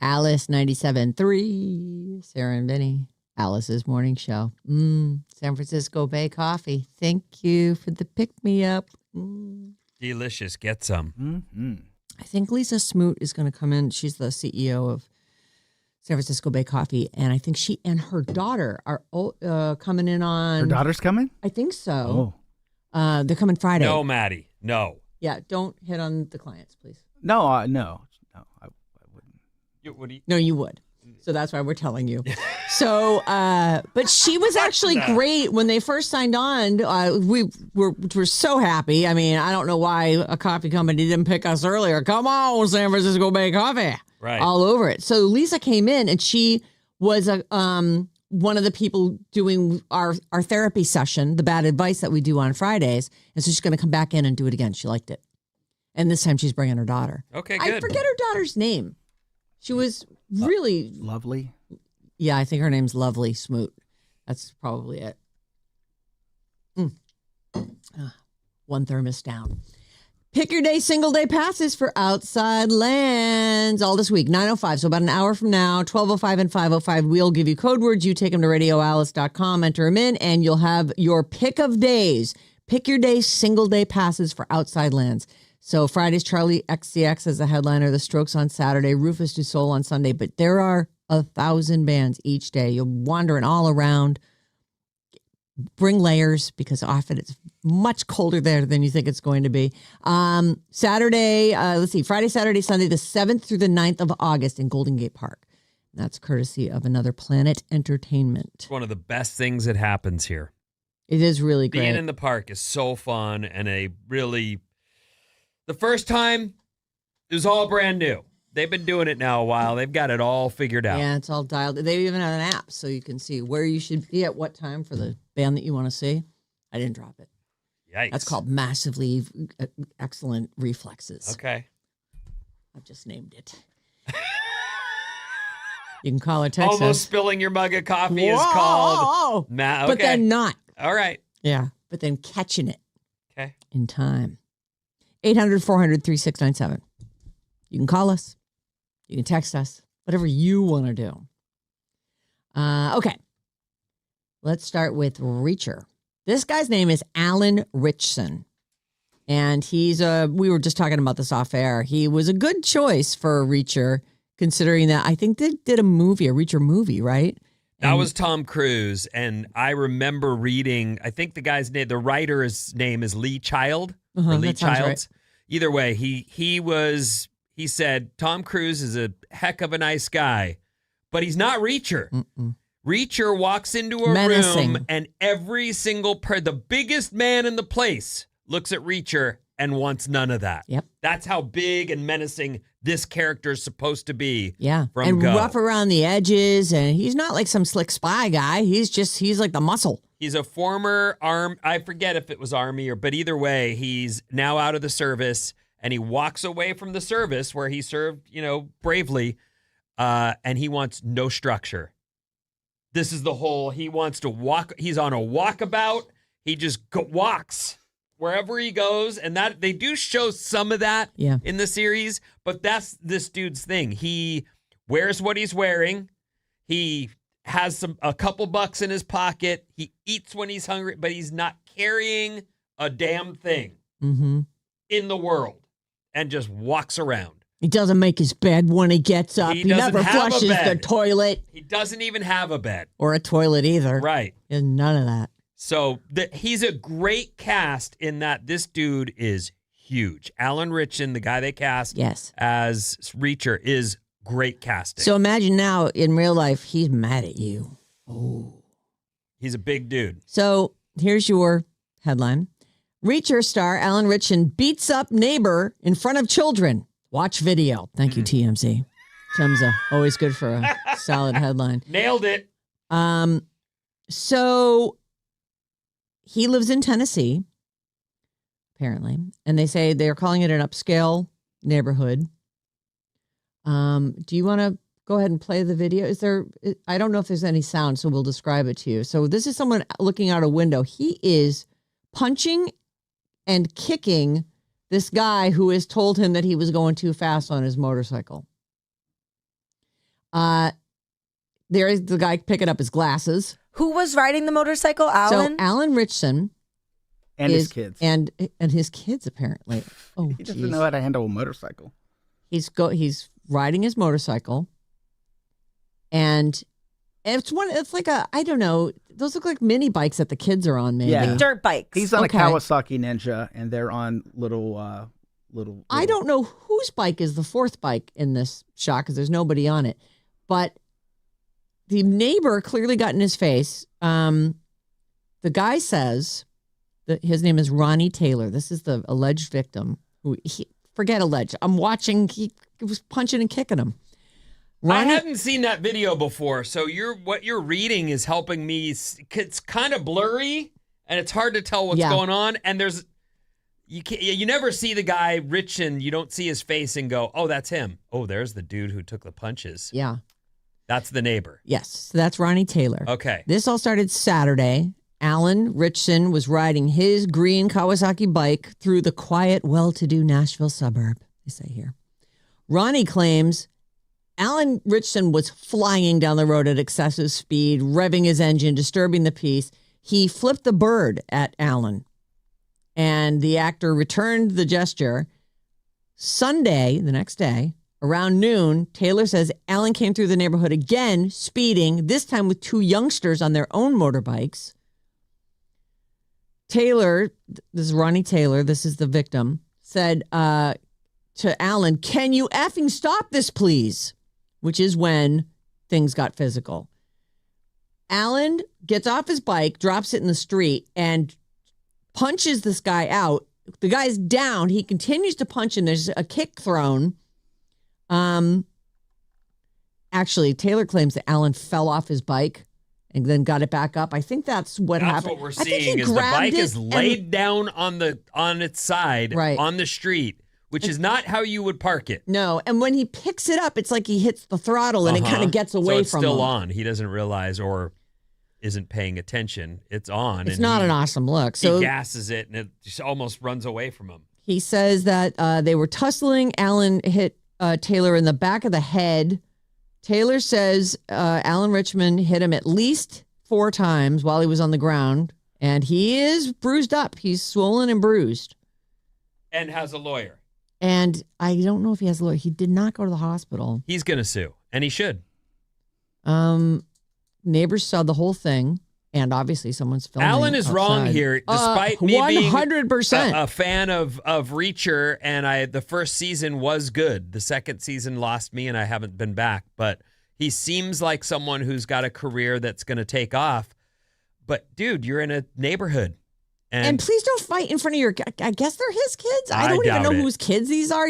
Alice 97.3, Sarah and Vinnie, Alice's morning show. San Francisco Bay Coffee. Thank you for the pick-me-up. Delicious. Get some. Mm-hmm. I think Lisa Smoot is going to come in. She's the CEO of San Francisco Bay Coffee, and I think she and her daughter are coming in on... Her daughter's coming? I think so. They're coming Friday. No, Maddie. No. Yeah, don't hit on the clients, please. No, I wouldn't. What do you... No, you would. So that's why we're telling you. So, but she was actually great when they first signed on. We were so happy. I mean, I don't know why a coffee company didn't pick us earlier. Come on, San Francisco Bay Coffee. Right. All over it. So Lisa came in and she was one of the people doing our therapy session, the bad advice that we do on Fridays. And so she's going to come back in and do it again. She liked it. And this time she's bringing her daughter. Okay, good. I forget her daughter's name. She was really... Lovely? Yeah, I think her name's Lovely Smoot. That's probably it. One thermos down. Pick your day, single day passes for Outside Lands all this week, 9:05. So about an hour from now, 12:05 and 5:05, we'll give you code words. You take them to radioalice.com, enter them in, and you'll have your pick of days. Pick your day, single day passes for Outside Lands. So Friday's Charlie XCX as the headliner, The Strokes on Saturday, Rufus Du Sol on Sunday. But there are 1,000 bands each day. You're wandering all around. Bring layers because often it's much colder there than you think it's going to be. Saturday, let's see, Friday, Saturday, Sunday, the 7th through the 9th of August in Golden Gate Park. That's courtesy of Another Planet Entertainment. It's one of the best things that happens here. It is really great. Being in the park is so fun and the first time, it was all brand new. They've been doing it now a while. They've got it all figured out. Yeah, it's all dialed. They even have an app so you can see where you should be at what time for the band that you want to see. I didn't drop it. Yikes. That's called Massively Excellent Reflexes. Okay. I've just named it. You can call or text us. Almost spilling your mug of coffee is called... Okay. But then not. All right. Yeah, but then catching it. Okay. In time. 800-400-3697. You can call us. You can text us. Whatever you want to do. Okay. Let's start with Reacher. This guy's name is Alan Ritchson. And he's we were just talking about this off air. He was a good choice for Reacher, considering that I think they did a Reacher movie, right? That was Tom Cruise. And I remember reading, I think the writer's name is Lee Child. Or Lee Childs. Right. Either way, he said, Tom Cruise is a heck of a nice guy, but he's not Reacher. Mm-mm. Reacher walks into a room and every single the biggest man in the place looks at Reacher and wants none of that. Yep. That's how big and menacing this character is supposed to be. Yeah. And rough around the edges. And he's not like some slick spy guy. He's like the muscle. He's a former I forget if it was Army but either way, he's now out of the service and he walks away from the service where he served, bravely. And he wants no structure. This is he wants to walk. He's on a walkabout. He just walks wherever he goes. And that they do show some of that in the series, but that's this dude's thing. He wears what he's wearing. He has a couple bucks in his pocket. He eats when he's hungry, but he's not carrying a damn thing in the world and just walks around. He doesn't make his bed when he gets up. He never flushes the toilet. He doesn't even have a bed. Or a toilet either. Right. There's none of that. So he's a great cast in that this dude is huge. Alan Ritchson, the guy they cast as Reacher, is great casting. So imagine now in real life, he's mad at you. Oh. He's a big dude. So here's your headline. Reacher star Alan Ritchson beats up neighbor in front of children. Watch video. Thank you, TMZ. Chumza, always good for a solid headline. Nailed it. So he lives in Tennessee, apparently, and they say they're calling it an upscale neighborhood. Do you want to go ahead and play the video? I don't know if there's any sound, so we'll describe it to you. So this is someone looking out a window. He is punching and kicking this guy who has told him that he was going too fast on his motorcycle. There is the guy picking up his glasses. Who was riding the motorcycle? Alan? So Alan Richson And his kids. and his kids apparently. Oh, He doesn't know how to handle a motorcycle. He's riding his motorcycle, and it's like I don't know. Those look like mini bikes that the kids are on. Maybe Yeah. Dirt bikes. He's on Okay. a Kawasaki Ninja, and they're on little. I don't know whose bike is the fourth bike in this shot because there's nobody on it, but the neighbor clearly got in his face. The guy says that his name is Ronnie Taylor. This is the alleged victim. Forget alleged. I'm watching. He was punching and kicking him. I hadn't seen that video before, so what you're reading is helping me. It's kind of blurry, and it's hard to tell what's going on. And you never see the guy rich, and you don't see his face and go, "Oh, that's him." Oh, there's the dude who took the punches. Yeah, that's the neighbor. Yes, so that's Ronnie Taylor. Okay, this all started Saturday. Alan Richson was riding his green Kawasaki bike through the quiet, well-to-do Nashville suburb. They say here. Ronnie claims Alan Richson was flying down the road at excessive speed, revving his engine, disturbing the peace. He flipped the bird at Alan, and the actor returned the gesture. Sunday, the next day, around noon, Taylor says Alan came through the neighborhood again, speeding, this time with two youngsters on their own motorbikes. Taylor, this is Ronnie Taylor, this is the victim, said to Alan, "Can you effing stop this, please?" Which is when things got physical. Alan gets off his bike, drops it in the street, and punches this guy out. The guy's down. He continues to punch him. There's a kick thrown. Actually, Taylor claims that Alan fell off his bike and then got it back up. I think that's what happened. That's what we're seeing is the bike is laid down on its side on the street, which is not how you would park it. No, and when he picks it up, it's like he hits the throttle and it kind of gets away it's from still him. on. He doesn't realize or isn't paying attention. It's on. It's not an awesome look. So he gasses it and it just almost runs away from him. He says that they were tussling. Alan hit Taylor in the back of the head. Taylor says Alan Richmond hit him at least 4 times while he was on the ground, and he is bruised up. He's swollen and bruised. And has a lawyer. And I don't know if he has a lawyer. He did not go to the hospital. He's going to sue, and he should. Neighbors saw the whole thing, and obviously someone's filming. Alan is outside. wrong here, despite me being 100% a fan of Reacher, and the first season was good. The second season lost me, and I haven't been back. But he seems like someone who's got a career that's going to take off. But, dude, you're in a neighborhood. And please don't fight in front of your... I guess they're his kids. I don't even know whose kids these are.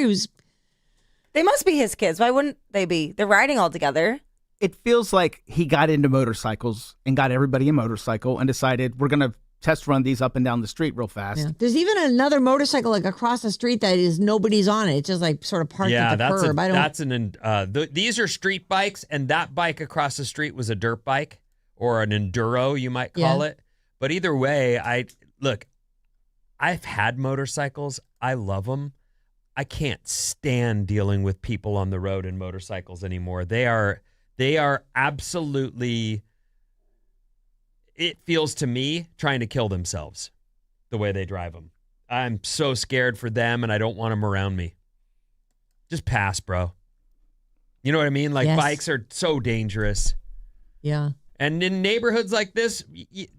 They must be his kids. Why wouldn't they be? They're riding all together. It feels like he got into motorcycles and got everybody a motorcycle and decided we're going to test run these up and down the street real fast. Yeah. There's even another motorcycle like across the street that is nobody's on it. It's just like sort of parked at the curb. These are street bikes, and that bike across the street was a dirt bike or an enduro, you might call it. But either way, I've had motorcycles. I love them. I can't stand dealing with people on the road in motorcycles anymore. They are absolutely, it feels to me, trying to kill themselves the way they drive them. I'm so scared for them, and I don't want them around me. Just pass, bro. You know what I mean? Like, bikes are so dangerous. Yeah. And in neighborhoods like this,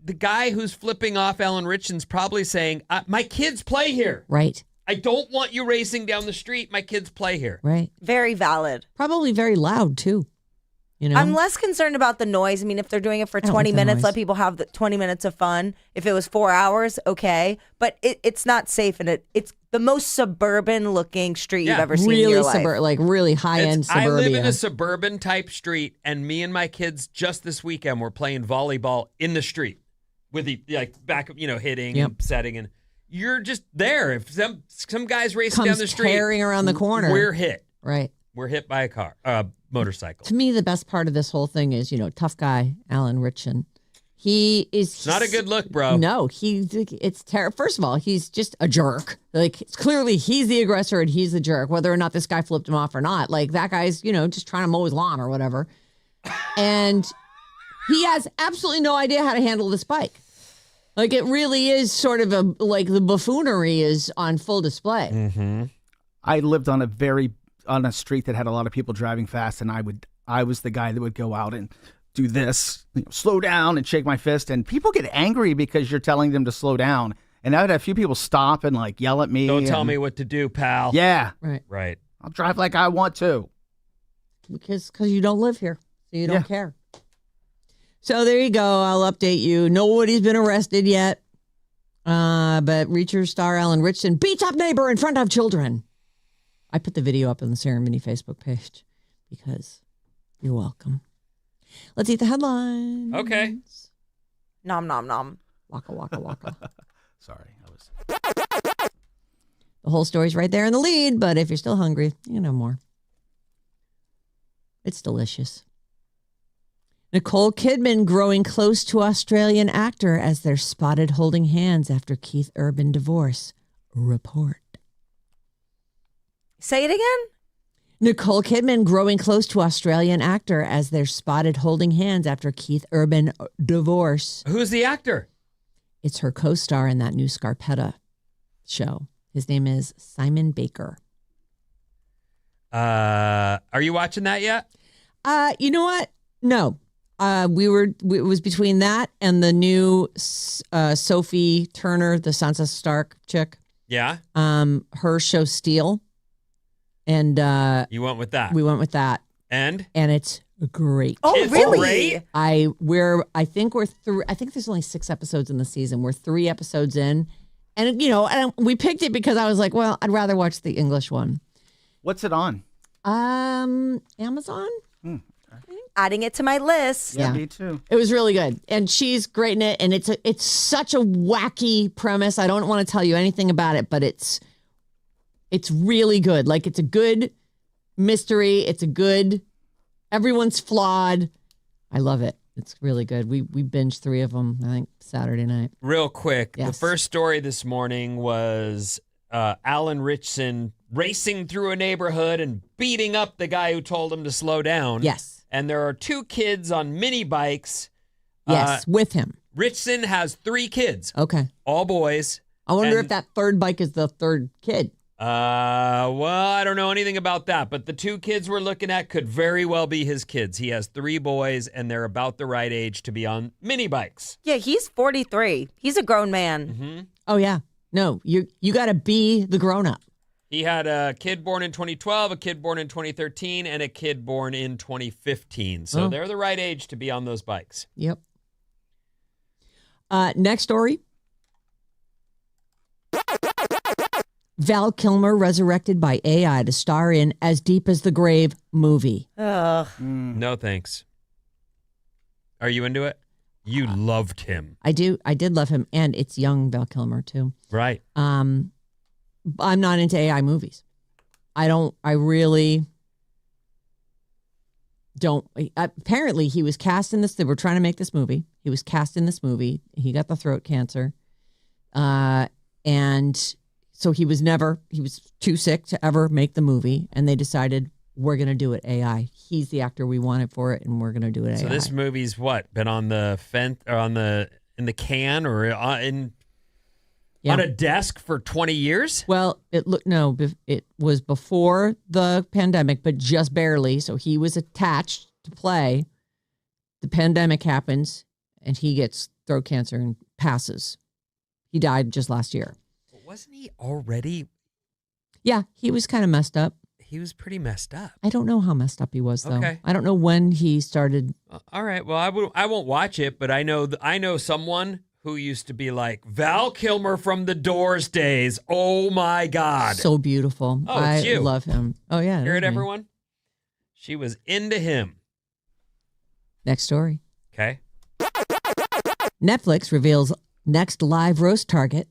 the guy who's flipping off Alan Richson's probably saying, my kids play here. Right. I don't want you racing down the street. My kids play here. Right. Very valid. Probably very loud, too. You know? I'm less concerned about the noise. I mean, if they're doing it for 20 minutes, let people have the 20 minutes of fun. If it was 4 hours, okay. But it's not safe, and it's the most suburban-looking street you've ever seen in your life. Like really high-end suburbia. I live in a suburban-type street, and me and my kids just this weekend were playing volleyball in the street with hitting and setting, and you're just there. If some guy's racing down the street, tearing around the corner, we're hit. Right. We're hit by a motorcycle. To me, the best part of this whole thing is, tough guy, Alan Richson. He is. It's not a good look, bro. No, it's terrible. First of all, he's just a jerk. Like, it's clearly he's the aggressor and he's the jerk, whether or not this guy flipped him off or not. Like, that guy's, just trying to mow his lawn or whatever. And he has absolutely no idea how to handle this bike. Like, it really is sort of the buffoonery is on full display. Mm-hmm. I lived on a street that had a lot of people driving fast, and I was the guy that would go out and do this, slow down and shake my fist. And people get angry because you're telling them to slow down. And I had a few people stop and yell at me. Don't tell me what to do, pal. Yeah. Right. I'll drive like I want to. Because you don't live here, so you don't care. So there you go. I'll update you. Nobody's been arrested yet. But Reacher star Alan Richardson beats up neighbor in front of children. I put the video up on the Sarah Vinnie Facebook page because you're welcome. Let's eat the headlines. Okay. Nom nom nom. Waka waka waka. Sorry. The whole story's right there in the lead, but if you're still hungry, you can have more. It's delicious. Nicole Kidman growing close to Australian actor as they're spotted holding hands after Keith Urban divorce. Report. Say it again? Nicole Kidman growing close to Australian actor as they're spotted holding hands after Keith Urban divorce. Who's the actor? It's her co-star in that new Scarpetta show. His name is Simon Baker. Are you watching that yet? You know what? No. It was between that and the new Sophie Turner, the Sansa Stark chick. Yeah. Her show Steel. And you went with that. We went with that. And it's great. Oh, It's really? great? I think we're through. I think there's only 6 episodes in the season. We're 3 episodes in. And and we picked it because I was like, well, I'd rather watch the English one. What's it on? Amazon? Adding it to my list. Yeah. Me too. It was really good. And she's great in it. And it's such a wacky premise. I don't want to tell you anything about it, but it's really good. Like, it's a good mystery. It's a good, everyone's flawed. I love it. It's really good. We binged 3 of them, I think, Saturday night. real quick, Yes. the first story this morning was Alan Richardson racing through a neighborhood and beating up the guy who told him to slow down. Yes. And there are 2 kids on mini bikes. Yes, with him. Richardson has 3 kids, Okay. all boys. I wonder And- if that third bike is the third kid. Well, I don't know anything about that, but the 2 kids we're looking at could very well be his kids. He has 3 boys, and they're about the right age to be on mini bikes. Yeah, he's 43. He's a grown man. Mm-hmm. Oh, yeah. No, you got to be the grown-up. He had a kid born in 2012, a kid born in 2013, and a kid born in 2015. So they're the right age to be on those bikes. Yep. Next story. Val Kilmer resurrected by AI to star in As Deep as the Grave movie. Ugh. No thanks. Are you into it? You loved him. I did love him, and it's young Val Kilmer too. Right. I'm not into AI movies. I really don't. Apparently, he was cast in this. They were trying to make this movie. He was cast in this movie. He got the throat cancer. And so he was too sick to ever make the movie. And they decided, we're going to do it AI. He's the actor we wanted for it, and we're going to do it So AI. this movie's what? Been on the fence or in the can or on a desk for 20 years? Well, it was before the pandemic, but just barely. So he was attached to play. The pandemic happens, and he gets throat cancer and passes. He died just last year. Wasn't he already? Yeah, he was kind of messed up. He was pretty messed up. I don't know how messed up he was, though. Okay. I don't know when he started. All right. Well, I won't watch it, but I know someone who used to be like Val Kilmer from the Doors days. Oh my God. So beautiful. Oh, it's I you. love him. Oh, yeah. Hear it, that's me. everyone? She was into him. Next story. Okay. Netflix reveals next live roast target,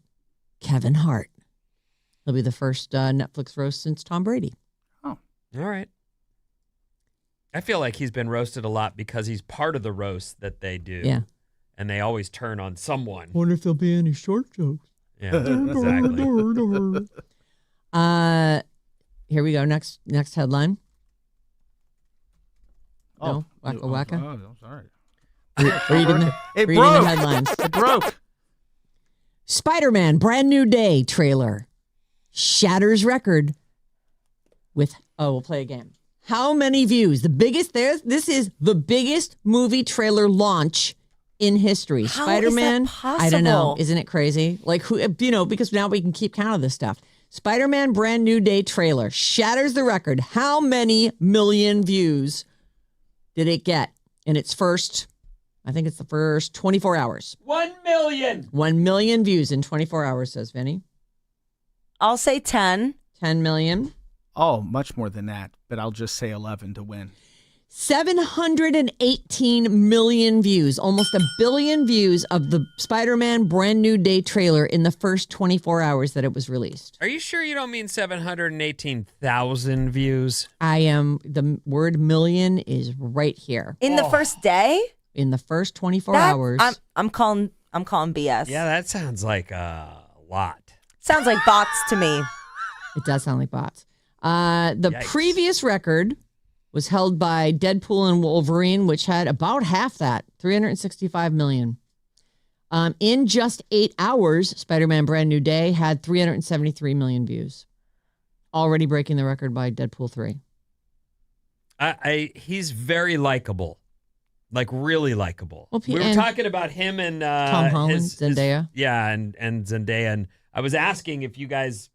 Kevin Hart. He'll be the first Netflix roast since Tom Brady. All right. I feel like he's been roasted a lot because he's part of the roast that they do. Yeah. and they always turn on someone. Wonder if there'll be any short jokes. Yeah, exactly. Here we go. Next headline. Oh, No? Waka waka? Oh, I'm sorry. Reading the broke. headlines. It broke. Spider-Man Brand New Day trailer shatters record with, we'll play a game. How many views? This is the biggest movie trailer launch in history. How Spider-Man, is that possible? I don't know. Isn't it crazy? Like, who, because now we can keep count of this stuff. Spider-Man Brand New Day trailer shatters the record. How many million views did it get in its first, I think it's the first 24 hours? 1 million. 1 million views in 24 hours, says Vinny. I'll say 10. 10 million. Oh, much more than that, but I'll just say 11 to win. 718 million views, almost 1 billion views of the Spider-Man Brand New Day trailer in the first 24 hours that it was released. Are you sure you don't mean 718,000 views? The word million is right here. In the first day? In the first 24 hours. I'm calling BS. Yeah, that sounds like a lot. Sounds like bots to me. It does sound like bots. The Yikes. previous record was held by Deadpool and Wolverine, which had about half that, 365 million. In just 8 hours, Spider-Man Brand New Day had 373 million views, already breaking the record by Deadpool 3. He's very likable, like really likable. Well, We were and talking about him and Tom Holland, Zendaya. and Zendaya, and I was asking if you guys.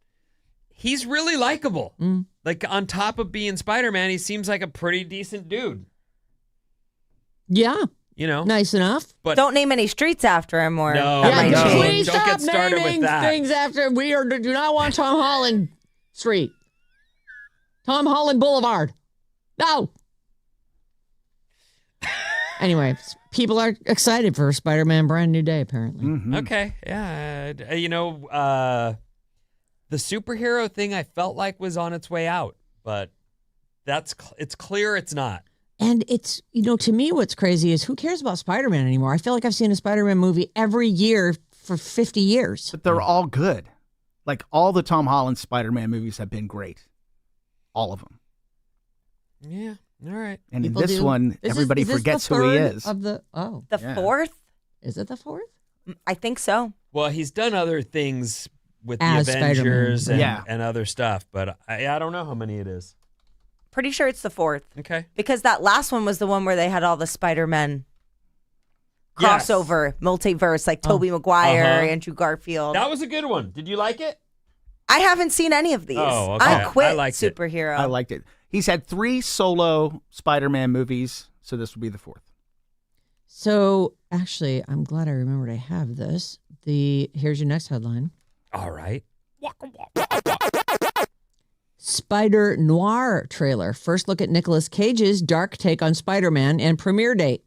He's really likable. Mm. Like, on top of being Spider-Man, he seems like a pretty decent dude. Yeah, You know? nice enough. But Don't name any streets after him or No, that Yeah, might no. change. please Don't stop get started with naming that. things after do not want Tom Holland Street. Tom Holland Boulevard. No. Anyway, people are excited for Spider-Man Brand New Day, apparently. Mhm. Okay, yeah. The superhero thing I felt like was on its way out, but it's clear it's not. And it's, to me, what's crazy is who cares about Spider-Man anymore? I feel like I've seen a Spider-Man movie every year for 50 years. But they're all good. Like, all the Tom Holland Spider-Man movies have been great. All of them. Yeah, all right. And People in this do. one, everybody Is this forgets the who he third is. Of the Yeah. Fourth? is it the fourth? I think so. Well, he's done other things with As the Spider-Man, Avengers right. Yeah. and other stuff, but I don't know how many it is. Pretty sure it's the fourth. Okay. Because that last one was the one where they had all the Spider-Men Yes. crossover, multiverse, like Tobey Maguire, Uh-huh. Andrew Garfield. That was a good one. Did you like it? I haven't seen any of these. Oh, okay. I quit I liked it. superhero. I liked it. He's had 3 solo Spider-Man movies, so this will be the 4th. So, actually, I'm glad I remembered I have this. Here's your next headline. All right. Spider Noir trailer. First look at Nicolas Cage's dark take on Spider-Man and premiere date.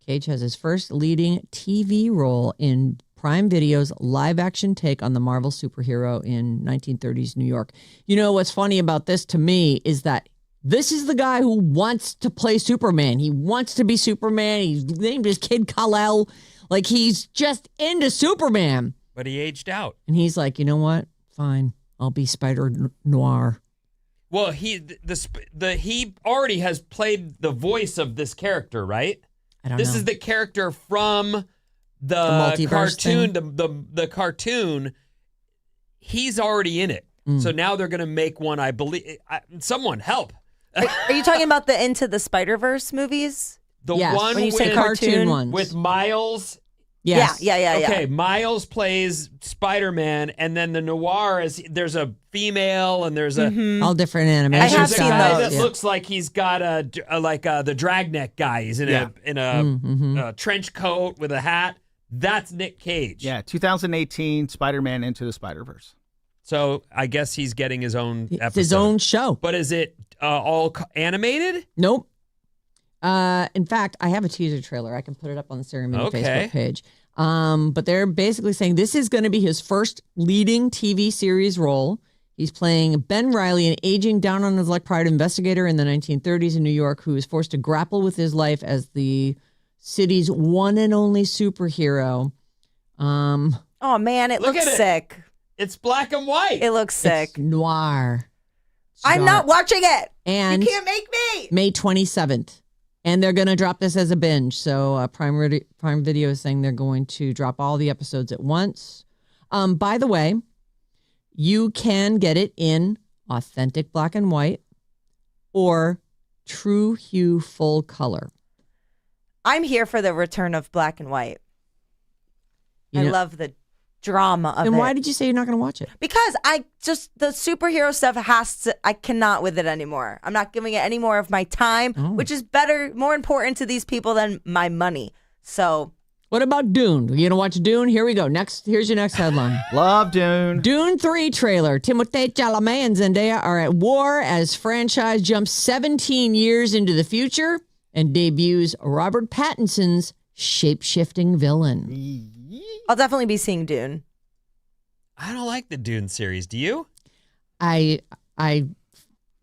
Cage has his first leading TV role in Prime Video's live-action take on the Marvel superhero in 1930s New York. You know what's funny about this to me is that this is the guy who wants to play Superman. He wants to be Superman. He's named his kid Kal-El. Like, he's just into Superman. But he aged out. And he's like, you know what? Fine. I'll be Spider Noir. Well, he already has played the voice of this character, right? I don't This know. is the character from the multiverse cartoon, thing? the cartoon. He's already in it. So now they're going to make one, I believe. Someone help. Are you talking about the Into the Spider-Verse movies? The Yes. one When you say with, cartoon ones. with Miles. Yes. Yeah. Okay, Miles plays Spider-Man, and then the Noir there's a female, and there's a All different and animation I have there's a seen guy those. that Yeah. looks like he's got the dragnet guy. He's in a trench coat with a hat. That's Nick Cage. Yeah, 2018 Spider-Man Into the Spider-Verse. So I guess he's getting his own It's episode. his own show. But is it all animated? Nope. In fact, I have a teaser trailer. I can put it up on the Sarah Vinnie Okay. Facebook page. But they're basically saying this is going to be his first leading TV series role. He's playing Ben Riley, an aging down on his luck private investigator in the 1930s in New York who is forced to grapple with his life as the city's one and only superhero. Oh man, it Look looks at it. sick. It's black and white. It looks sick. It's noir. It's I'm dark. not watching it. And You can't make me. May 27th. And they're going to drop this as a binge. So Prime Video is saying they're going to drop all the episodes at once. By the way, you can get it in authentic black and white or true hue full color. I'm here for the return of black and white. You I know- love the drama of it. And why did you say you're not going to watch it? Because the superhero stuff I cannot with it anymore. I'm not giving it any more of my time, which is more important to these people than my money. So, What about Dune? You going to watch Dune? Here we go. Here's your next headline. Love Dune. Dune 3 trailer. Timothée Chalamet and Zendaya are at war as franchise jumps 17 years into the future and debuts Robert Pattinson's shape-shifting villain. I'll definitely be seeing Dune. I don't like the Dune series. Do you? I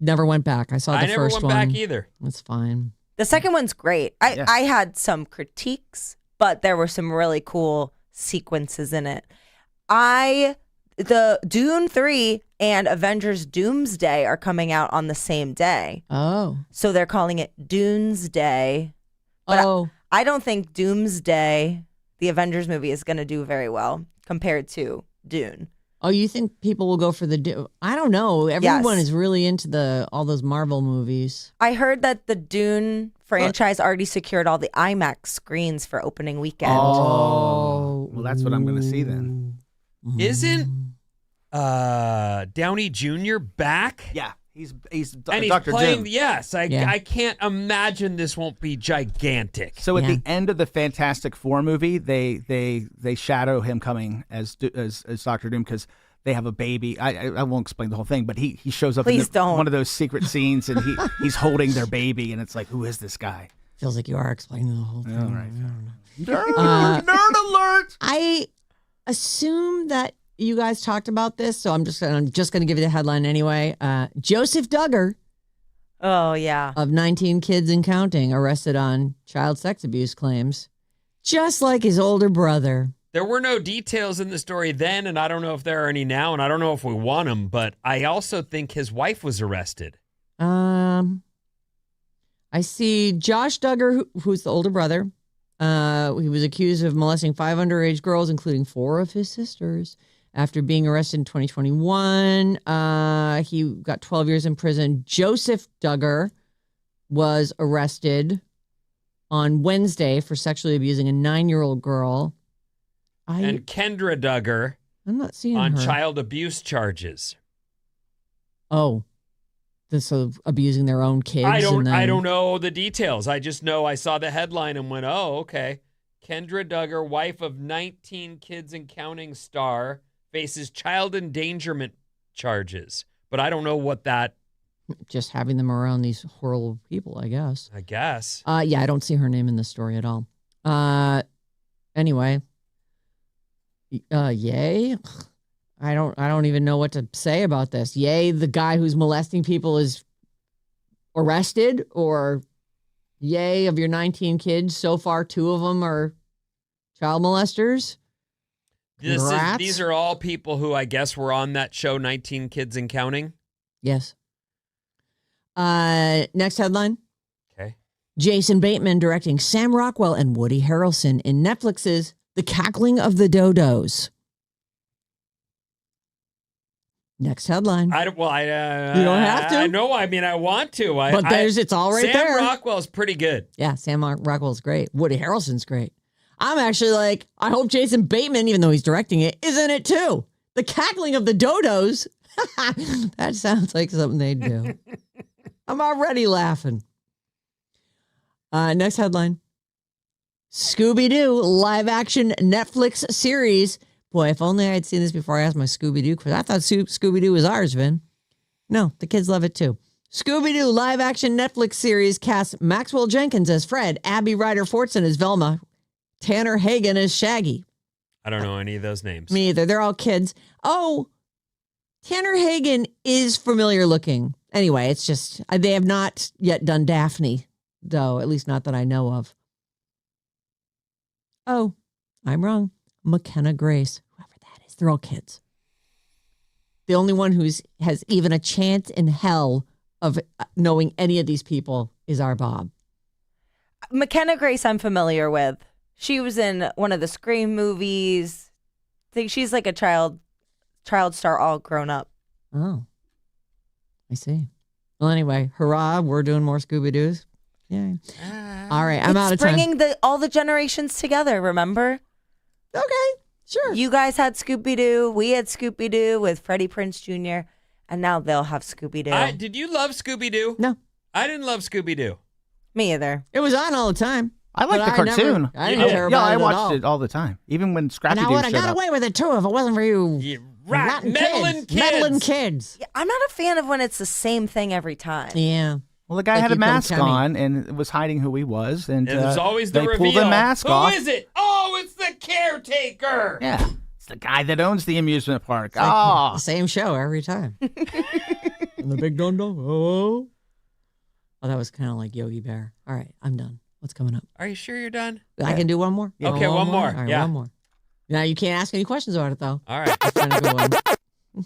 never went back. I saw the I never first went one. back either. It's fine. The second one's great. I had some critiques, but there were some really cool sequences in it. The Dune 3 and Avengers Doomsday are coming out on the same day. Oh. So they're calling it Doomsday. But Oh. I don't think Doomsday, the Avengers movie, is going to do very well compared to Dune. Oh, you think people will go for the Dune? I don't know. Everyone Yes. is really into all those Marvel movies. I heard that the Dune franchise already secured all the IMAX screens for opening weekend. Oh. Well, that's what I'm going to see then. Isn't Downey Jr. back? Yeah, he's And he's Dr. playing. Doom. Yes, Yeah. I can't imagine this won't be gigantic. So at Yeah. the end of the Fantastic Four movie, they shadow him coming as Dr. Doom because they have a baby. I won't explain the whole thing, but he shows up Please in don't. one of those secret scenes and he's holding their baby and it's like, who is this guy? Feels like you are explaining the whole thing. All right. Uh, Nerd alert! I assume that you guys talked about this, so I'm just going to give you the headline anyway. Joseph Duggar Oh, yeah. of 19 Kids and Counting arrested on child sex abuse claims, just like his older brother. There were no details in the story then, and I don't know if there are any now, and I don't know if we want them, but I also think his wife was arrested. I see Josh Duggar, who's the older brother. He was accused of molesting 5 underage girls, including 4 of his sisters. After being arrested in 2021, he got 12 years in prison. Joseph Duggar was arrested on Wednesday for sexually abusing a 9-year-old girl. And Kendra Duggar I'm not seeing on her. child abuse charges. Oh, this of abusing their own kids. I don't and then- know the details. I just know I saw the headline and went, oh, okay. Kendra Duggar, wife of 19 Kids and Counting star, faces child endangerment charges. But I don't know what that, Just having them around these horrible people, I guess. I guess. Yeah, I don't see her name in the story at all. Anyway, yay. I don't even know what to say about this. Yay, the guy who's molesting people is arrested, or yay, of your 19 kids, so far 2 of them are child molesters. Congrats. These are all people who I guess were on that show, 19 Kids and Counting. Yes. Next headline. Okay. Jason Bateman directing Sam Rockwell and Woody Harrelson in Netflix's The Cackling of the Dodos. Next headline. You don't have to? No, I mean, I want to. But it's all right Sam there. Rockwell's pretty good. Yeah, Sam Rockwell's great. Woody Harrelson's great. I'm actually like, I hope Jason Bateman, even though he's directing it, is in it too. The Cackling of the Dodos. That sounds like something they'd do. I'm already laughing. Next headline. Scooby-Doo live action Netflix series. Boy, if only I had seen this before I asked my Scooby-Doo, because I thought Scooby-Doo was ours, Vin. No, the kids love it too. Scooby-Doo live action Netflix series casts Maxwell Jenkins as Fred, Abby Ryder Fortson as Velma, Tanner Hagen as Shaggy. I don't know any of those names. Me either. They're all kids. Oh, Tanner Hagen is familiar looking. Anyway, it's just, they have not yet done Daphne, though, at least not that I know of. Oh, I'm wrong. McKenna Grace, whoever that is. They're all kids. The only one has even a chance in hell of knowing any of these people is our Bob. McKenna Grace, I'm familiar with. She was in one of the Scream movies. I think she's like a child star all grown up. Oh, I see. Well, anyway, hurrah. We're doing more Scooby-Doos. Yay. All right, I'm out of time. Bringing all the generations together, remember? Okay, sure. You guys had Scooby-Doo. We had Scooby-Doo with Freddie Prinze Jr. And now they'll have Scooby-Doo. Did you love Scooby-Doo? No. I didn't love Scooby-Doo. Me either. It was on all the time. I like the cartoon. I didn't care about I it watched at all. it all the time. Even when Scrappy And I Doo would have showed got up. away with it too if it wasn't for you. Yeah, rotten meddling kids. Meddling kids. Yeah, I'm not a fan of when it's the same thing every time. Yeah. Well, the guy Like had a you told mask Kenny. on and was hiding who he was. And There's always the they reveal. pulled the mask off. Who is it? Oh, it's the caretaker. Yeah. It's the guy that owns the amusement park. The same show every time. And the big dun-dun. Oh, that was kind of like Yogi Bear. All right, I'm done. What's coming up? Are you sure you're done? I can do one more. Yeah. Okay, one more. All right, Yeah. one more. Now you can't ask any questions about it though. All right. Just trying to go on.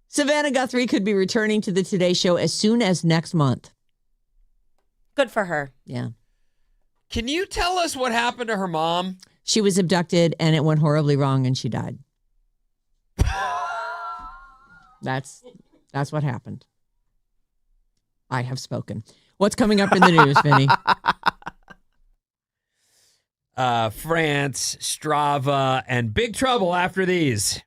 Savannah Guthrie could be returning to the Today Show as soon as next month. Good for her. Yeah. Can you tell us what happened to her mom? She was abducted and it went horribly wrong and she died. That's what happened. I have spoken. What's coming up in the news, Vinny? France, Strava, and Big Trouble after these.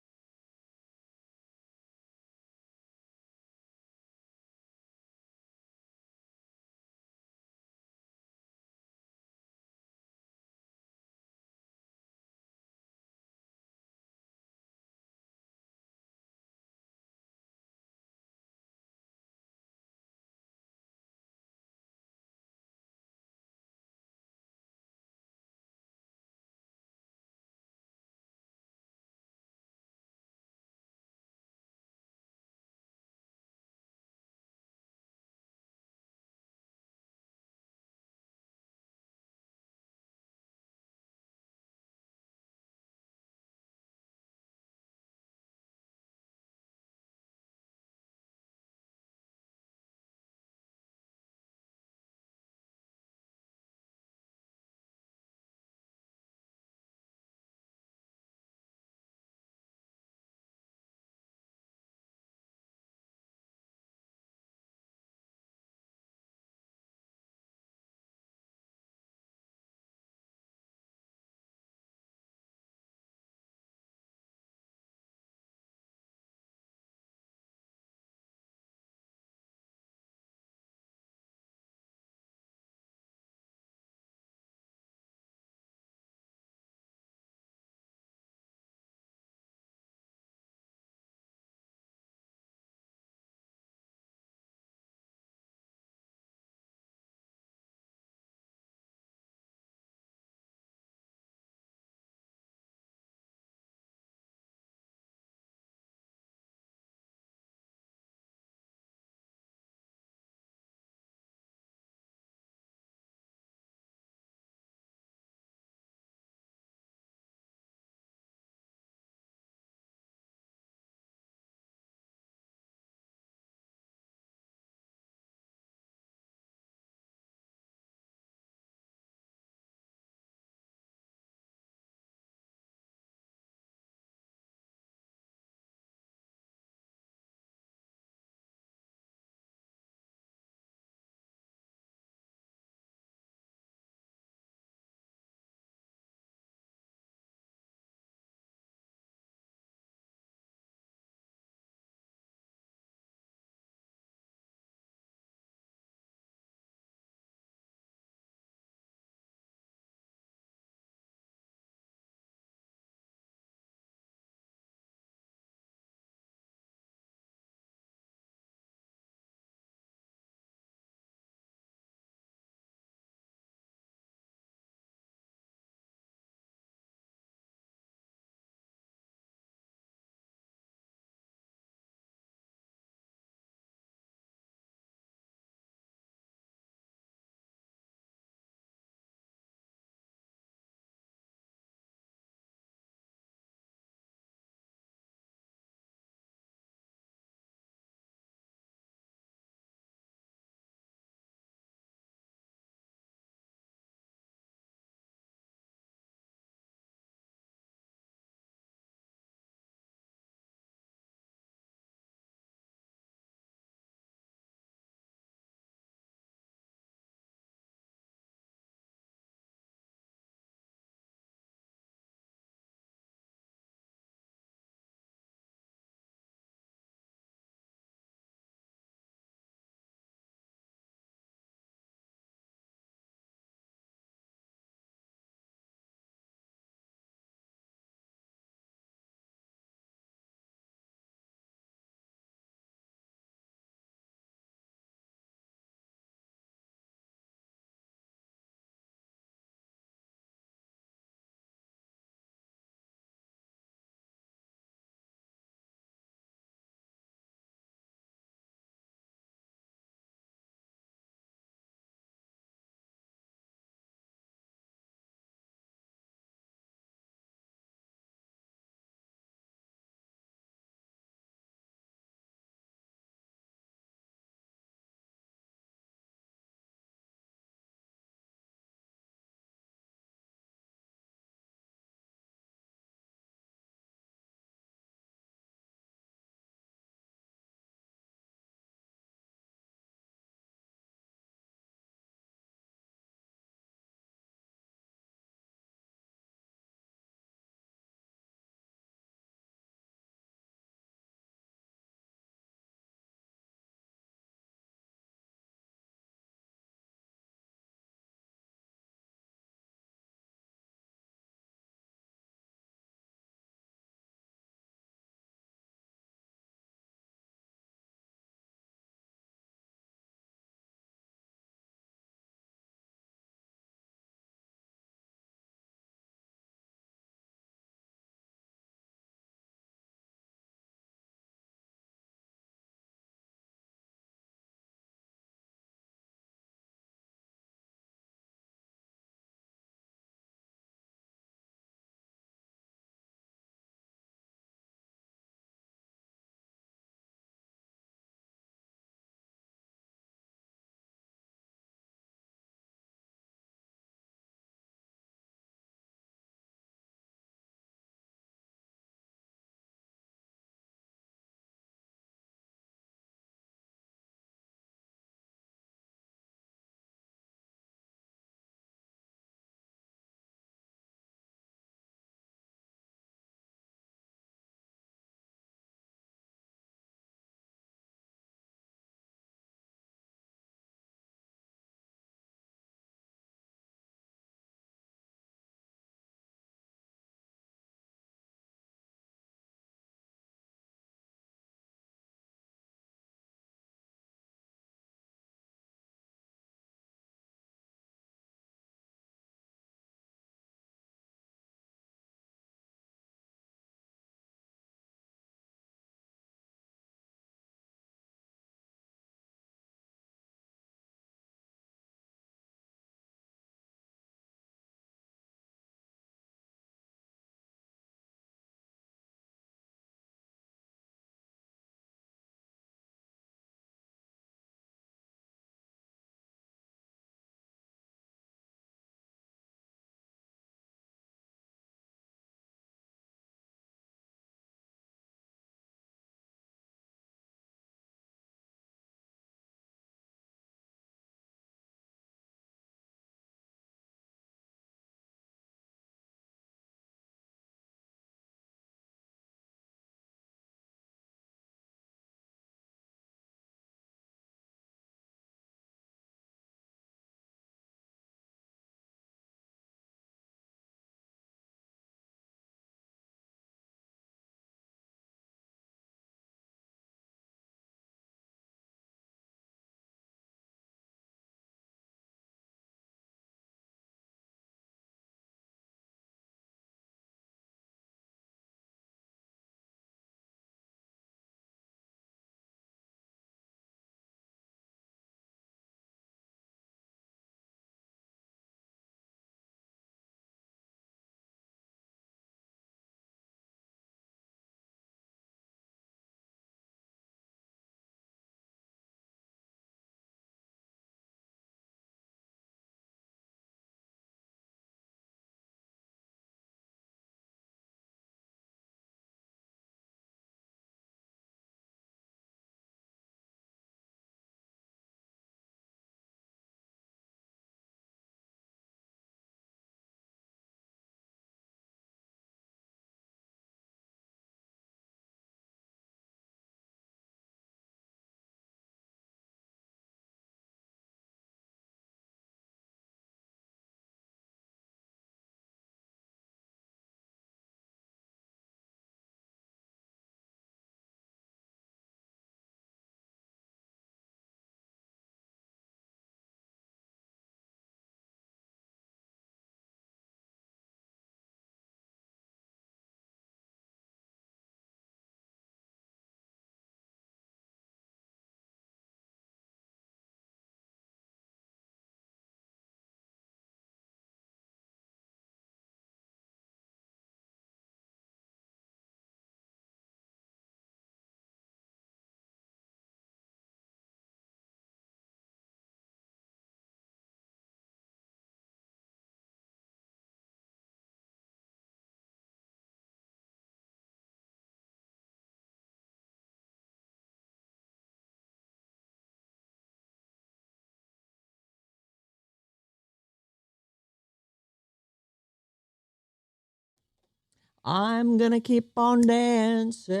I'm gonna keep on dancing.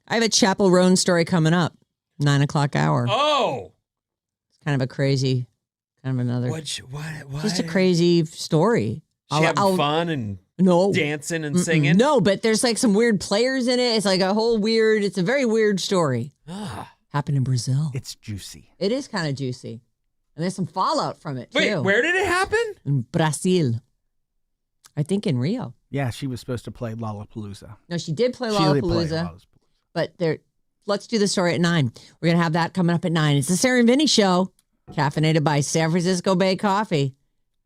I have a Chapel Roan story coming up, 9:00 hour. Oh, It's kind of a crazy, kind of another, what? just a crazy story. She having fun and No. dancing and singing? No, but there's like some weird players in it. It's like a whole weird, it's a very weird story. Happened in Brazil. It's juicy. It is kind of juicy. And there's some fallout from it, Wait, too. where did it happen? In Brazil. I think in Rio. Yeah, she was supposed to play Lollapalooza. No, she did play She did play Lollapalooza. But let's do the story at 9. We're going to have that coming up at 9. It's the Sarah Vinnie Show, caffeinated by San Francisco Bay Coffee.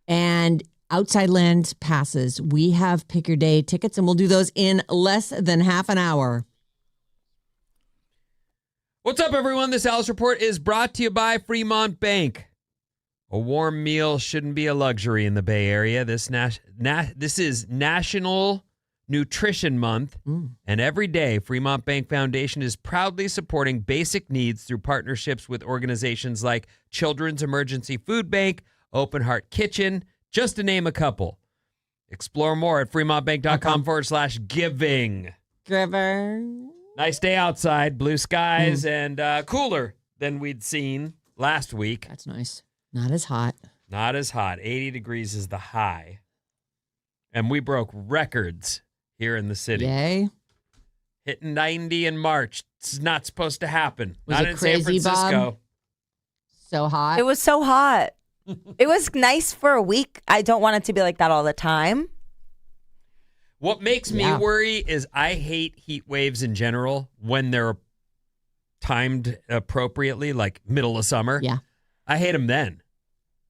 And Outside Lands passes. We have Pick Your Day tickets, and we'll do those in less than half an hour. What's up, everyone? This Alice Report is brought to you by Fremont Bank. A warm meal shouldn't be a luxury in the Bay Area. This is National Nutrition Month, and every day, Fremont Bank Foundation is proudly supporting basic needs through partnerships with organizations like Children's Emergency Food Bank, Open Heart Kitchen, just to name a couple. Explore more at fremontbank.com/giving. Giving. Nice day outside, blue skies, and cooler than we'd seen last week. That's nice. Not as hot. Not as hot. 80 degrees is the high. And we broke records here in the city. Yay. Hitting 90 in March. It's not supposed to happen. Was not it in crazy, San Francisco. Bob? So hot. It was so hot. It was nice for a week. I don't want it to be like that all the time. What makes me worry is I hate heat waves in general when they're timed appropriately, like middle of summer. Yeah. I hate them then.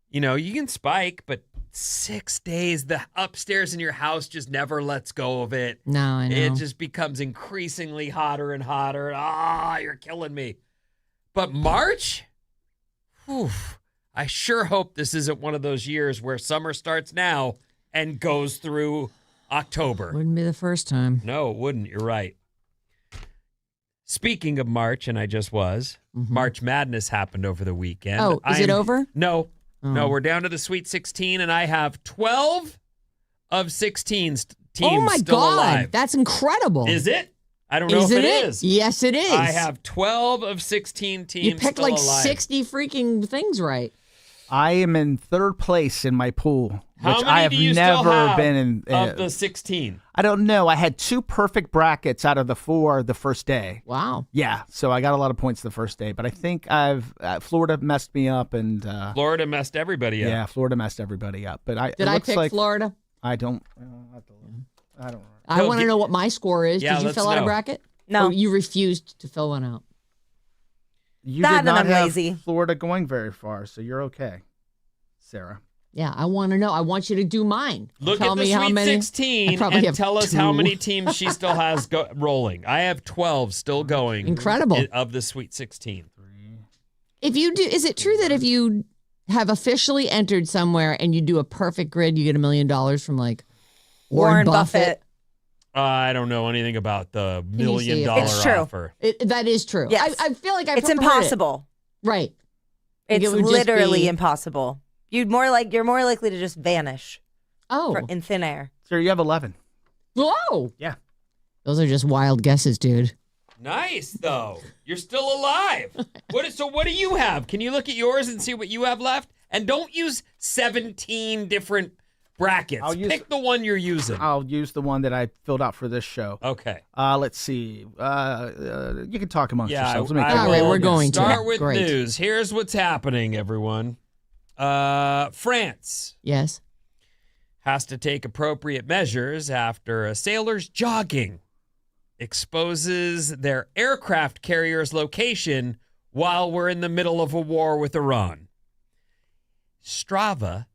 You know, you can spike, but 6 days, the upstairs in your house just never lets go of it. No, I know. It just becomes increasingly hotter and hotter. You're killing me. But March? Whew. I sure hope this isn't one of those years where summer starts now and goes through October. Wouldn't be the first time. No, it wouldn't. You're right. Speaking of March, and I just was, March Madness happened over the weekend. Oh, is it over? No. Oh. No, we're down to the Sweet 16, and I have 12 of 16 teams Oh my still God. alive. That's incredible. Is it? I don't know if it is. Yes, it is. I have 12 of 16 teams You picked still like alive. 60 freaking things right. I am in third place in my pool, How which many I have do you never still have been in. of the 16? I don't know. I had 2 perfect brackets out of the 4 the first day. Wow. Yeah, so I got a lot of points the first day, but I think Florida messed me up, and Florida messed everybody up. yeah, Florida messed everybody up. But Did it I looks pick like Florida? I don't. I don't. I Well, want to know what my score is. Yeah, Did you let's fill out a know. bracket? No. Or you refused to fill one out? You That did and not I'm have lazy. Florida going very far, so you're okay, Sarah. Yeah, I want to know. I want you to do mine. Look Tell at the me how Sweet many. I 16 probably and have tell us how 2. many teams she still has rolling. I have 12 still going. Incredible. Of the Sweet 16. If you do, is it true that if you have officially entered somewhere and you do a perfect grid, you get $1 million from like Warren Buffett? I don't know anything about the $1 you million see if It's true. offer. That is true. Yes. I feel like I've It's heard it. impossible. Right. Like It's it would just literally be- impossible. You're more likely to just vanish Oh. in thin air. Sarah, you have 11. Whoa. Yeah. Those are just wild guesses, dude. Nice, though. You're still alive. So what do you have? Can you look at yours and see what you have left? And don't use 17 different brackets. Pick the one you're using. I'll use the one that I filled out for this show. Okay. Let's see. You can talk amongst yourselves. Let me I think. All right, will we're going to. start with Great. news. Here's what's happening, everyone. France Yes. has to take appropriate measures after a sailor's jogging exposes their aircraft carrier's location while we're in the middle of a war with Iran. Strava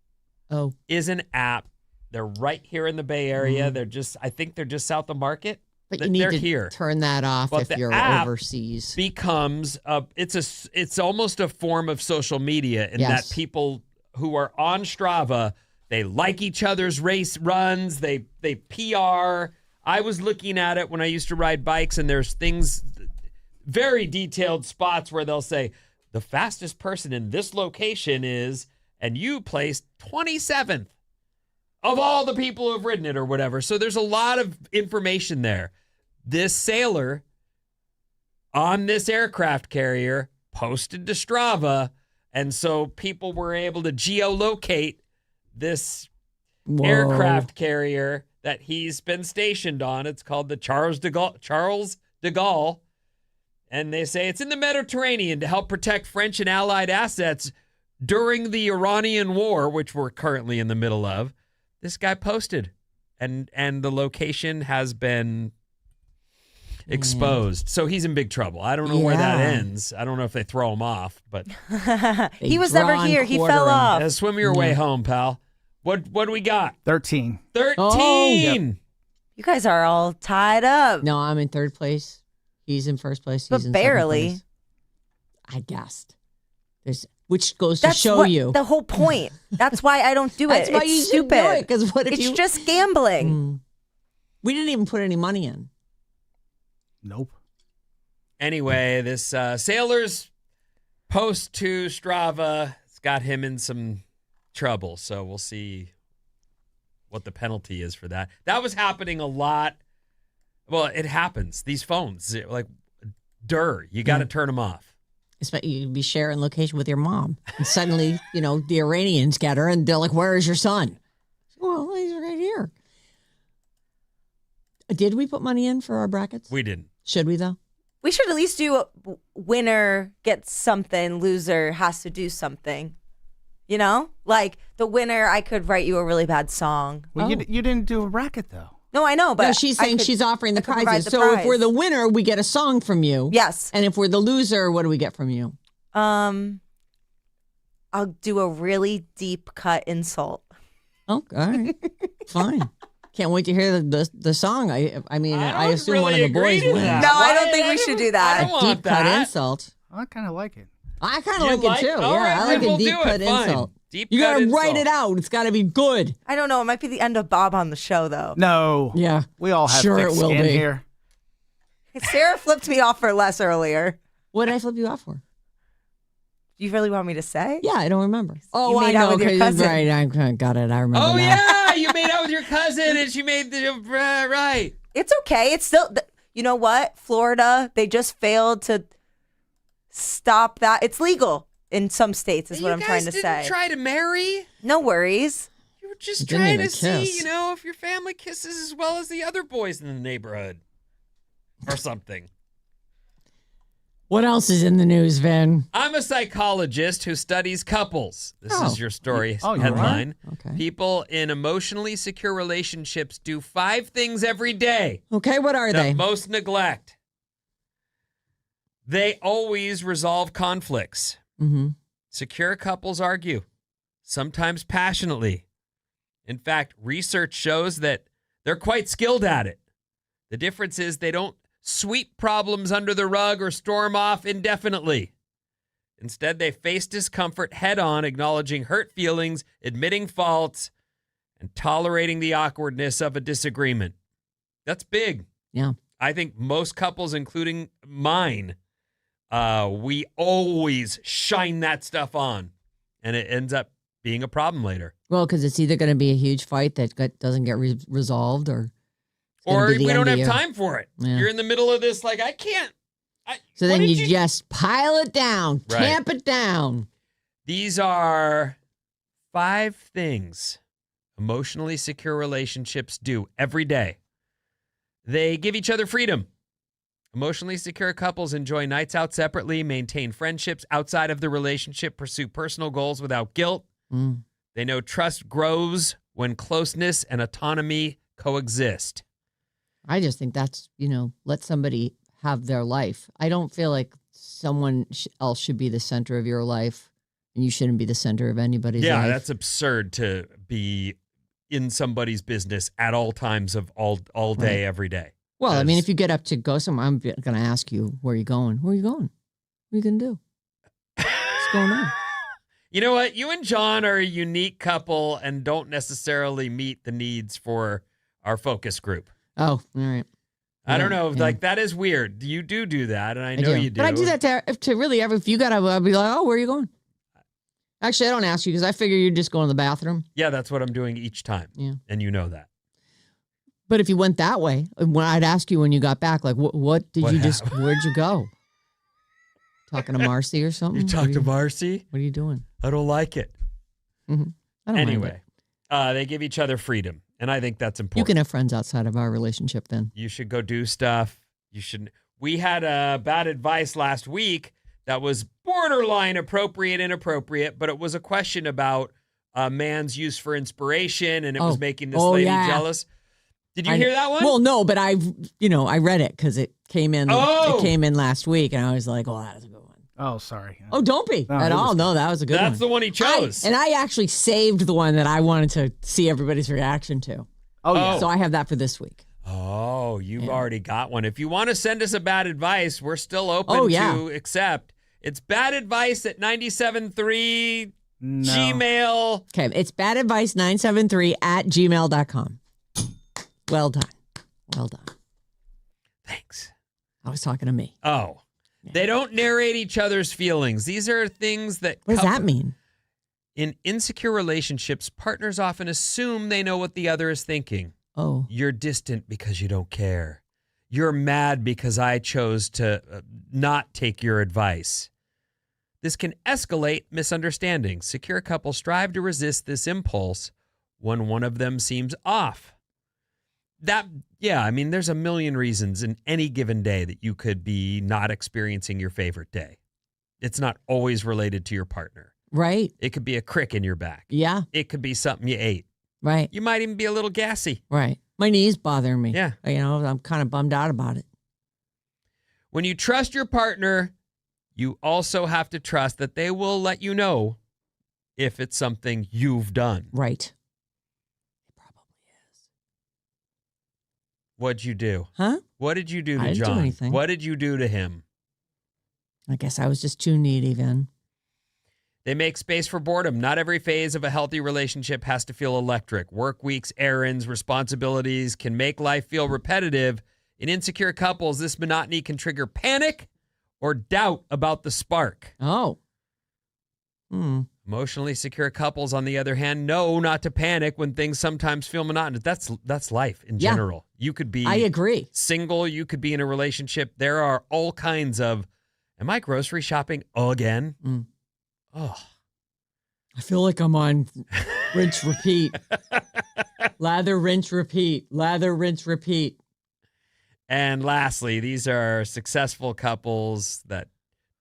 Oh. is an app. They're right here in the Bay Area. I think they're just south of Market. But you need They're to here. turn that off But if the you're app overseas. becomes it's almost a form of social media in Yes. that people who are on Strava, they like each other's race runs, they PR. I was looking at it when I used to ride bikes, and there's things, very detailed spots where they'll say the fastest person in this location is, and you placed 27th. of all the people who have ridden it or whatever. So there's a lot of information there. This sailor on this aircraft carrier posted to Strava, and so people were able to geolocate this aircraft carrier that he's been stationed on. It's called the Charles de Gaulle. And they say it's in the Mediterranean to help protect French and Allied assets during the Iranian war, which we're currently in the middle of. This guy posted, and the location has been exposed. So he's in big trouble. I don't know where that ends. I don't know if they throw him off, but he was never here. He fell off. Swim your way home, pal. What do we got? 13. 13. Oh, yep. You guys are all tied up. No, I'm in third place. He's in first place. He's But in barely. second place. I guessed. Which goes to show you the whole point. That's why I don't do it. That's why it's you stupid. should do it. Because what if It's you? just gambling. We didn't even put any money in. Nope. Anyway, this sailor's post to Strava has got him in some trouble. So we'll see what the penalty is for that. That was happening a lot. Well, it happens. These phones, like, you got to turn them off. You'd be sharing location with your mom. And suddenly, the Iranians get her and they're like, where is your son? Well, he's right here. Did we put money in for our brackets? We didn't. Should we, though? We should at least do winner gets something, loser has to do something. Like the winner, I could write you a really bad song. Well, you didn't do a bracket, though. No, I know, but No, she's saying she's offering the I could provide prizes. the So if prize. we're the winner, we get a song from you. Yes. And if we're the loser, what do we get from you? I'll do a really deep cut insult. Oh, all right. Fine. Can't wait to hear the song. I don't assume one of really the boys agree to wins. that. No, I Why? don't think we should do that. I don't want Deep cut that. insult. I kind of like it. I kind You of like it too. All Yeah, right, I like then a we'll deep do cut it. Fine. insult. Deep You cut gotta write insult. it out. It's got to be good. I don't know. It might be the end of Bob on the show, though. No. Yeah. We all have Sure thick it will skin be. here. Sarah flipped me off for less earlier. What did I flip you off for? Do you really want me to say? Yeah, I don't remember. Oh, You made I out know. with your 'cause- cousin. Right, I got it. I remember. Oh, now. yeah. You made out with your cousin and she made the right. It's okay. It's still, you know what? Florida, they just failed to stop that. It's legal in some states, is what I'm trying to You guys say. didn't try to marry? No worries. You were just Didn't trying even to see, kiss. if your family kisses as well as the other boys in the neighborhood or something. What else is in the news, Vin? I'm a psychologist who studies couples. This Oh. is your story Oh, you headline. Okay. People in emotionally secure relationships do 5 things every day Okay, what are that they? most neglect. They always resolve conflicts. Mm-hmm. Secure couples argue, sometimes passionately. In fact, research shows that they're quite skilled at it. The difference is they don't sweep problems under the rug or storm off indefinitely. Instead, they face discomfort head on, acknowledging hurt feelings, admitting faults, and tolerating the awkwardness of a disagreement. That's big. Yeah. I think most couples, including mine, we always shine that stuff on, and it ends up being a problem later. Well, because it's either going to be a huge fight that doesn't get resolved, or Or be the we don't end have of your- time for it. Yeah. You're in the middle of this, like, I can't. so what then did you just pile it down, Right. tamp it down. These are 5 things emotionally secure relationships do every day. They give each other freedom. Emotionally secure couples enjoy nights out separately, maintain friendships outside of the relationship, pursue personal goals without guilt. Mm. They know trust grows when closeness and autonomy coexist. I just think that's, let somebody have their life. I don't feel like someone else should be the center of your life, and you shouldn't be the center of anybody's Yeah, life. that's absurd to be in somebody's business at all times of all day, every day. Well, I mean, Because- if you get up to go somewhere, I'm going to ask you, where are you going? Where are you going? What are you going to do? What's going on? You know what? You and John are a unique couple and don't necessarily meet the needs for our focus group. Oh, all right. I don't know. Yeah. Like, that is weird. You do that, and I know you do. But I do that to really if you got to, I'd be like, oh, where are you going? Actually, I don't ask you because I figure you're just going to the bathroom. Yeah, that's what I'm doing each time. Yeah. And you know that. But if you went that way, when I'd ask you when you got back, like, what did What you happened? where'd you go? Talking to Marcy or something? You talked to Marcy? What are you doing? I don't like it. I don't mind it. Anyway, they give each other freedom. And I think that's important. You can have friends outside of our relationship then. You should go do stuff. You shouldn't. We had bad advice last week that was borderline appropriate, inappropriate, but it was a question about a man's use for inspiration, and it was making this lady jealous. Did you hear that one? Well, no, but I read it because it came in. Oh! It came in last week, and I was like, "Oh, that was a good one." Oh, sorry. Oh, don't be No, at it all. was- No, that was a good one. That's the one he chose. And I actually saved the one that I wanted to see everybody's reaction to. Oh, yeah. So I have that for this week. Oh, you've already got one. If you want to send us a bad advice, we're still open Oh, yeah. to accept. It's badadvice at 97.3 No. Gmail. Okay, it's badadvice973@gmail.com. Well done. Well done. Thanks. I was talking to me. Oh, they don't narrate each other's feelings. These are things that. What does that mean? In insecure relationships, partners often assume they know what the other is thinking. Oh, You're distant because you don't care. You're mad because I chose to not take your advice. This can escalate misunderstandings. Secure couples strive to resist this impulse when one of them seems off. There's a million reasons in any given day that you could be not experiencing your favorite day. It's not always related to your partner. right. It could be a crick in your back. Yeah, It could be something you ate. right, You might even be a little gassy. right. My knee's bothering me. Yeah. I'm kind of bummed out about it. When you trust your partner, you also have to trust that they will let you know if it's something you've done. Right. It probably is. What'd you do? Huh? What did you do to I didn't do John? anything. What did you do to him? I guess I was just too needy, Vin. They make space for boredom. Not every phase of a healthy relationship has to feel electric. Work weeks, errands, responsibilities can make life feel repetitive. In insecure couples, this monotony can trigger panic or doubt about the spark. Oh. Emotionally secure couples, on the other hand, know not to panic when things sometimes feel monotonous. That's life in Yeah. general. You could be I agree. single. You could be in a relationship. There are all kinds of, am I grocery shopping again? Oh, I feel like I'm on rinse, repeat. Lather, rinse, repeat. Lather, rinse, repeat. And lastly, these are successful couples that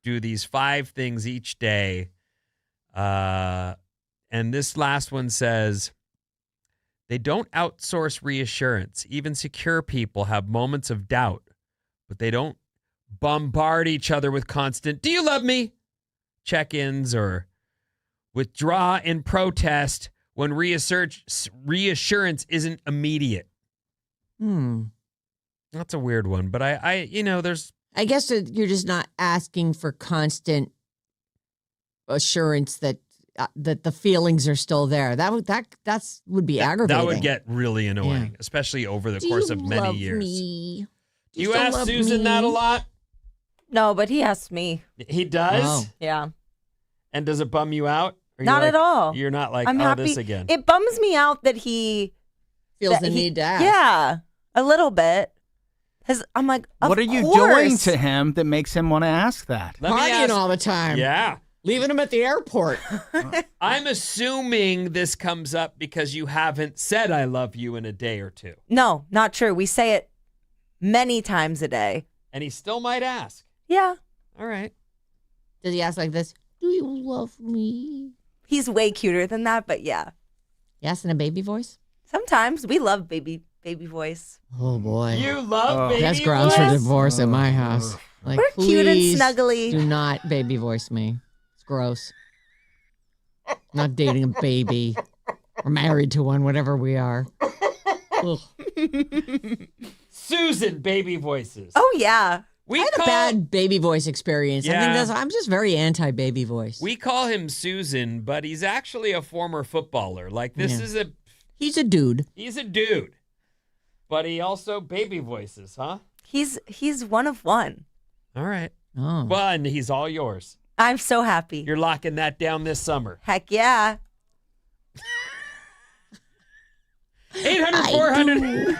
do these 5 things each day. And this last one says, they don't outsource reassurance. Even secure people have moments of doubt, but they don't bombard each other with constant, "Do you love me?" check-ins, or withdraw in protest when reassurance isn't immediate. That's a weird one, but there's I guess that you're just not asking for constant assurance that the feelings are still there. That would be aggravating. that would get really annoying, Yeah. especially over the course of many years. Me? Do you ask Susan that a lot? No, but he asked me. He does? Oh. Yeah. And does it bum you out? Or Not at all. You're not like, I'm happy. this again. It bums me out that he Feels the need to ask. Yeah, a little bit. I'm like, What are you doing to him that makes him want to ask that? Let me Partying ask- all the time. Yeah. Leaving him at the airport. I'm assuming this comes up because you haven't said I love you in a day or two. No, not true. We say it many times a day. And he still might ask. Yeah. All right. Does he ask like this? Do you love me? He's way cuter than that, but yeah. Yes, in a baby voice? Sometimes we love baby voice. Oh, boy. You love baby That's grounds for voice? divorce at my house. Like, We're cute and please snuggly. do not baby voice me. It's gross. I'm not dating a baby. We're married to one, whatever we are. Ugh. Susan baby voices. Oh yeah. We I had a bad baby voice experience. I Yeah. think I'm just very anti-baby voice. We call him Susan, but he's actually a former footballer. Like this Yeah. is a He's a dude. he's a dude. But he also baby voices, huh? He's one of one. All right. Oh. Well, and he's all yours. I'm so happy. You're locking that down this summer. Heck yeah. 800-400.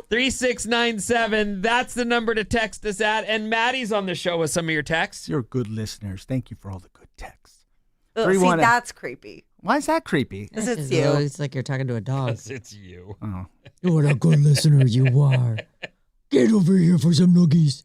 3697. That's the number to text us at. And Maddie's on the show with some of your texts. You're good listeners. Thank you for all the good texts. Ugh, see, that's creepy. Why is that creepy? Because it's you. It's like you're talking to a dog. Because it's you. Oh. What a good listener you are. Get over here for some noogies.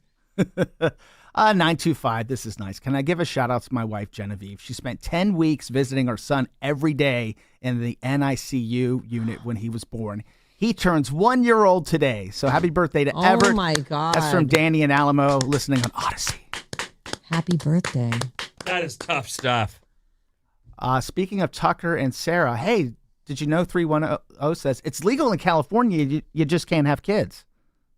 925, this is nice. Can I give a shout out to my wife, Genevieve? She spent 10 weeks visiting our son every day in the NICU unit when he was born. He turns 1 year old today. So happy birthday to Everett. Oh, my God. That's from Danny and Alamo listening on Odyssey. Happy birthday. That is tough stuff. Speaking of Tucker and Sarah, hey, did you know 310 says it's legal in California, you just can't have kids.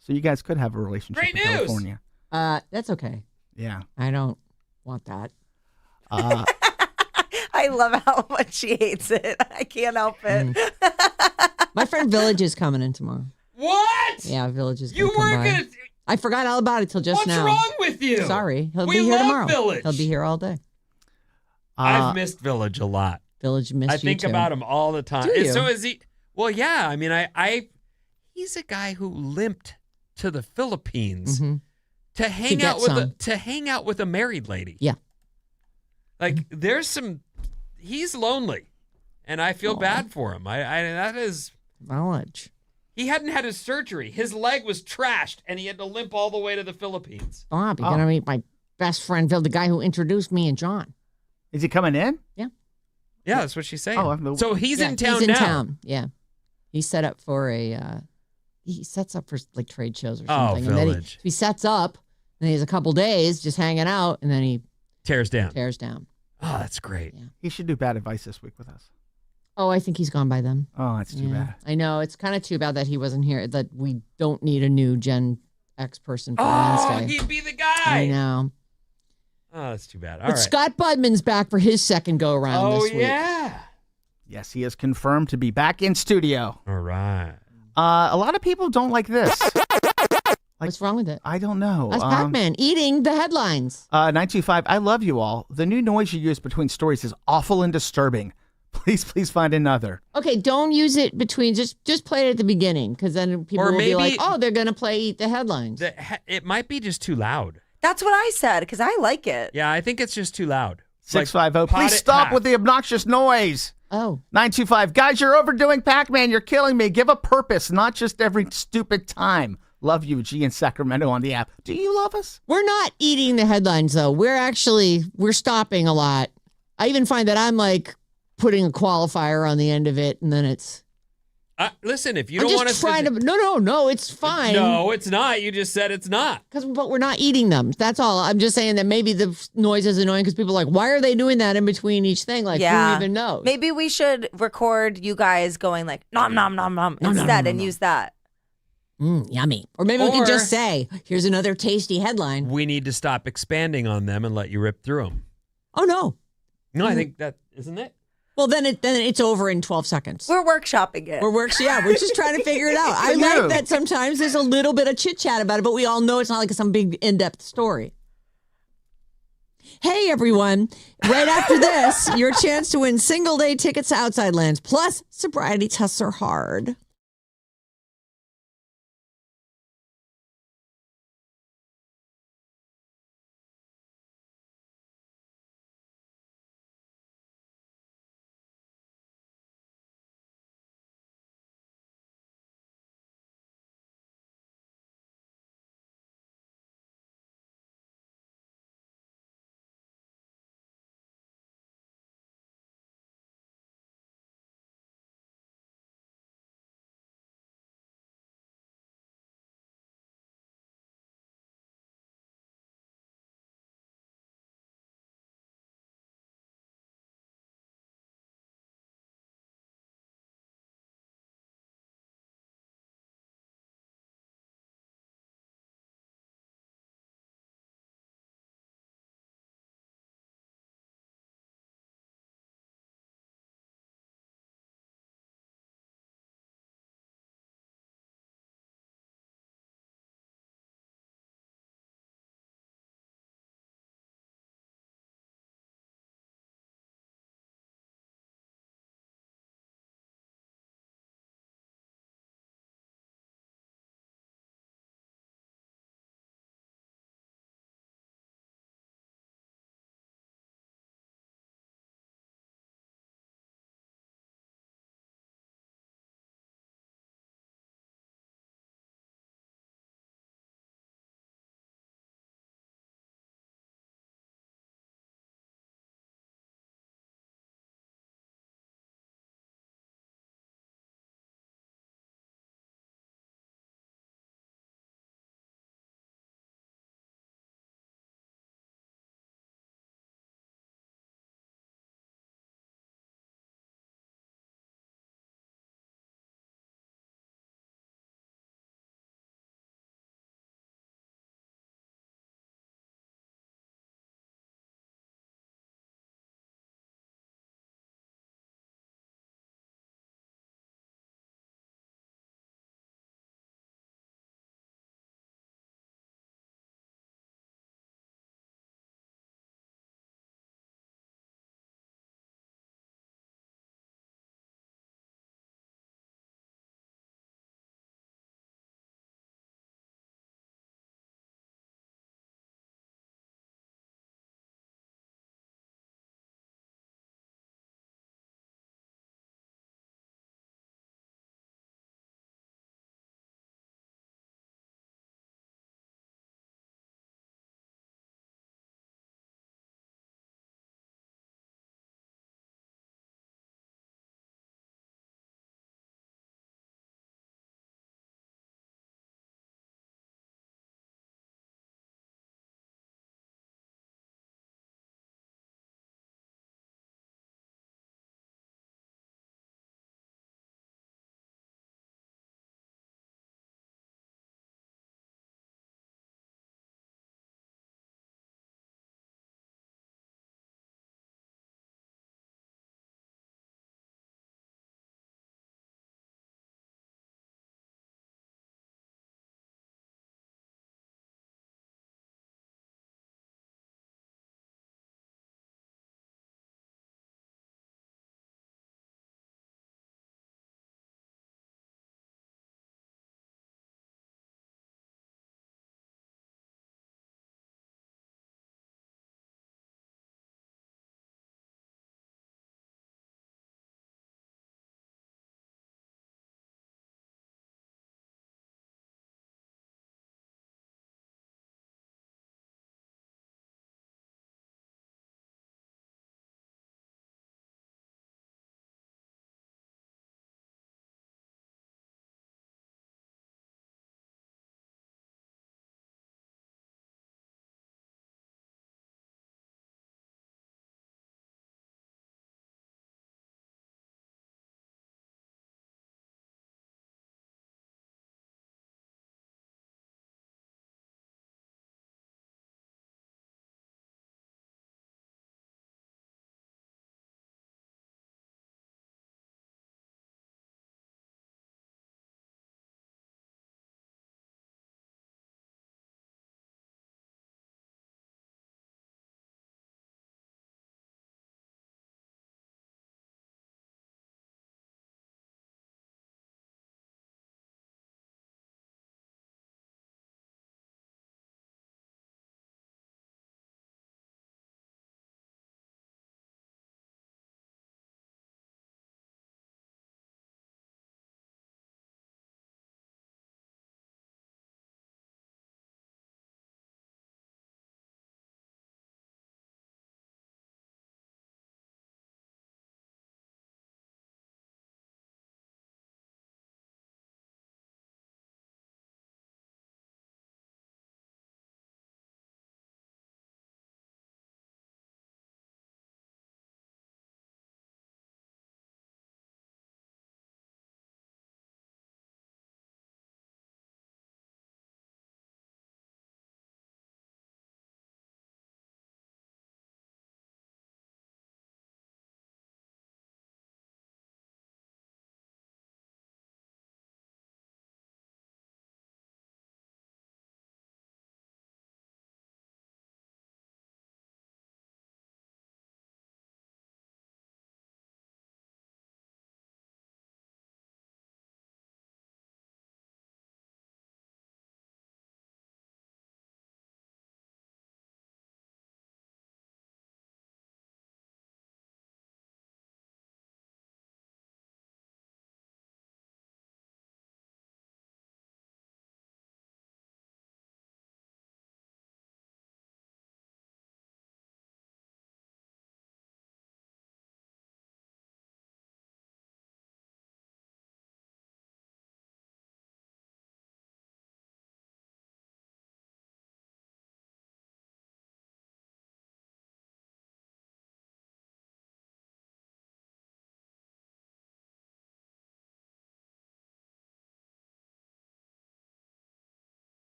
So you guys could have a relationship Great in news. California. That's okay. Yeah. I don't want that. I love how much she hates it. I can't help it. My friend Village is coming in tomorrow. What? Yeah, Village is You going to come weren't by. going to... I forgot all about it till just What's now. wrong with you? Sorry. He'll We be here love tomorrow. Village. He'll be here all day. I've missed Village a lot. Village missed I you think too. about him all the time. Do And you? so is he. Well, yeah. I mean, he's a guy who limped to the Philippines to hang get out with some. to hang out with a married lady. Yeah. Like there's some. He's lonely, and I feel bad for him. I that is. Knowledge. He hadn't had his surgery. His leg was trashed, and he had to limp all the way to the Philippines. Bob, you're going to meet my best friend, Bill, the guy who introduced me and John. Is he coming in? Yeah. Yeah, that's what she's saying. Oh, so he's in town he's in now. town. Yeah. He set up for he sets up for like trade shows or Oh, something. And then Village. he sets up, and he has a couple days just hanging out, and then he Tears down. tears down. Oh, that's great. Yeah. He should do Bad Advice this week with us. Oh, I think he's gone by then. Oh, that's too bad. I know. It's kind of too bad that he wasn't here, that we don't need a new Gen X person for Oh, Wednesday. he'd be the guy. I know. Oh, that's too bad. All But right. Scott Budman's back for his second go-around Oh, this week. yeah. Yes, he is confirmed to be back in studio. All right. A lot of people don't like this. What's wrong with it? I don't know. That's Pac-Man eating the headlines. 925, I love you all. The new noise you use between stories is awful and disturbing. Please find another. Okay, don't use it between. Just play it at the beginning, because then people Or will be like, maybe- "Oh, they're gonna play eat the headlines." It might be just too loud. That's what I said, because I like it. Yeah, I think it's just too loud. 650, pot please it stop half. with the obnoxious noise. Oh, 925, guys, you're overdoing Pac-Man. You're killing me. Give a purpose, not just every stupid time. Love you, G in Sacramento on the app. Do you love us? we're not eating the headlines though. We're stopping a lot. I even find that I'm like putting a qualifier on the end of it, and then it's. Listen, if you I'm don't want just to... trying to. No, it's fine. No, it's not. You just said it's not. But we're not eating them. That's all. I'm just saying that maybe the noise is annoying because people are like, why are they doing that in between each thing? Like, who even knows? Maybe we should record you guys going like nom nom nom nom instead and use that. Yummy. Or maybe we Or- could just say, here's another tasty headline. We need to stop expanding on them and let you rip through them. Oh, no. No, I think that... Isn't it? Well, then it's over in 12 seconds. We're workshopping it. We're just trying to figure it out. I like that sometimes there's a little bit of chit chat about it, but we all know it's not like some big in-depth story. Hey, everyone. Right after this, your chance to win single-day tickets to Outside Lands. Plus, sobriety tests are hard.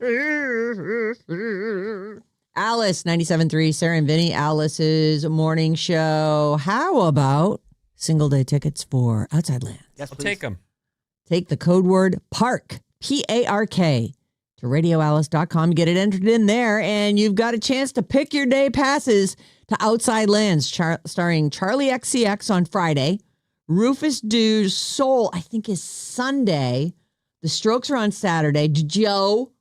Alice, 97.3, Sarah and Vinnie, Alice's morning show. How about single day tickets for Outside Lands? Yes, I'll please. take them. Take the code word PARK, P-A-R-K, to radioalice.com. Get it entered in there, and you've got a chance to pick your day passes to Outside Lands, starring Charlie XCX on Friday. Rufus Du's Soul, I think, is Sunday. The Strokes are on Saturday. Joe,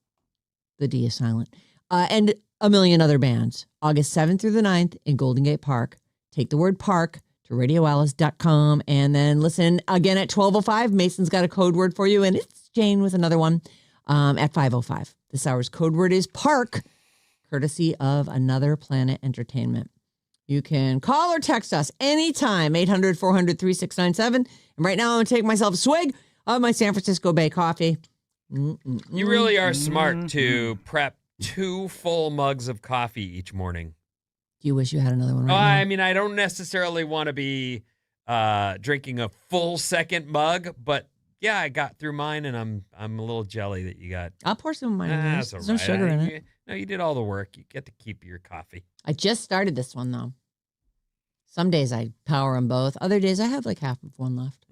the D is silent, and a million other bands. August 7th through the 9th in Golden Gate Park. Take the word PARK to radioalice.com, and then listen again at 12:05. Mason's got a code word for you, and it's Jane with another one at 5:05. This hour's code word is PARK, courtesy of Another Planet Entertainment. You can call or text us anytime, 800-400-3697. And right now, I'm going to take myself a swig of my San Francisco Bay coffee. You really are smart to prep 2 full mugs of coffee each morning. Do you wish you had another one right now? I mean, I don't necessarily want to be drinking a full second mug, but yeah, I got through mine, and I'm a little jelly that you got. I'll pour some of mine in there. That's There's all no right. sugar in it. No, you did all the work. You get to keep your coffee. I just started this one, though. Some days I power them both. Other days I have like half of one left.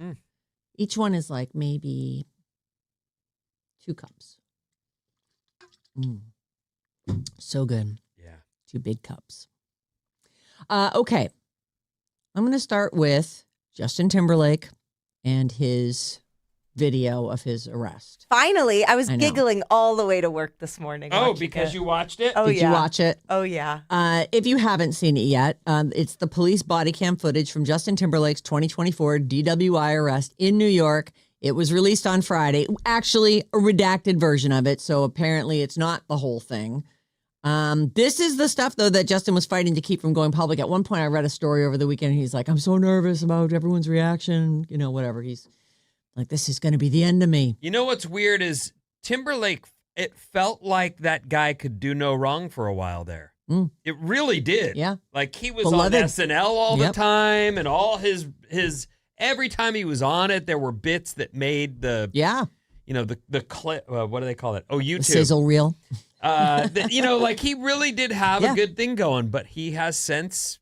Each one is like maybe 2 cups. So good. Yeah. 2 big cups. Okay. I'm going to start with Justin Timberlake and his video of his arrest. Finally, I was I know. giggling all the way to work this morning. Oh, watching because it. you watched it? Oh, Did yeah. you watch it? Oh, yeah. If you haven't seen it yet, it's the police body cam footage from Justin Timberlake's 2024 DWI arrest in New York. It was released on Friday. Actually, a redacted version of it, so apparently it's not the whole thing. This is the stuff, though, that Justin was fighting to keep from going public. At one point, I read a story over the weekend, and he's like, I'm so nervous about everyone's reaction, whatever. He's like, this is going to be the end of me. You know what's weird is Timberlake, it felt like that guy could do no wrong for a while there. It really did. Yeah. Like he was Beloved. on SNL all the Yep. time, and all his every time he was on it, there were bits that made the the clip. What do they call it? Oh, YouTube. Sizzle reel. Like he really did have Yeah. a good thing going, but he has since.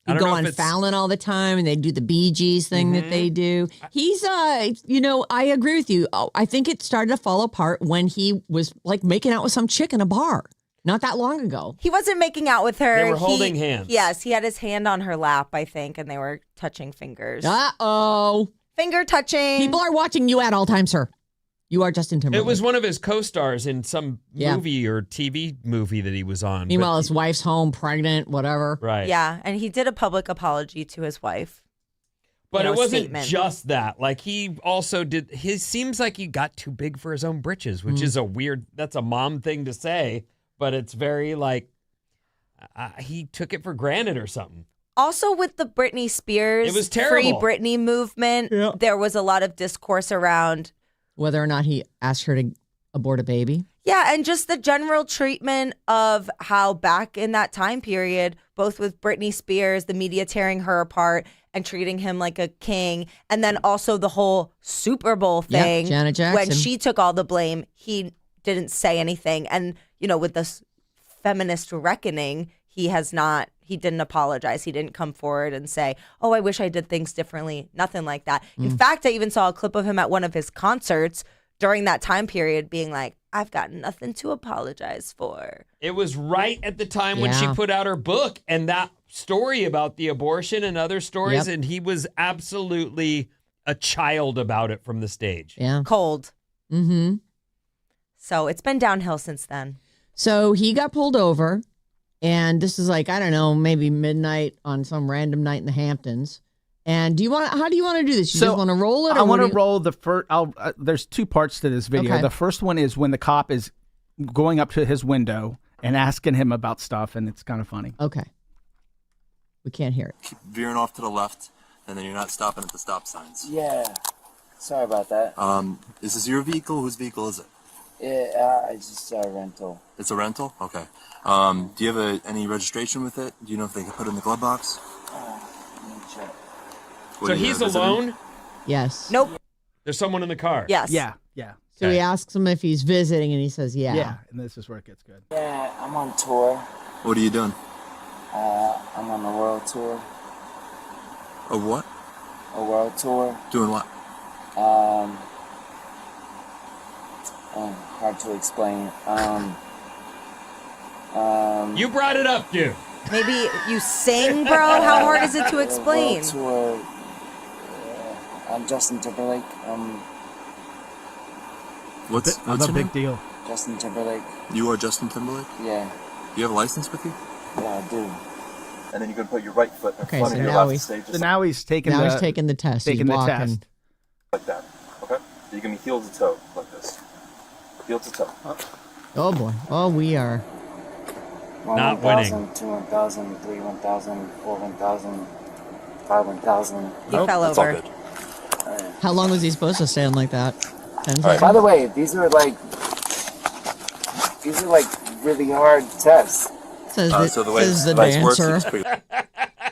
I You don't go know if on it's- Fallon all the time, and they do the Bee Gees thing that they do. He's, I agree with you. I think it started to fall apart when he was like making out with some chick in a bar not that long ago. He wasn't making out with her. They were holding hands. Yes, he had his hand on her lap, I think, and they were touching fingers. Uh-oh. Finger touching. People are watching you at all times, sir. You are Justin Timberlake. It was one of his co-stars in some Yeah. movie or TV movie that he was on. Meanwhile, but- his wife's home, pregnant, whatever. right. Yeah, and he did a public apology to his wife. But it wasn't statement. just that. Like he also did. He seems like he got too big for his own britches, which is that's a mom thing to say, but it's very like he took it for granted or something. Also, with the Britney Spears It was Free terrible. Britney movement, Yeah. there was a lot of discourse around. Whether or not he asked her to abort a baby. Yeah, and just the general treatment of how back in that time period, both with Britney Spears, the media tearing her apart and treating him like a king, and then also the whole Super Bowl Yeah, thing. Janet Jackson. When she took all the blame, he didn't say anything. And, with this feminist reckoning, he didn't apologize. He didn't come forward and say, oh, I wish I did things differently. Nothing like that. In fact, I even saw a clip of him at one of his concerts during that time period being like, I've got nothing to apologize for. It was right at the time when she Yeah. put out her book and that story about the abortion and other stories, Yep. and he was absolutely a child about it from the stage. Yeah. Cold. Mm-hmm. So it's been downhill since then. So he got pulled over, and this is like, I don't know, maybe midnight on some random night in the Hamptons. And how do you want to do this? You So, just want to roll it? I want to to roll the first. There's 2 parts to this video. Okay. The first one is when the cop is going up to his window and asking him about stuff, and it's kind of funny. Okay. We can't hear it. Keep veering off to the left, and then you're not stopping at the stop signs. Yeah. Sorry about that. Is this your vehicle? Whose vehicle is it? It's just a rental. It's a rental? Okay. Do you have any registration with it? Do you know if they can put it in the glove box? Let me check. What So do you he's have? Is it in- alone? Yes. Nope. There's someone in the car. Yes. Yeah. Yeah. So he Okay. asks him if he's visiting, and he says, yeah. Yeah, and this is where it gets good. Yeah, I'm on tour. What are you doing? I'm on a world tour. A what? A world tour. Doing what? Hard to explain. You brought it up, dude. Maybe you sing, bro? How hard is it to explain? World tour. I'm Justin Timberlake. What's I'm your a big name? deal. Justin Timberlake. You are Justin Timberlake? Yeah, Do you have a license with you? yeah, I do. And then you're going to put your right foot in Okay, front so of your now left he's- stage So now he's taking Now the he's taking the test. taking he's the walking. test. like that. Okay? So you're going to be heel to toe like this. Heel to toe. Oh, boy. Oh, we are. Not 1,000, winning. 2 1,000, 3 1,000, 4 1,000, 5 1,000. He fell That's all over. good. How long was he supposed to stand like that? 10 By seconds? the way, these are like really hard tests. Says So the way says the device works, dancer. it's pretty.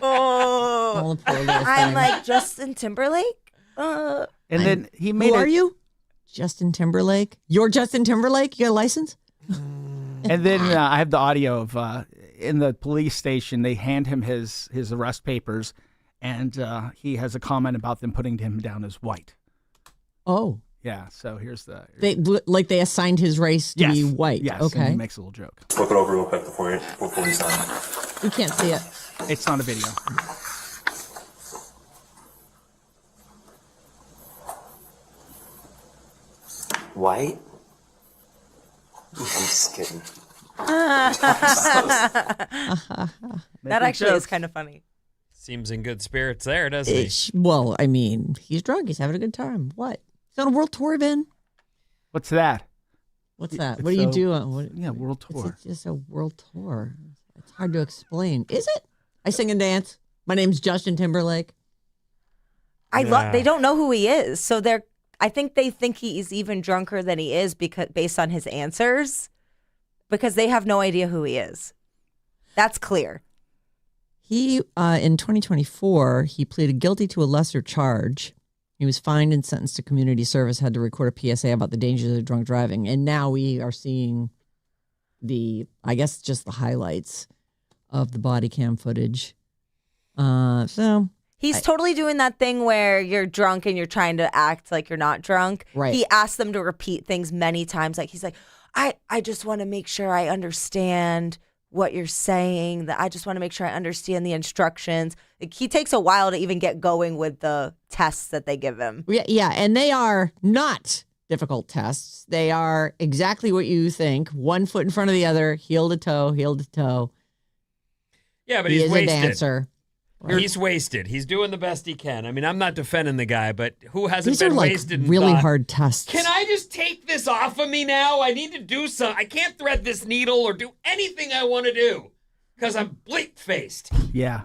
Oh, Oh, the poor little I'm thing. like Justin Timberlake. And then he made Who it. are you? Justin Timberlake? You're Justin Timberlake? You got a license? And then I have the audio of in the police station. They hand him his arrest papers, and he has a comment about them putting him down as white. Oh. Yeah. So here's the. They assigned his race to be white. Yes. And Okay. he makes a little joke. Flip it over real quick before you sign. We can't see it. It's not a video. White? I'm just kidding. That actually is kind of funny. Seems in good spirits there, doesn't he? Well, I mean, he's drunk. He's having a good time. What? He's on a world tour, Ben? What's that? What's that? It's What do you a- do? What, Yeah, world tour. It's just a world tour. It's hard to explain. Is it? I sing and dance. My name's Justin Timberlake. I Yeah. love. They don't know who he is, so they're. I think they think he is even drunker than he is because based on his answers, because they have no idea who he is. That's clear. He, in 2024, he pleaded guilty to a lesser charge. He was fined and sentenced to community service, had to record a PSA about the dangers of drunk driving. And now we are seeing I guess, just the highlights of the body cam footage. So He's totally doing that thing where you're drunk and you're trying to act like you're not drunk. Right. He asked them to repeat things many times. Like he's like, I just want to make sure I understand what you're saying. That I just want to make sure I understand the instructions. Like, he takes a while to even get going with the tests that they give him. yeah, and they are not difficult tests. They are exactly what you think. One foot in front of the other, heel to toe, heel to toe. Yeah, but He he's is a wasted. dancer. He's wasted. He's doing the best he can. I mean, I'm not defending the guy, but who hasn't These are been like wasted and really thought, hard tests. Can I just take this off of me now? I need to do something. I can't thread this needle or do anything I want to do because I'm bleak-faced. Yeah.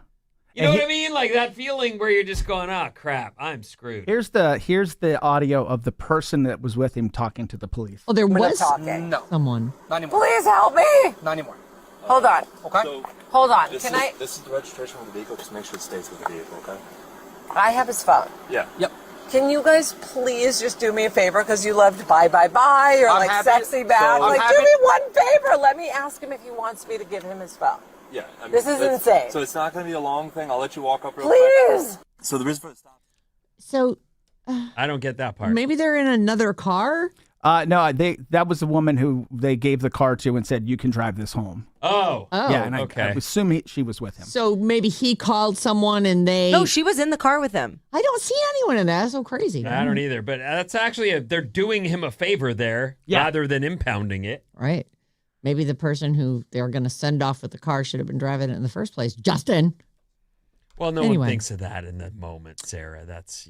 You know And what I mean? Like that feeling where you're just going, oh, crap, I'm screwed. Here's the audio of the person that was with him talking to the police. Oh, there was No, someone. not anymore. Please help me. Not anymore. Hold on. Okay. So Hold on. this Can is I? this is the registration of the vehicle. Just make sure it stays with the vehicle, okay? I have his phone. Yeah. Yep. Can you guys please just do me a favor because you loved bye bye bye or I'm like happy- sexy back. so- I'm like happy- do me one favor. Let me ask him if he wants me to give him his phone. Yeah. I mean, This is it's- insane. So it's not going to be a long thing. I'll let you walk up real quick. Please. So the reason for the stop. So I don't get that part. maybe they're in another car. No, that was the woman who they gave the car to and said, "You can drive this home." Oh. Oh, Yeah, and okay. I assume she was with him. So maybe he called someone and they. No, she was in the car with him. I don't see anyone in that. That's so crazy. I don't either, but that's actually they're doing him a favor there Yeah. rather than impounding it. Right. Maybe the person who they're going to send off with the car should have been driving it in the first place. Justin. Well, no Anyway. one thinks of that in the moment, Sarah. That's,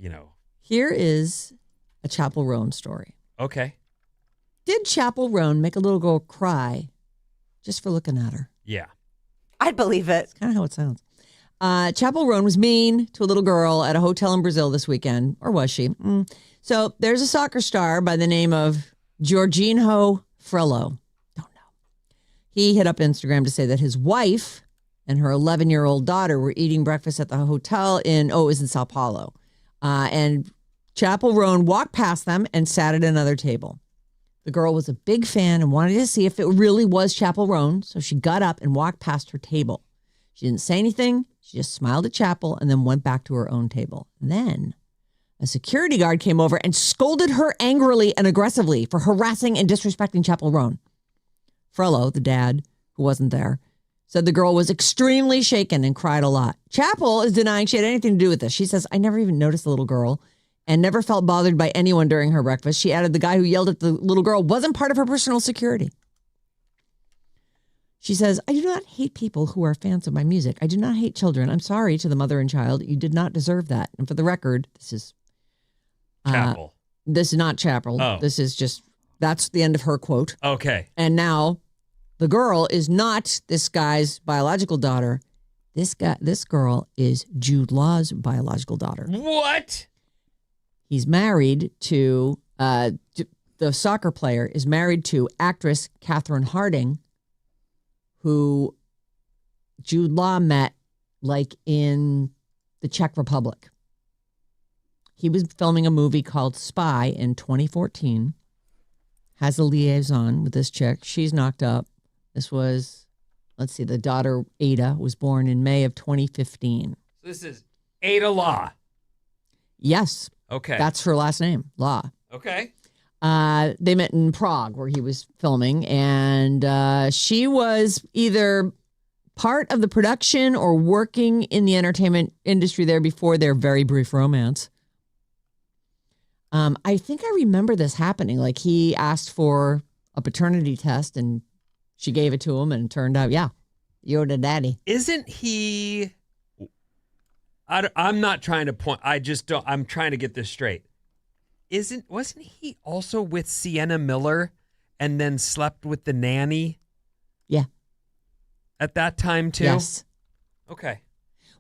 Here is a Chapel Roan story. okay. Did Chapel Roan make a little girl cry just for looking at her? Yeah. I'd believe it. That's kind of how it sounds. Chapel Roan was mean to a little girl at a hotel in Brazil this weekend, or was she? So there's a soccer star by the name of Jorginho Frello. Don't know. He hit up Instagram to say that his wife and her 11-year-old daughter were eating breakfast at the hotel it was in Sao Paulo. And Chapel Roan walked past them and sat at another table. The girl was a big fan and wanted to see if it really was Chapel Roan, so she got up and walked past her table. She didn't say anything. She just smiled at Chapel and then went back to her own table. Then a security guard came over and scolded her angrily and aggressively for harassing and disrespecting Chapel Roan. Frollo, the dad, who wasn't there, said the girl was extremely shaken and cried a lot. Chapel is denying she had anything to do with this. She says, I never even noticed the little girl and never felt bothered by anyone during her breakfast. She added the guy who yelled at the little girl wasn't part of her personal security. She says, I do not hate people who are fans of my music. I do not hate children. I'm sorry to the mother and child. You did not deserve that. And for the record, this is Chapel. This is not Chapel. Oh. This is just, that's the end of her quote. Okay. And now the girl is not this guy's biological daughter. This girl is Jude Law's biological daughter. What? He's married to, the soccer player is married to actress Catherine Harding, who Jude Law met like in the Czech Republic. He was filming a movie called Spy in 2014, has a liaison with this chick. She's knocked up. This was, let's see, the daughter Ada was born in May of 2015. This is Ada Law. Yes. Okay. That's her last name, Law. Okay. They met in Prague where he was filming, and she was either part of the production or working in the entertainment industry there before their very brief romance. I think I remember this happening. Like he asked for a paternity test and she gave it to him, and it turned out, yeah, you're the daddy. Isn't he... I'm not trying to point. I just don't. I'm trying to get this straight. Wasn't he also with Sienna Miller and then slept with the nanny? Yeah. At that time too? Yes. Okay.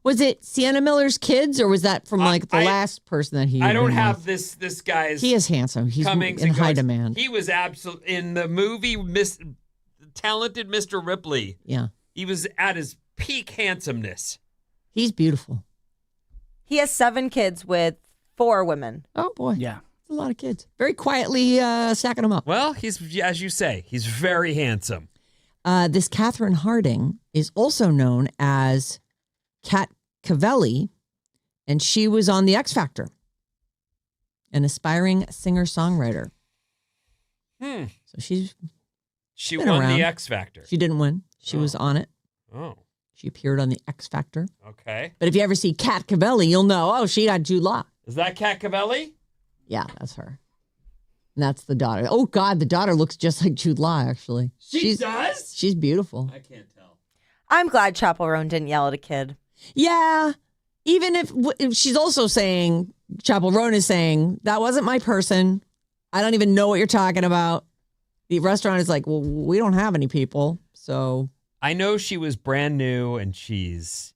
Was it Sienna Miller's kids, or was that from like the last person that he? I don't been have with? this guy's. He is handsome. He's Cummings in and high goes. demand. He was in the movie Talented Mr. Ripley. Yeah. He was at his peak handsomeness. He's beautiful. He has 7 kids with 4 women. Oh boy. Yeah. A lot of kids. Very quietly stacking them up. Well, he's, as you say, he's very handsome. This Catherine Harding is also known as Kat Cavelli, and she was on The X Factor, an aspiring singer-songwriter. So she won around. the X Factor. She didn't win. She was on it. Oh. She appeared on The X Factor. Okay. But if you ever see Kat Cavelli, you'll know, oh, she got Jude Law. Is that Kat Cavelli? Yeah, that's her. And that's the daughter. Oh, God, the daughter looks just like Jude Law, actually. She does? She's beautiful. I can't tell. I'm glad Chapel Roan didn't yell at a kid. Yeah. Even if she's also saying, Chapel Roan is saying, that wasn't my person. I don't even know what you're talking about. The restaurant is like, well, we don't have any people. So I know she was brand new and she's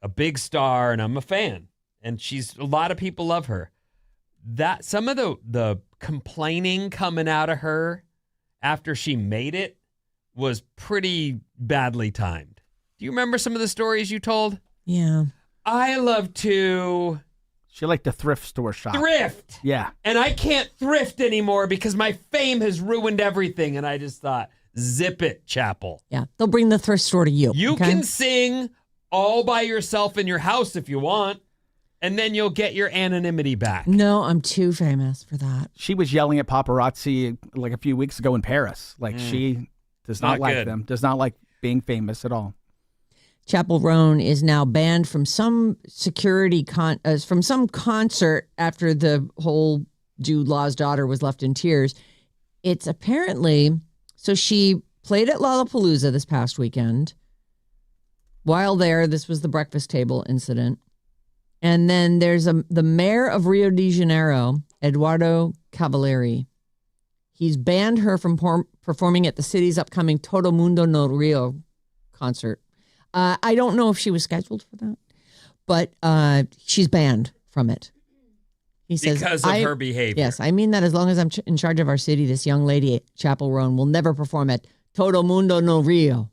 a big star and I'm a fan. And a lot of people love her. That some of the complaining coming out of her after she made it was pretty badly timed. Do you remember some of the stories you told? yeah. I love to She liked the thrift store shop. thrift. Yeah. And I can't thrift anymore because my fame has ruined everything. And I just thought, zip it, Chapel. Yeah. They'll bring the thrift store to you. You okay? can sing all by yourself in your house if you want, and then you'll get your anonymity back. No, I'm too famous for that. She was yelling at paparazzi like a few weeks ago in Paris. Like she does not Not like good. them. Does not like being famous at all. Chapel Roan is now banned from some from some concert after the whole Jude Law's daughter was left in tears. It's apparently, so she played at Lollapalooza this past weekend. While there, this was the breakfast table incident. And then there's the mayor of Rio de Janeiro, Eduardo Cavalieri. He's banned her from performing at the city's upcoming Todo Mundo no Rio concert. I don't know if she was scheduled for that, but she's banned from it. He says, Because of her behavior. Yes, I mean that as long as I'm in charge of our city, this young lady, Chapel Roan, will never perform at Todo Mundo no Rio.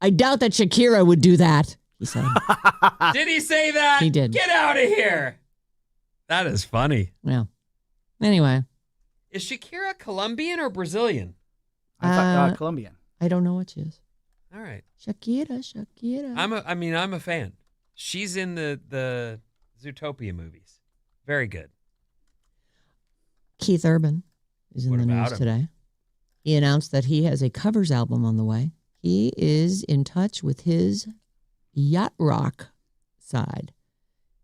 I doubt that Shakira would do that, he said. Did he say that? He did. Get out of here. That is funny. Yeah. Anyway, Is Shakira Colombian or Brazilian? I thought Colombian. I don't know what she is. All right. Shakira. I'm a fan. She's in the Zootopia movies. Very good. Keith Urban is in What the about news him? today. He announced that he has a covers album on the way. He is in touch with his yacht rock side.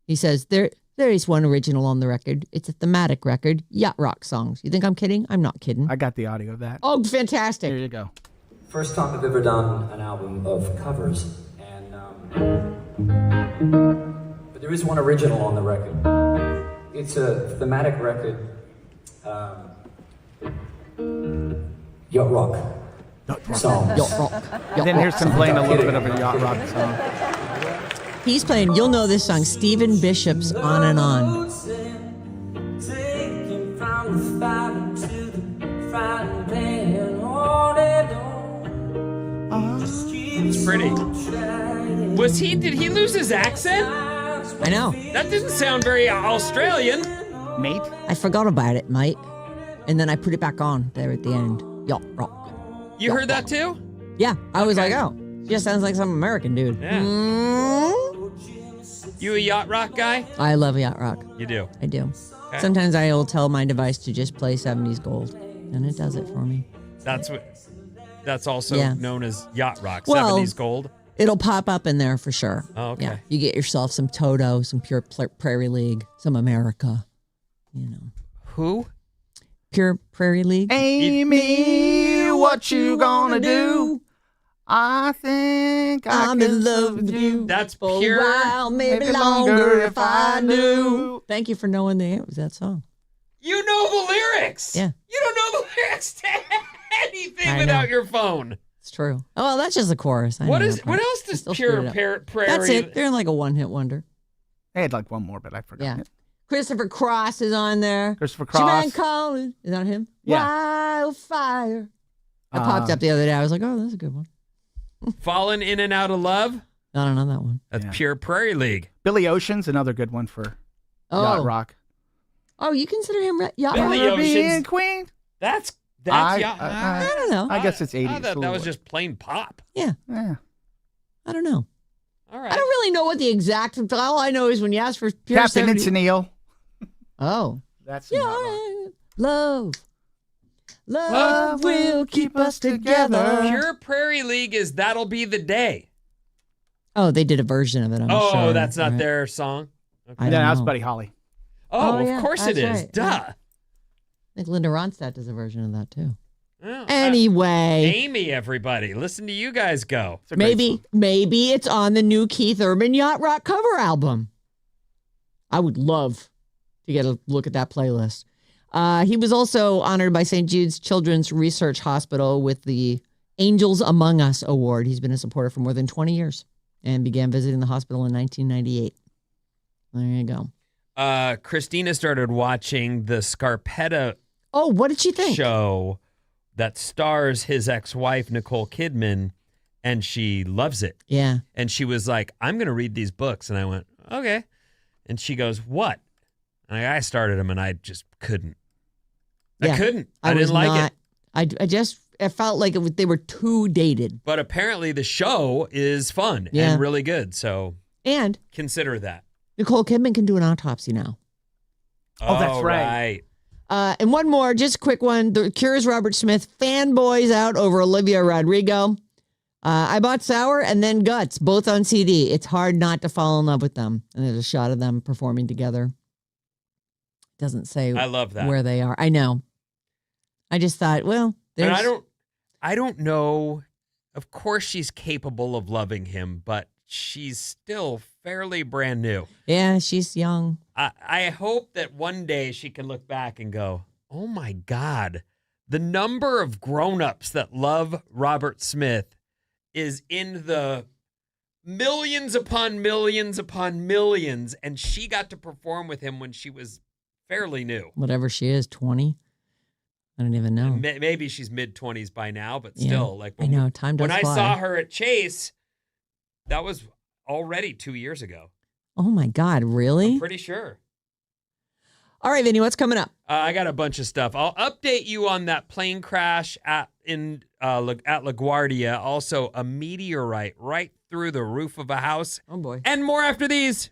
He says there is one original on the record. It's a thematic record, yacht rock songs. You think I'm kidding? I'm not kidding. I got the audio of that. Oh, There fantastic. you go. First time I've ever done an album of covers, and but there is one original on the record. It's a thematic record, yacht rock song. Yacht rock. And then here's him playing a little bit of a yacht rock song. He's playing, you'll know this song, Stephen Bishop's On and On. It's pretty. Did he lose his accent? I know. That didn't sound very Australian. Mate? I forgot about it, mate. And then I put it back on there at the end. Yacht rock. You heard that too? Yeah, I was like, oh, just sounds like some American dude. Yeah. You a yacht rock guy? I love yacht rock. You do. I do. Okay. Sometimes I'll tell my device to just play 70s gold, and it does it for me. That's also Yeah. known as yacht rock. Well, 70s gold. It'll pop up in there for sure. Oh, okay. Yeah, you get yourself some Toto, some Pure Prairie League, some America, you know. Who? Pure Prairie League. Amy, what you gonna do? I think I'm can in love with you. That's For a pure. while, maybe longer if I knew. Thank you for knowing that song. You know the lyrics. Yeah. You don't know the lyrics to anything I without know. your phone. It's true. Oh, well, that's just the chorus. I What know is? that part. What else does Still pure screwed it up. prairie? That's it. They're like a one-hit wonder. I had like one more, but I forgot Yeah. it. Christopher Cross is on there. Christopher She man Cross. calling. Is that him? Yeah. Wildfire. I popped up the other day. I was like, oh, that's a good one. Fallen in and out of love. I don't know that one. That's Yeah. pure Prairie League. Billy Ocean's another good one for yacht rock. Oh, you consider him yacht Billy rock? Ocean's- Caribbean Queen. That's I- yacht. I don't know. I guess it's 80s. I thought that was just plain pop. Yeah, Yeah. I don't know. All right. I don't really know what the exact. All I know is when you ask for pure Captain 70 Tennille. Oh, That's yeah. yacht rock. Love will keep us together. Pure Prairie League is That'll Be the Day. Oh, they did a version of it. I'm sure. Oh, that's not right? their song. I Yeah, don't that's know. Buddy Holly. Oh, Oh, yeah, of course it that's is. right. Duh. I think Linda Ronstadt does a version of that too. Oh, Anyway, Amy, everybody, listen to you guys go. It's a great song. maybe it's on the new Keith Urban Yacht Rock cover album. I would love to get a look at that playlist. He was also honored by St. Jude's Children's Research Hospital with the Angels Among Us Award. He's been a supporter for more than 20 years and began visiting the hospital in 1998. There you go. Christina started watching the Scarpetta Oh, what did she think? show that stars his ex-wife, Nicole Kidman, and she loves it. Yeah. And she was like, I'm going to read these books. And I went, okay. And she goes, what? And I started them and I just couldn't. Yeah. I couldn't. I was didn't like not, it. I felt like they were too dated. But apparently the show is fun Yeah. and really good. So And consider that. Nicole Kidman can do an autopsy now. Oh, that's right. And one more, just a quick one. The Cure's Robert Smith fanboys out over Olivia Rodrigo. I bought Sour and then Guts, both on CD. It's hard not to fall in love with them. And there's a shot of them performing together. Doesn't say I love that. where they are. I know. I just thought, well, And there's... I don't know. Of course she's capable of loving him, but she's still fairly brand new. Yeah, she's young. I hope that one day she can look back and go, oh my God, the number of grown-ups that love Robert Smith is in the millions upon millions upon millions, and she got to perform with him when she was fairly new. Whatever she is, 20. I don't even know. Maybe she's mid-20s by now, but Yeah, still. Like I know, time does when I fly. saw her at Chase, that was already 2 years ago. Oh my God, really? I'm pretty sure. All right, Vinny, what's coming up? I got a bunch of stuff. I'll update you on that plane crash at LaGuardia. Also, a meteorite right through the roof of a house. Oh, boy. And more after these.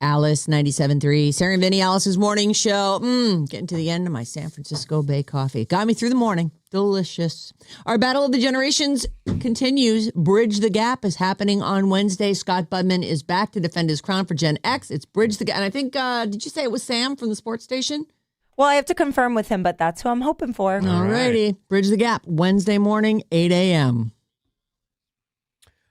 Alice 97.3. Sarah Vinnie, Alice's morning show. Getting to the end of my San Francisco Bay coffee. Got me through the morning. Delicious. Our Battle of the Generations continues. Bridge the Gap is happening on Wednesday. Scott Budman is back to defend his crown for Gen X. It's Bridge the Gap. And I think, did you say it was Sam from the sports station? Well, I have to confirm with him, but that's who I'm hoping for. All righty. Bridge the Gap, Wednesday morning, 8 a.m.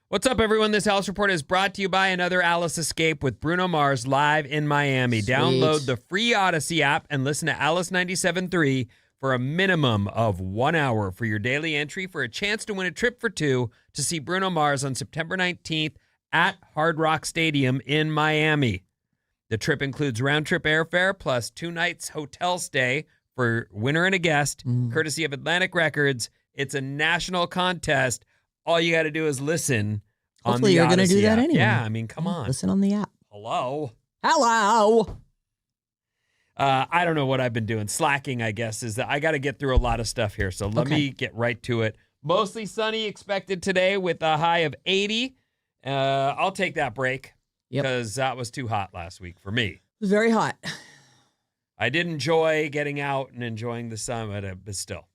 What's up, everyone? This Alice Report is brought to you by another Alice Escape with Bruno Mars live in Miami. Sweet. Download the free Odyssey app and listen to Alice 97.3 for a minimum of 1 hour for your daily entry for a chance to win a trip for two to see Bruno Mars on September 19th at Hard Rock Stadium in Miami. The trip includes round-trip airfare plus 2 nights hotel stay for winner and a guest, courtesy of Atlantic Records. It's a national contest. All you got to do is listen. Hopefully on the you're going to Odyssey do that app. anyway. Yeah, I mean, come on. Listen on the app. Hello. I don't know what I've been doing. Slacking, I guess, is that I got to get through a lot of stuff here. So let me get right to it. Mostly sunny expected today with a high of 80. I'll take that break because that was too hot last week for me. It was very hot. I did enjoy getting out and enjoying the sun, but still.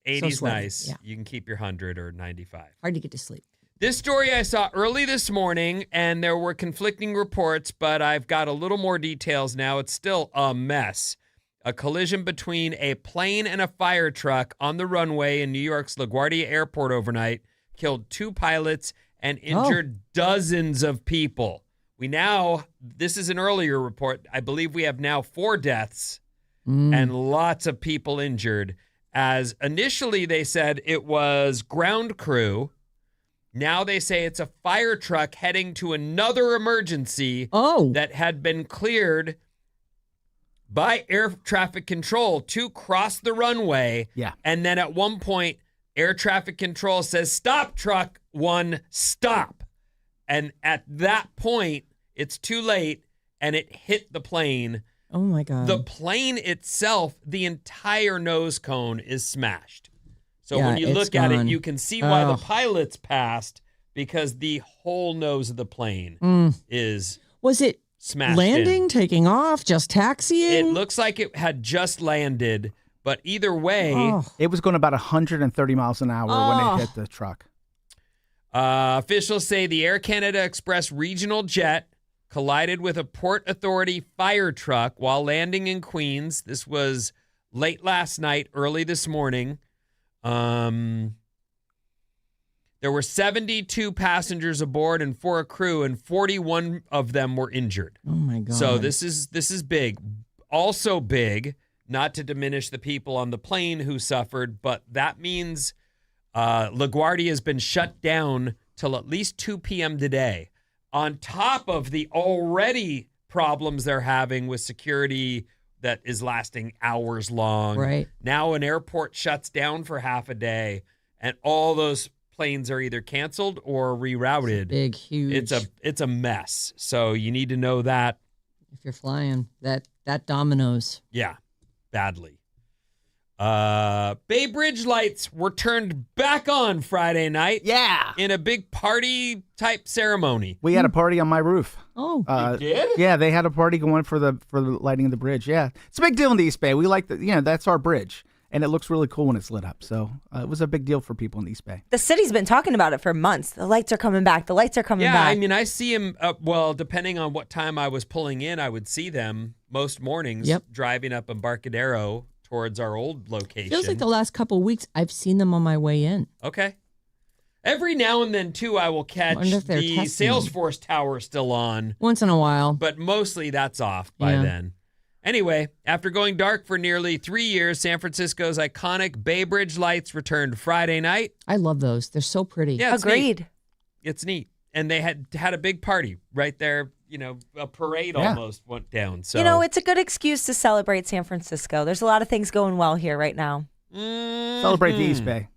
80's sweaty. nice. Yeah. You can keep your 100 or 95. Hard to get to sleep. This story I saw early this morning, and there were conflicting reports, but I've got a little more details now. It's still a mess. A collision between a plane and a fire truck on the runway in New York's LaGuardia Airport overnight killed 2 pilots and injured dozens of people. This is an earlier report. I believe we have now 4 deaths and lots of people injured. As initially they said it was ground crew. Now they say it's a fire truck heading to another emergency that had been cleared by air traffic control to cross the runway. Yeah. And then at one point, air traffic control says, "Stop, truck 1, stop." And at that point, it's too late, and it hit the plane. Oh, my God. The plane itself, the entire nose cone is smashed. So when you look at it, you can see why the pilots passed, because the whole nose of the plane is Was it smashed landing, in. taking off, just taxiing? It looks like it had just landed, but either way, It was going about 130 miles an hour when it hit the truck. Officials say the Air Canada Express regional jet collided with a Port Authority fire truck while landing in Queens. This was late last night, early this morning. There were 72 passengers aboard and 4 crew, and 41 of them were injured. Oh, my God. So this is big. Also big, not to diminish the people on the plane who suffered, but that means LaGuardia has been shut down till at least 2 p.m. today. On top of the already problems they're having with security that is lasting hours long. Right. Now an airport shuts down for half a day, and all those planes are either canceled or rerouted. Big, huge. It's a mess. So you need to know that. If you're flying, that dominoes. Yeah, badly. Bay Bridge lights were turned back on Friday night. Yeah. In a big party type ceremony. We had a party on my roof. Oh. You did? Yeah, they had a party going for the lighting of the bridge. Yeah, it's a big deal in the East Bay. We like that's our bridge, and it looks really cool when it's lit up. So it was a big deal for people in the East Bay. The city's been talking about it for months. The lights are coming back. The lights are coming Yeah, back. I mean, I see them, depending on what time I was pulling in, I would see them most mornings driving up Embarcadero towards our old location. Feels like the last couple of weeks I've seen them on my way in. Okay. Every now and then, too, I will catch the Salesforce tower still on. Once in a while. But mostly that's off by then. Anyway, after going dark for nearly 3 years, San Francisco's iconic Bay Bridge lights returned Friday night. I love those. They're so pretty. Yeah, it's Agreed. neat. It's neat. And they had a big party right there. A parade almost went down. So it's a good excuse to celebrate San Francisco. There's a lot of things going well here right now. Celebrate the East Bay.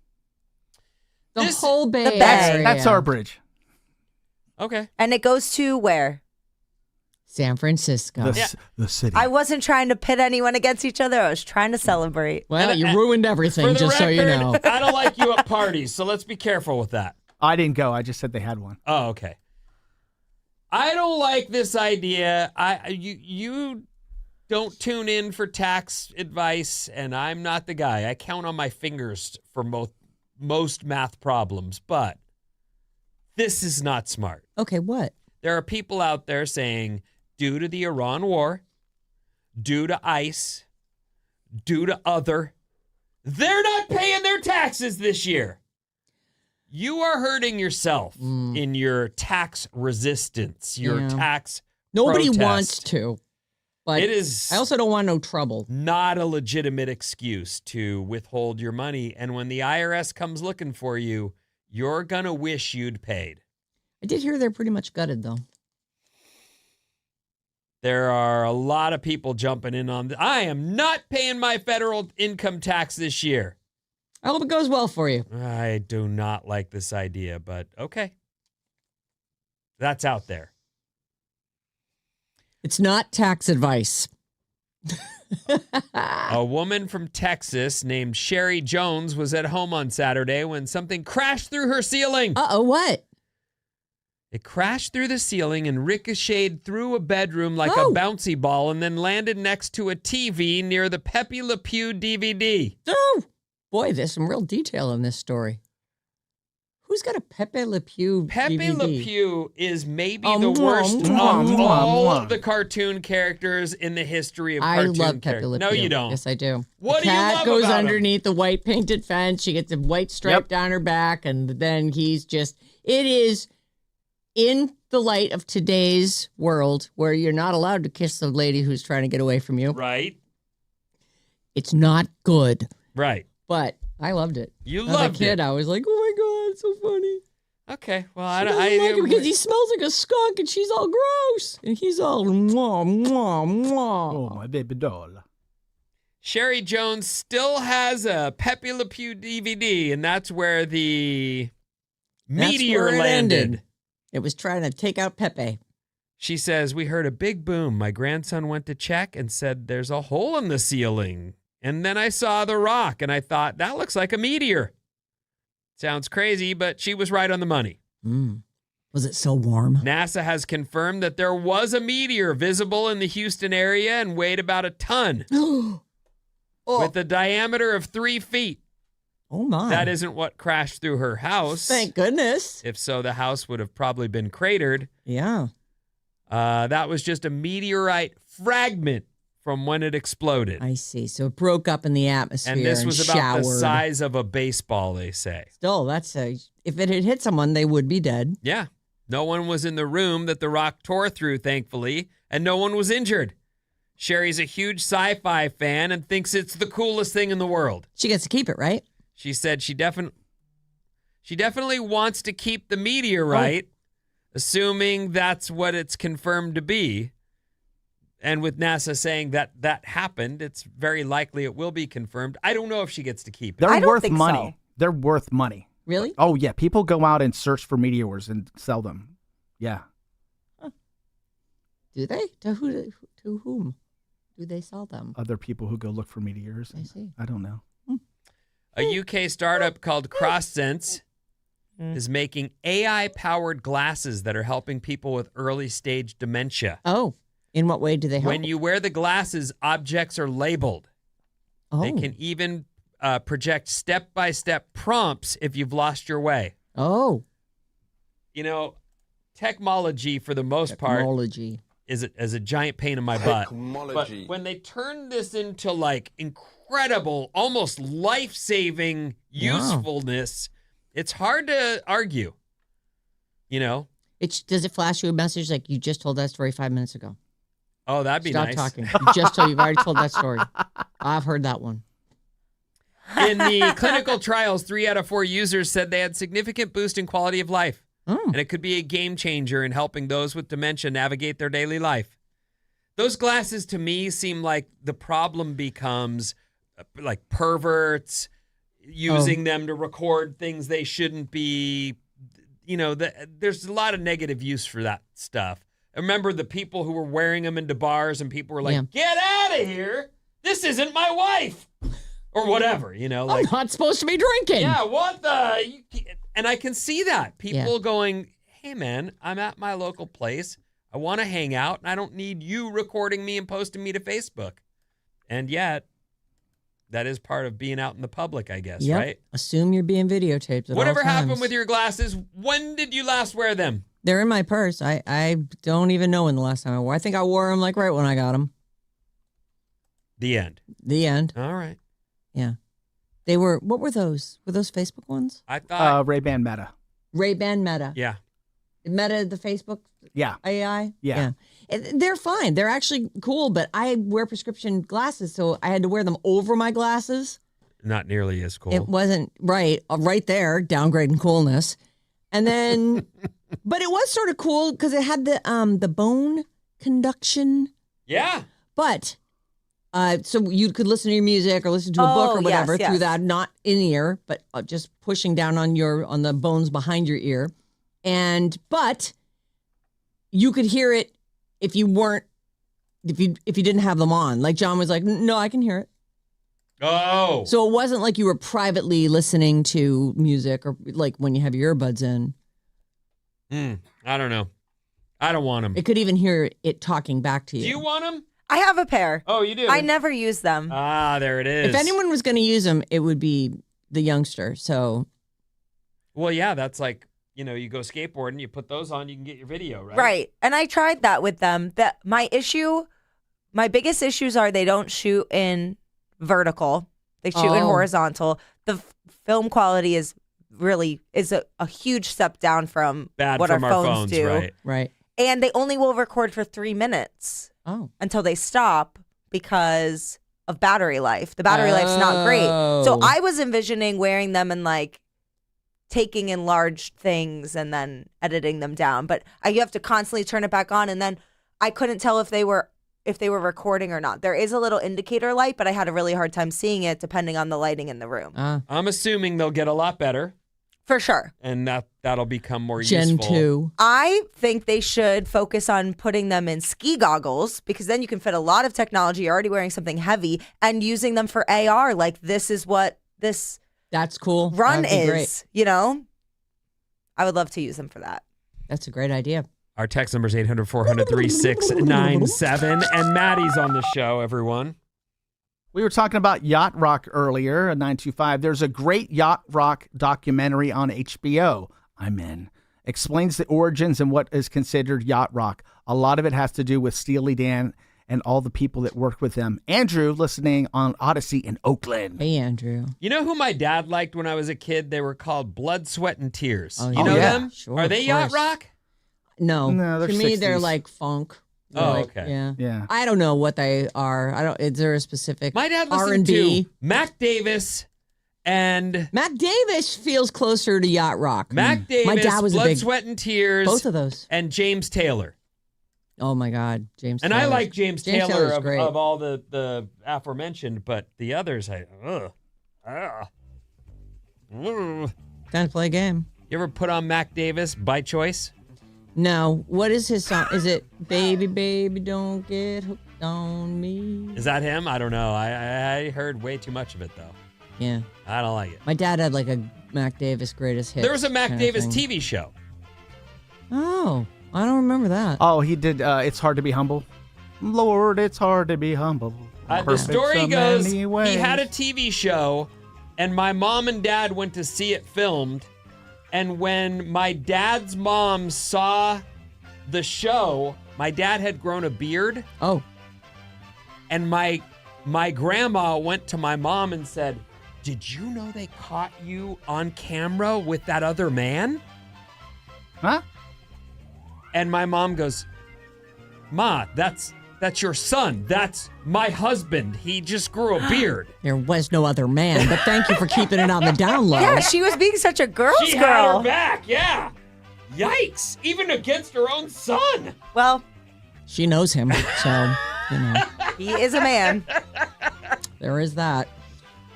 The whole Bay. The Bay. That's our bridge. Okay. And it goes to where? San Francisco. The city. I wasn't trying to pit anyone against each other. I was trying to celebrate. Well, you ruined everything, For the just so you record, know. I don't like you at parties, so let's be careful with that. I didn't go. I just said they had one. Oh, okay. I don't like this idea. You don't tune in for tax advice, and I'm not the guy. I count on my fingers for most math problems, but this is not smart. Okay, what? There are people out there saying, due to the Iran war, due to ICE, due to other, they're not paying their taxes this year. You are hurting yourself in your tax resistance, your tax Nobody protest. wants to. But It is I also don't want no trouble. not a legitimate excuse to withhold your money. And when the IRS comes looking for you, you're going to wish you'd paid. I did hear they're pretty much gutted, though. There are a lot of people jumping in on I am not paying my federal income tax this year. I hope it goes well for you. I do not like this idea, but okay. That's out there. It's not tax advice. A woman from Texas named Sherry Jones was at home on Saturday when something crashed through her ceiling. Uh-oh, what? It crashed through the ceiling and ricocheted through a bedroom like a bouncy ball and then landed next to a TV near the Pepe Le Pew DVD. Oh, boy, there's some real detail in this story. Who's got a Pepe Le Pew Pepe DVD? Le Pew is maybe the worst of all of the cartoon characters in the history of I cartoon love Pepe characters. Le Pew. No, you don't. Yes, I do. What the do you cat love goes about him? underneath the white painted fence. She gets a white stripe down her back, and then he's just, it is in the light of today's world where you're not allowed to kiss the lady who's trying to get away from you. Right. It's not good. Right. But I loved it. You As loved a kid, it. I was like, oh my God, it's so funny. Okay. Well, She doesn't like him because he smells like a skunk and she's all gross. And he's all mwah, mwah, mwah. Oh, my baby doll. Sherry Jones still has a Pepe Le Pew DVD, and that's where the meteor where it landed. ended. It was trying to take out Pepe. She says, we heard a big boom. My grandson went to check and said, there's a hole in the ceiling. And then I saw the rock, and I thought, that looks like a meteor. Sounds crazy, but she was right on the money. Was it so warm? NASA has confirmed that there was a meteor visible in the Houston area and weighed about a ton with a diameter of 3 feet. Oh, my. That isn't what crashed through her house. Thank goodness. If so, the house would have probably been cratered. Yeah. That was just a meteorite fragment from when it exploded. I see. So it broke up in the atmosphere And this was about showered. the size of a baseball, they say. Still, if it had hit someone, they would be dead. Yeah. No one was in the room that the rock tore through, thankfully, and no one was injured. Sherry's a huge sci-fi fan and thinks it's the coolest thing in the world. She gets to keep it, right? She said she definitely wants to keep the meteorite, assuming that's what it's confirmed to be. And with NASA saying that happened, it's very likely it will be confirmed. I don't know if she gets to keep it. They're I don't worth think money. so. They're worth money. Really? Oh, yeah. People go out and search for meteors and sell them. Yeah. Do they? To whom do they sell them? Other people who go look for meteors. I see. I don't know. A UK startup called CrossSense is making AI-powered glasses that are helping people with early-stage dementia. Oh, in what way do they help? When you wear the glasses, objects are labeled. Oh. They can even project step-by-step prompts if you've lost your way. Oh. You know, technology for the most part Technology. is a giant pain in my butt. But when they turn this into like incredible, almost life-saving usefulness, it's hard to argue. You know? Does it flash you a message like you just told that story 5 minutes ago? Oh, that'd be Stop nice. talking. You've already told that story. I've heard that one. In the clinical trials, 3 out of 4 users said they had significant boost in quality of life. And it could be a game changer in helping those with dementia navigate their daily life. Those glasses, to me, seem like the problem becomes like perverts using them to record things they shouldn't be. You know, there's a lot of negative use for that stuff. I remember the people who were wearing them into bars and people were like, get out of here. This isn't my wife. Or whatever, you know. Like, I'm not supposed to be drinking. yeah, what the? And I can see that. People going, hey, man, I'm at my local place. I want to hang out, and I don't need you recording me and posting me to Facebook. And yet, that is part of being out in the public, I guess, Yep. right? Assume you're being videotaped at Whatever all times. happened with your glasses? When did you last wear them? They're in my purse. I don't even know when the last time I wore. I think I wore them like right when I got them. The end. The end. All right. Yeah. They were, what were those? Were those Facebook ones? I thought. Ray-Ban Meta. Ray-Ban Meta. Yeah. Meta, the Facebook Yeah. AI? Yeah. They're fine. They're actually cool, but I wear prescription glasses, so I had to wear them over my glasses. Not nearly as cool. It wasn't right there, downgrade in coolness. And then, but it was sort of cool because it had the bone conduction. Yeah. But, so you could listen to your music or listen to a book or whatever yes. through that, not in ear, but just pushing down on the bones behind your ear. But you could hear it if you didn't have them on. Like John was like, no, I can hear it. Oh. So it wasn't like you were privately listening to music or like when you have your earbuds in. I don't know. I don't want them. It could even hear it talking back to you. Do you want them? I have a pair. Oh, you do? I never use them. Ah, there it is. If anyone was going to use them, it would be the youngster. So, Well, yeah, that's like, you go skateboarding, you put those on, you can get your video, right? Right. And I tried that with them. My biggest issues are they don't shoot in vertical. They shoot in horizontal. The film quality is a huge step down from Bad what from our phones do. right. And they only will record for 3 minutes Oh. until they stop because of battery life. The battery life's not great. So Oh. I was envisioning wearing them and like taking in large things and then editing them down. But you have to constantly turn it back on, and then I couldn't tell if they were recording or not. There is a little indicator light, but I had a really hard time seeing it depending on the lighting in the room. I'm assuming they'll get a lot better, For sure. and that'll become more Gen useful. 2. I think they should focus on putting them in ski goggles because then you can fit a lot of technology. You're already wearing something heavy and using them for AR. Like this is what this That's cool. run That'd be great. is, I would love to use them for that. That's a great idea. Our text number is 800-400-3697, and Maddie's on the show, everyone. We were talking about yacht rock earlier at 925. There's a great yacht rock documentary on HBO. I'm in. Explains the origins and what is considered yacht rock. A lot of it has to do with Steely Dan and all the people that worked with them. Andrew, listening on Odyssey in Oakland. Hey, Andrew. You know who my dad liked when I was a kid? They were called Blood, Sweat, and Tears. Oh, You know yeah. them? Sure, Are of they yacht course. rock? No. No, they're to me, they're 60s. like funk. They're Oh, like- okay. Yeah. Yeah. I don't know what they are. Is there a specific My dad listened R&B? to Mac Davis and Mac Davis feels closer to yacht rock. Mac Davis, My dad was Blood, a big, Sweat, and Tears, both of those. and James Taylor. Oh my God, James. And I Taylor's- like James Taylor Taylor's of great. all the aforementioned, but the others, You Time to play a game. ever put on Mac Davis by choice? No, what is his song? Is it "Baby, Baby, Don't Get Hooked on Me"? Is that him? I don't know. I heard way too much of it, though. Yeah, I don't like it. my dad had like a Mac Davis greatest hits. There was a Mac kind of Davis thing. TV show. Oh, I don't remember that. Oh, he did It's Hard to Be Humble. Lord, it's hard to be humble. The Perfect story so goes many he ways. had a TV show, and my mom and dad went to see it filmed. And when my dad's mom saw the show, my dad had grown a beard, Oh, and my grandma went to my mom and said, "Did you know they caught you on camera with that other man?" Huh? And my mom goes, "Ma, that's your son. That's my husband. He just grew a beard." there was no other man, but thank you for keeping it on the down low. Yeah, she was being such a girl's She had girl. her back, yeah. Yikes, even against her own son. Well, She knows him, so he is a man. there is that.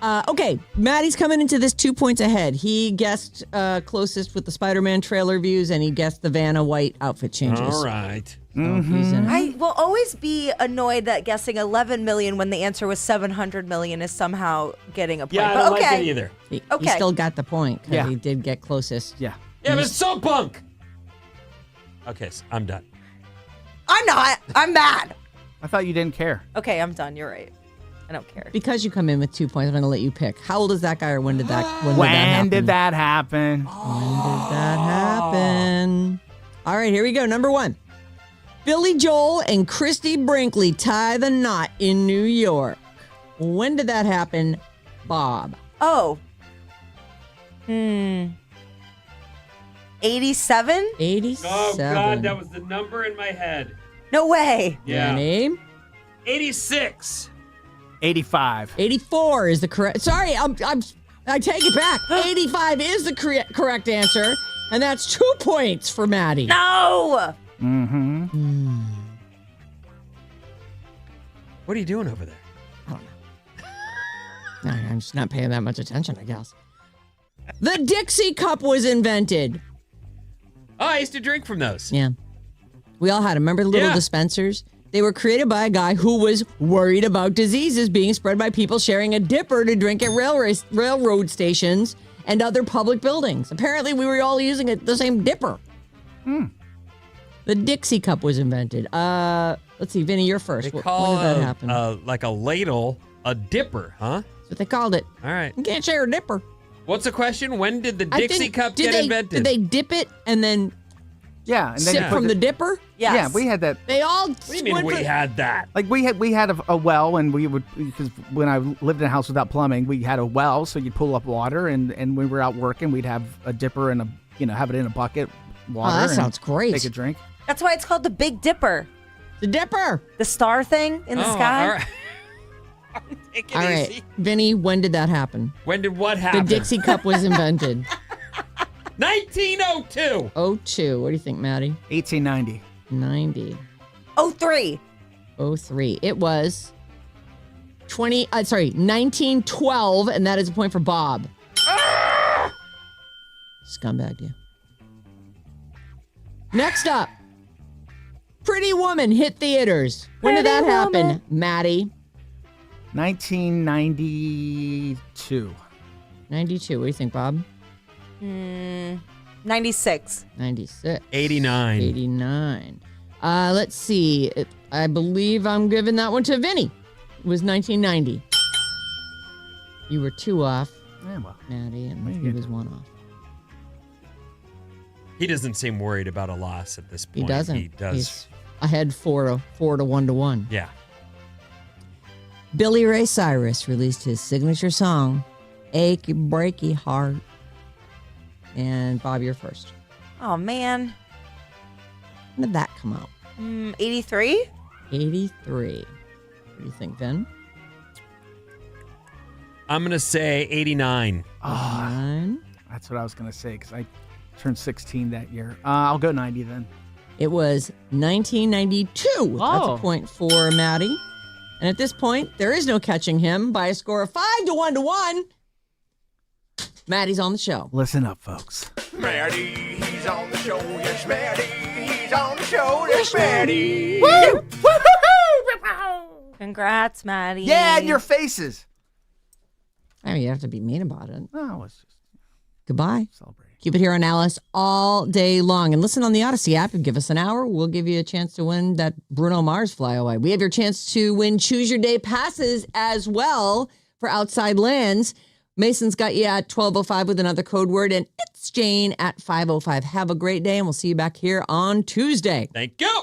Okay, Maddie's coming into this 2 points ahead. He guessed closest with the Spider-Man trailer views, and he guessed the Vanna White outfit changes. All right. So he's in it. I will always be annoyed that guessing 11 million when the answer was 700 million is somehow getting a point. Yeah, I But don't okay. like it either. He Okay. still got the point because Yeah. he did get closest. Yeah. Yeah, but it's so punk. Okay, so I'm done. I'm not. I'm mad. I thought you didn't care. Okay, I'm done. You're right. I don't care. Because you come in with 2 points, I'm going to let you pick. How old is that guy, or when did that happen? When did that happen? When did that happen? All right, here we go. Number 1. Billy Joel and Christy Brinkley tie the knot in New York. When did that happen, Bob? Oh. 87? 87. Oh, God, that was the number in my head. No way. Yeah. Name? 86. 85. 84 is the correct. Sorry, I take it back. 85 is the correct answer, and that's 2 points for Maddie. No. Mm-hmm. What are you doing over there? I'm just not paying that much attention, I guess. The Dixie Cup was invented. Oh, I used to drink from those. Yeah. We all had them. Remember the little Yeah. dispensers? They were created by a guy who was worried about diseases being spread by people sharing a dipper to drink at railroad stations and other public buildings. Apparently, we were all using the same dipper. The Dixie Cup was invented. Let's see, Vinny, you're first. They When call did that happen? like a ladle a dipper, huh? That's what they called it. All right. You can't share a dipper. What's the question? When did the I Dixie think- Cup did get they- invented? Did they dip it and then Yeah, and then you sip put from the dipper? Yes. Yeah, we had that. They all. What do you mean we had that? Like we had a well, and we would, because when I lived in a house without plumbing, we had a well, so you'd pull up water, and when we were out working, we'd have a dipper and have it in a bucket, water. that and sounds great. Take a drink. That's why it's called the Big Dipper. The dipper. The star thing in the sky. All right. Take it All right, easy. Vinny, when did that happen? When did what The happen? Dixie Cup was invented. 1902. 02. What do you think, Maddie? 1890. 90. 03. 03. It was 1912, and that is a point for Bob. Scumbagged you. Next up, Pretty Woman hit theaters. When did that Pretty happen, Woman. Maddie? 1992. 92. What do you think, Bob? 96. 96. 89. 89. Let's see. I believe I'm giving that one to Vinny. It was 1990. You were 2 off, Yeah, well, Maddie, and What are you he gonna was do? 1 off. He doesn't seem worried about a loss at this He point. doesn't. He does. He's ahead 4 to 1. Yeah. Billy Ray Cyrus released his signature song, "Achy Breaky Heart." And Bob, you're first. Oh, man. When did that come out? 83? 83. What do you think, Vin? I'm going to say 89. Ah, 9. that's what I was going to say, because I turned 16 that year. I'll go 90 then. It was 1992. That's Oh. a point for Maddie. And at this point, there is no catching him by a score of 5 to 1. Maddie's on the show. Listen up, folks. Maddie, he's on the show. Yes, Maddie, he's on the show. Yes, Maddie. Woo! Congrats, Maddie. Yeah, and your faces. I mean, you have to be mean about it. Oh, it's just Goodbye. celebrating. Keep it here on Alice all day long. And listen on the Odyssey app and give us an hour. We'll give you a chance to win that Bruno Mars flyaway. We have your chance to win Choose Your Day passes as well for Outside Lands. Mason's got you at 12:05 with another code word, and it's Jane at 5:05. Have a great day, and we'll see you back here on Tuesday. Thank you.